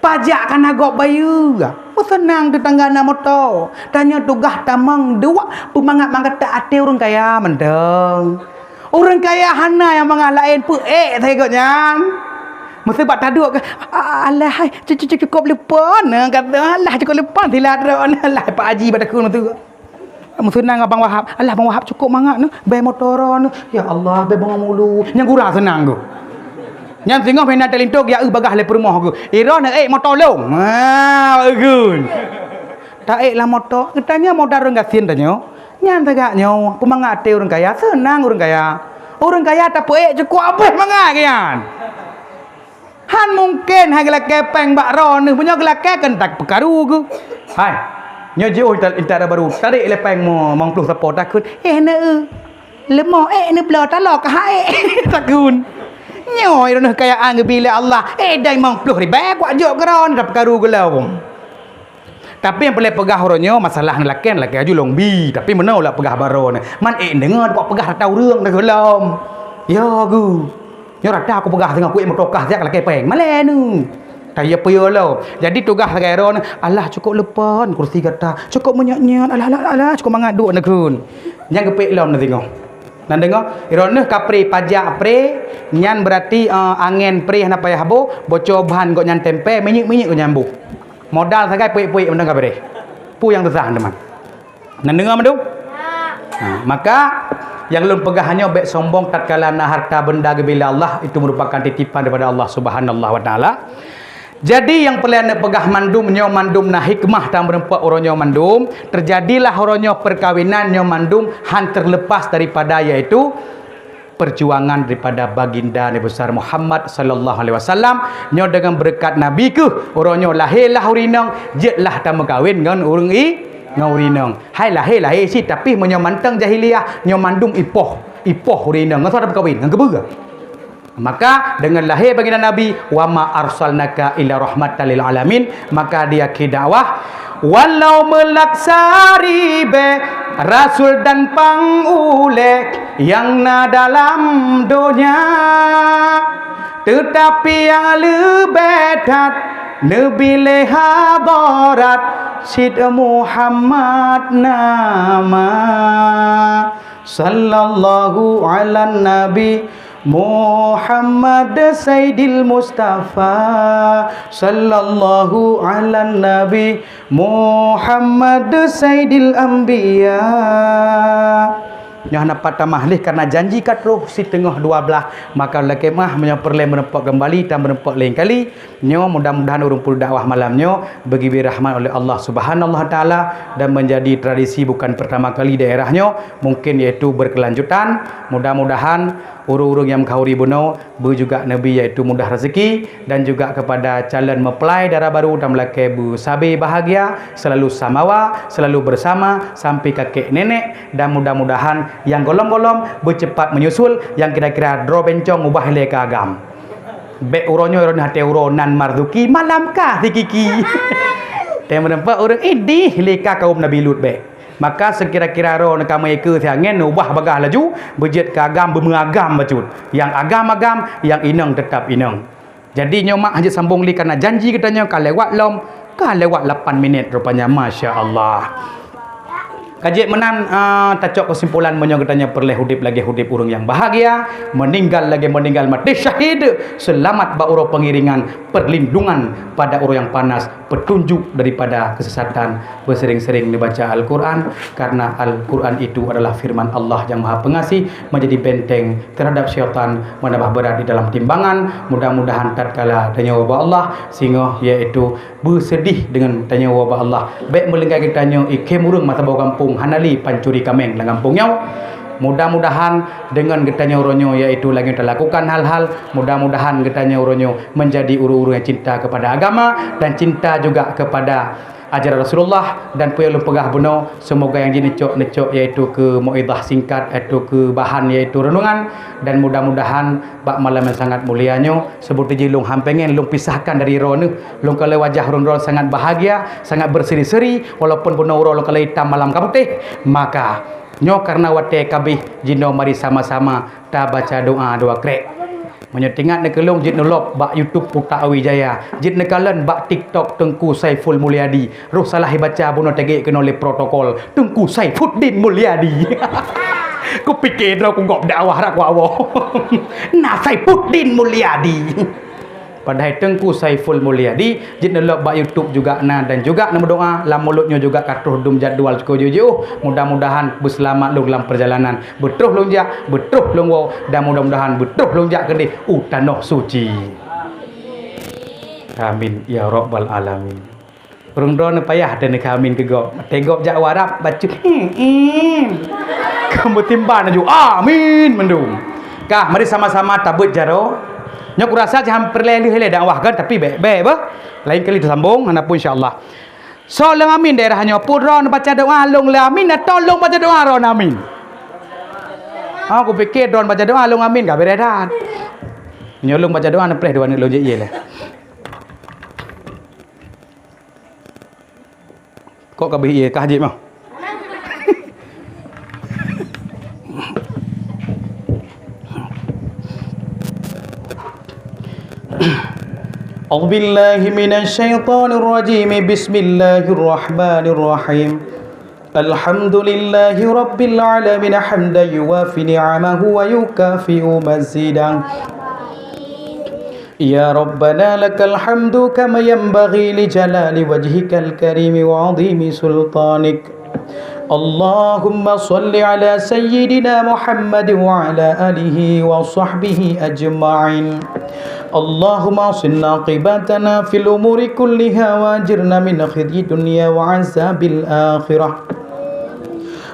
Pajak kan agak bayar. Senang tetangga na motor. Tanya tugas tamang dua pemangat tak ate orang kaya mendeng. Orang kaya hana yang mangah lain pu tegaknya. Mesti buat taduk ke alah hai cukup lepas nah kata alah cukup lepas silat alah Pak Haji pada kun tu senang abang Wahab alah abang Wahab cukup mangak noh bay motor noh ya Allah bay bang mulu yang gurang senang tu yang tengok pena telintok ya bagah le rumah aku ira nak motor long bagun tak lah motor katanya modal orang gasin tanya nyan tagaknya pemangak te orang kaya senang orang kaya tak cukup habis mangak kian. Han mungkin hai gelak kepeng bak ron ni punya gelak kan tak perkaru ke. Hai. Nya jauh intara baru. Tarik lepeng mo mong plus support takut. Na lemah ni bela talak hai. Takun. Nyoy ron kayaan ke bila Allah. Dai mong plus riba kuat jok geron tak perkaru gelau. Tapi yang boleh pegah oronyo masalah laken aju long bi tapi mana lah pegah baro ni. Man dengar kok pegah tahu reung dah gelom. Ya gu. Nyo rata aku pegah tengah ku motokah jak laken peng. Male nu. Kaya paya lo. Jadi tugas negara ni alah cukup lepon kursi kata. Cukup menyat-nyat alah cukup mangaduk nak kun. Yang kepek lom nak tengok. Nan tengok irone kapri pajak pre nyan berarti angin pre hana payah habo bocor bahan kok nyan tempe minyak kok nyambuk. Modal sagai puik-puik mendengar bere. Pu yang besar teman. Nan dengar mendung? Maka yang lun pegahannya baik sombong tatkala harta benda bila Allah itu merupakan titipan daripada Allah Subhanahu wa taala. Jadi yang pelian pegah mandum nyo mandum na hikmah tang berempat oronyo mandum terjadilah oronyo perkawinan nyo mandum han terlepas daripada yaitu perjuangan daripada baginda Nabi besar Muhammad sallallahu alaihi wasallam nyo dengan berkat nabi ke oronyo lahirlah urinong jetlah ta kawin ngan urang ngaurinong hai lahir si tapi menyo mantang jahiliah nyo mandum ipoh urinong ngasa ada kawin ngan kebega. Maka dengan lahir baginda Nabi wa ma arsalnaka illa rahmatan lil alamin maka dia dakwah walau melaksari be rasul dan pangulek yang na dalam dunia tetapi yang lebih dat Nabi lehabarat Sid Muhammad nama sallallahu ala nabi Muhammad Sayyidil Mustafa sallallahu ala nabi Muhammad Sayyidil Anbiya. Yang dapat tamahlih karena janji kat roh si tengah 12 maka lekemah menyaperle menempak kembali dan menempak lain kali nyo mudah-mudahan urung pul dakwah malamnyo bagi birahman oleh Allah Subhanahu wa taala dan menjadi tradisi bukan pertama kali daerahnyo mungkin iaitu berkelanjutan mudah-mudahan urung-urung yang mengkauri buno bu juga nabi iaitu mudah rezeki dan juga kepada calon mempelai darah baru dan melakai bu sabi bahagia selalu samawa selalu bersama sampai kakek nenek dan mudah-mudahan yang golong-golong bercepat menyusul yang kira-kira draw bencong ubah le agam be uronyo iron hati uronan marzuki malamkah tikiki tem nampak orang ini leka kaum Nabi Lut be maka sekira-kira ro nak mereka siangen ubah bagah laju berjet ke agam bermengagam bacut yang agam-agam yang inang tetap inang jadi nyomak hanya sambung li karena janji katanya kalau lewat lom kan lewat 8 minit rupanya masya-Allah. Kajian menan tacok kesimpulan katanya perle hudip lagi hudip urang yang bahagia meninggal lagi meninggal mati syahid selamat ba uro pengiringan perlindungan pada uro yang panas petunjuk daripada kesesatan bersering-sering dibaca Al-Quran karena Al-Quran itu adalah firman Allah yang maha pengasih menjadi benteng terhadap syaitan menambah berat di dalam timbangan mudah-mudahan tatkala tanya wabah Allah sehingga iaitu bersedih dengan tanya wabah Allah baik melenggai kitanya ikem urang mata bau kampung hanali pancuri kameng dalam kampungnya mudah-mudahan dengan getanya uronyo iaitu lagi kita lakukan hal-hal mudah-mudahan getanya uronyo menjadi uru-uru yang cinta kepada agama dan cinta juga kepada ajaran Rasulullah dan puyalum pegah buno semoga yang jinecok-necok iaitu ke mauidhah singkat iaitu ke bahan iaitu renungan dan mudah-mudahan bak malam yang sangat mulianya seperti jilung hampengen lung pisahkan dari roh ni lung kalau wajah ron sangat bahagia sangat berseri-seri walaupun buno roh lung kalau hitam malam kaputih maka nyo karena wate kabih jino mari sama-sama ta baca doa krek menyetingat nekelung jid nolop bak YouTube Putak Awi Jaya jid nekalan bak TikTok Tengku Saiful Mulyadi roh salah baca buno tegek kena oleh protokol Tengku Saifuddin Mulyadi ku pikir aku ngop dakwah rak wawo nah Saifuddin Mulyadi padahal Tengku Saiful Mulyadi jid nolop bak YouTube juga nah dan juga nama doa lam mulutnya juga katuh dum jadual cukup jauh mudah-mudahan berselamat lu dalam perjalanan betuh lonjak betuh longwo dan mudah-mudahan betuh lonjak ke di tanah suci amin ya rabbal alamin urang drone payah dan amin ke gop tegop jak warap bacu kamu timban aju amin mendung kah mari sama-sama tabut jaro nyok rasa jangan perleli hele dakwah kan tapi baik bah lain kali disambung manapun insyaallah so lang amin daerahnya pudron baca doa long amin tolong baca doa ron amin aku fikir don baca doa long amin gak beredan nyolong baca doa nepres doa ni lo je lah Kok kabeh iya kah je mah? A'udzu billahi minasy syaithanir rajim. Bismillahirrahmanirrahim. Alhamdulillahi rabbil alamin hamdan yuwafi ni'amahu wa yukafi'u mazidah. Ya Rabbana lakal hamdu kama yanbaghi li jalali wajhikal karim wa 'azimi sultanik. Allahumma salli ala sayyidina Muhammad wa ala alihi wa sahbihi ajma'in. Allahumma asinna qibatana fil umuri kulliha wa ajirna min khizyi dunya wa azabil akhirah.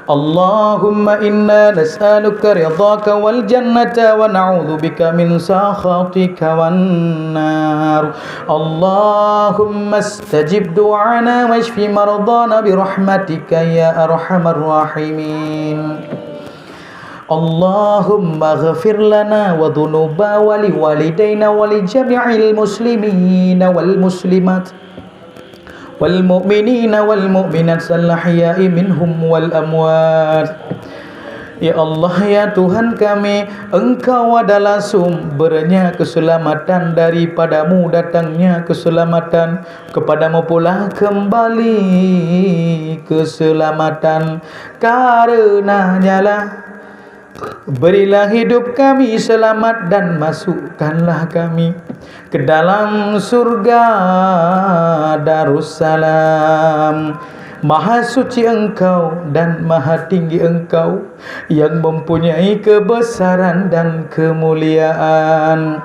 Allahumma inna nas'aluka ridhaka wal jannata wa na'udzu bika min sakhatika wan nar. Allahumma istajib du'ana washfi mardana bi rahmatika ya arhamar rahimin. Allahumma ghafir lana wa dhunuba wa li walidayna wa li jami'il muslimina wal muslimat wal mu'minina wal mu'minat al-ahya'i minhum wal amwat. Ya Allah, ya Tuhan kami, Engkau adalah sumbernya keselamatan, daripadamu datangnya keselamatan, kepadamu pula kembali keselamatan. Karenanya lah berilah hidup kami selamat dan masukkanlah kami ke dalam surga Darussalam. Maha suci Engkau dan maha tinggi Engkau yang mempunyai kebesaran dan kemuliaan.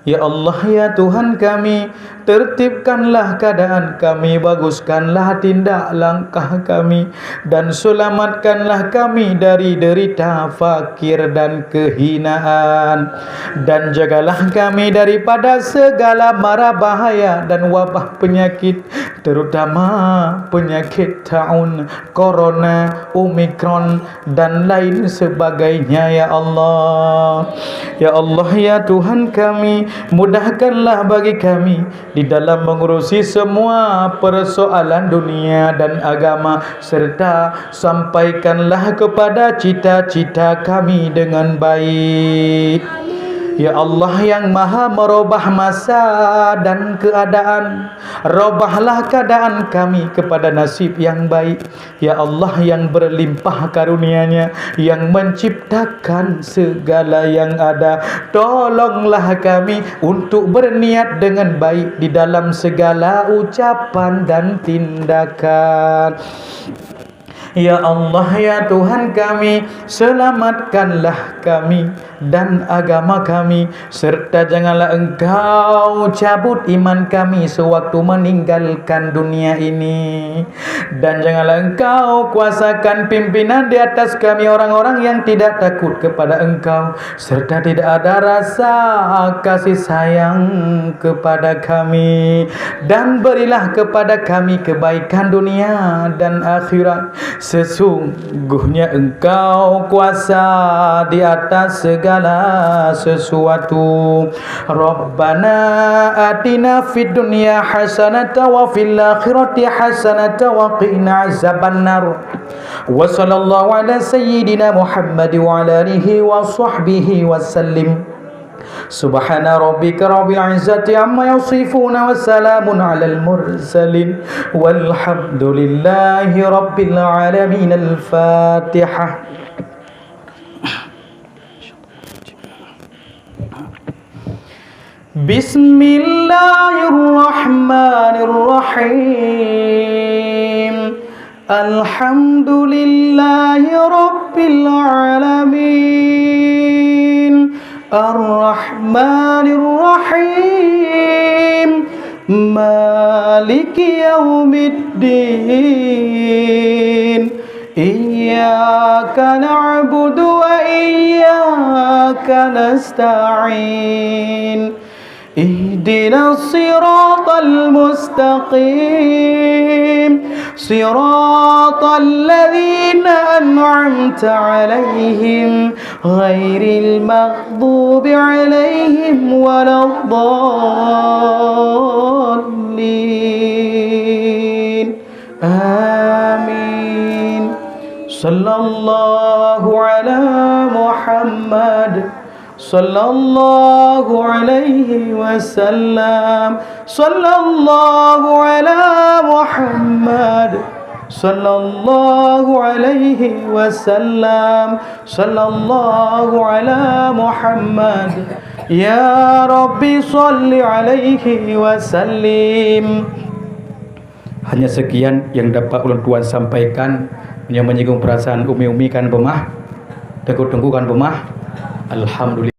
Ya Allah, ya Tuhan kami, tertibkanlah keadaan kami, baguskanlah tindak langkah kami, dan selamatkanlah kami dari derita fakir dan kehinaan. Dan jagalah kami daripada segala mara bahaya dan wabah penyakit, terutama penyakit taun, corona, omikron, dan lain sebagainya. Ya Allah, ya Allah, ya Tuhan kami, mudahkanlah bagi kami di dalam mengurusi semua persoalan dunia dan agama, serta sampaikanlah kepada cita-cita kami dengan baik. Ya Allah yang maha merubah masa dan keadaan, robahlah keadaan kami kepada nasib yang baik. Ya Allah yang berlimpah karunia-Nya, yang menciptakan segala yang ada, tolonglah kami untuk berniat dengan baik di dalam segala ucapan dan tindakan. Ya Allah, ya Tuhan kami, selamatkanlah kami dan agama kami, serta janganlah Engkau cabut iman kami sewaktu meninggalkan dunia ini. Dan janganlah Engkau kuasakan pimpinan di atas kami orang-orang yang tidak takut kepada Engkau, serta tidak ada rasa kasih sayang kepada kami. Dan berilah kepada kami kebaikan dunia dan akhirat. Sesungguhnya Engkau kuasa di atas segala sesuatu. Rabbana atina fid dunya hasanatan wa fil akhirati hasanatan wa qina azabannar. Wa sallallahu ala sayyidina Muhammad wa ala alihi wa sahbihi wa sallim. Subhana rabbika rabbil izzati amma yasifuna wa salamun alal mursalin walhamdulillahi rabbil alamin. Al-Fatihah. Bismillahirrahmanirrahim. Alhamdulillahi rabbil alamin. Ar-Rahmanir Rahim. Maliki yaumiddin. Iyyaka na'budu wa iyyaka nasta'in. Ihdinas siratal mustaqim, siratal ladzina an'amta 'alaihim ghairil maghdubi 'alaihim waladdallin. Amin. Sallallahu ala Muhammad, sallallahu alaihi wasallam, sallallahu ala Muhammad, sallallahu alaihi wasallam, sallallahu ala Muhammad. Ya Rabbi salli alaihi wasallim. Hanya sekian yang dapat ulun tuan sampaikan, yang menyinggung perasaan umi-umi kan pemah, tengku-tengku kan pemah. Alhamdulillah.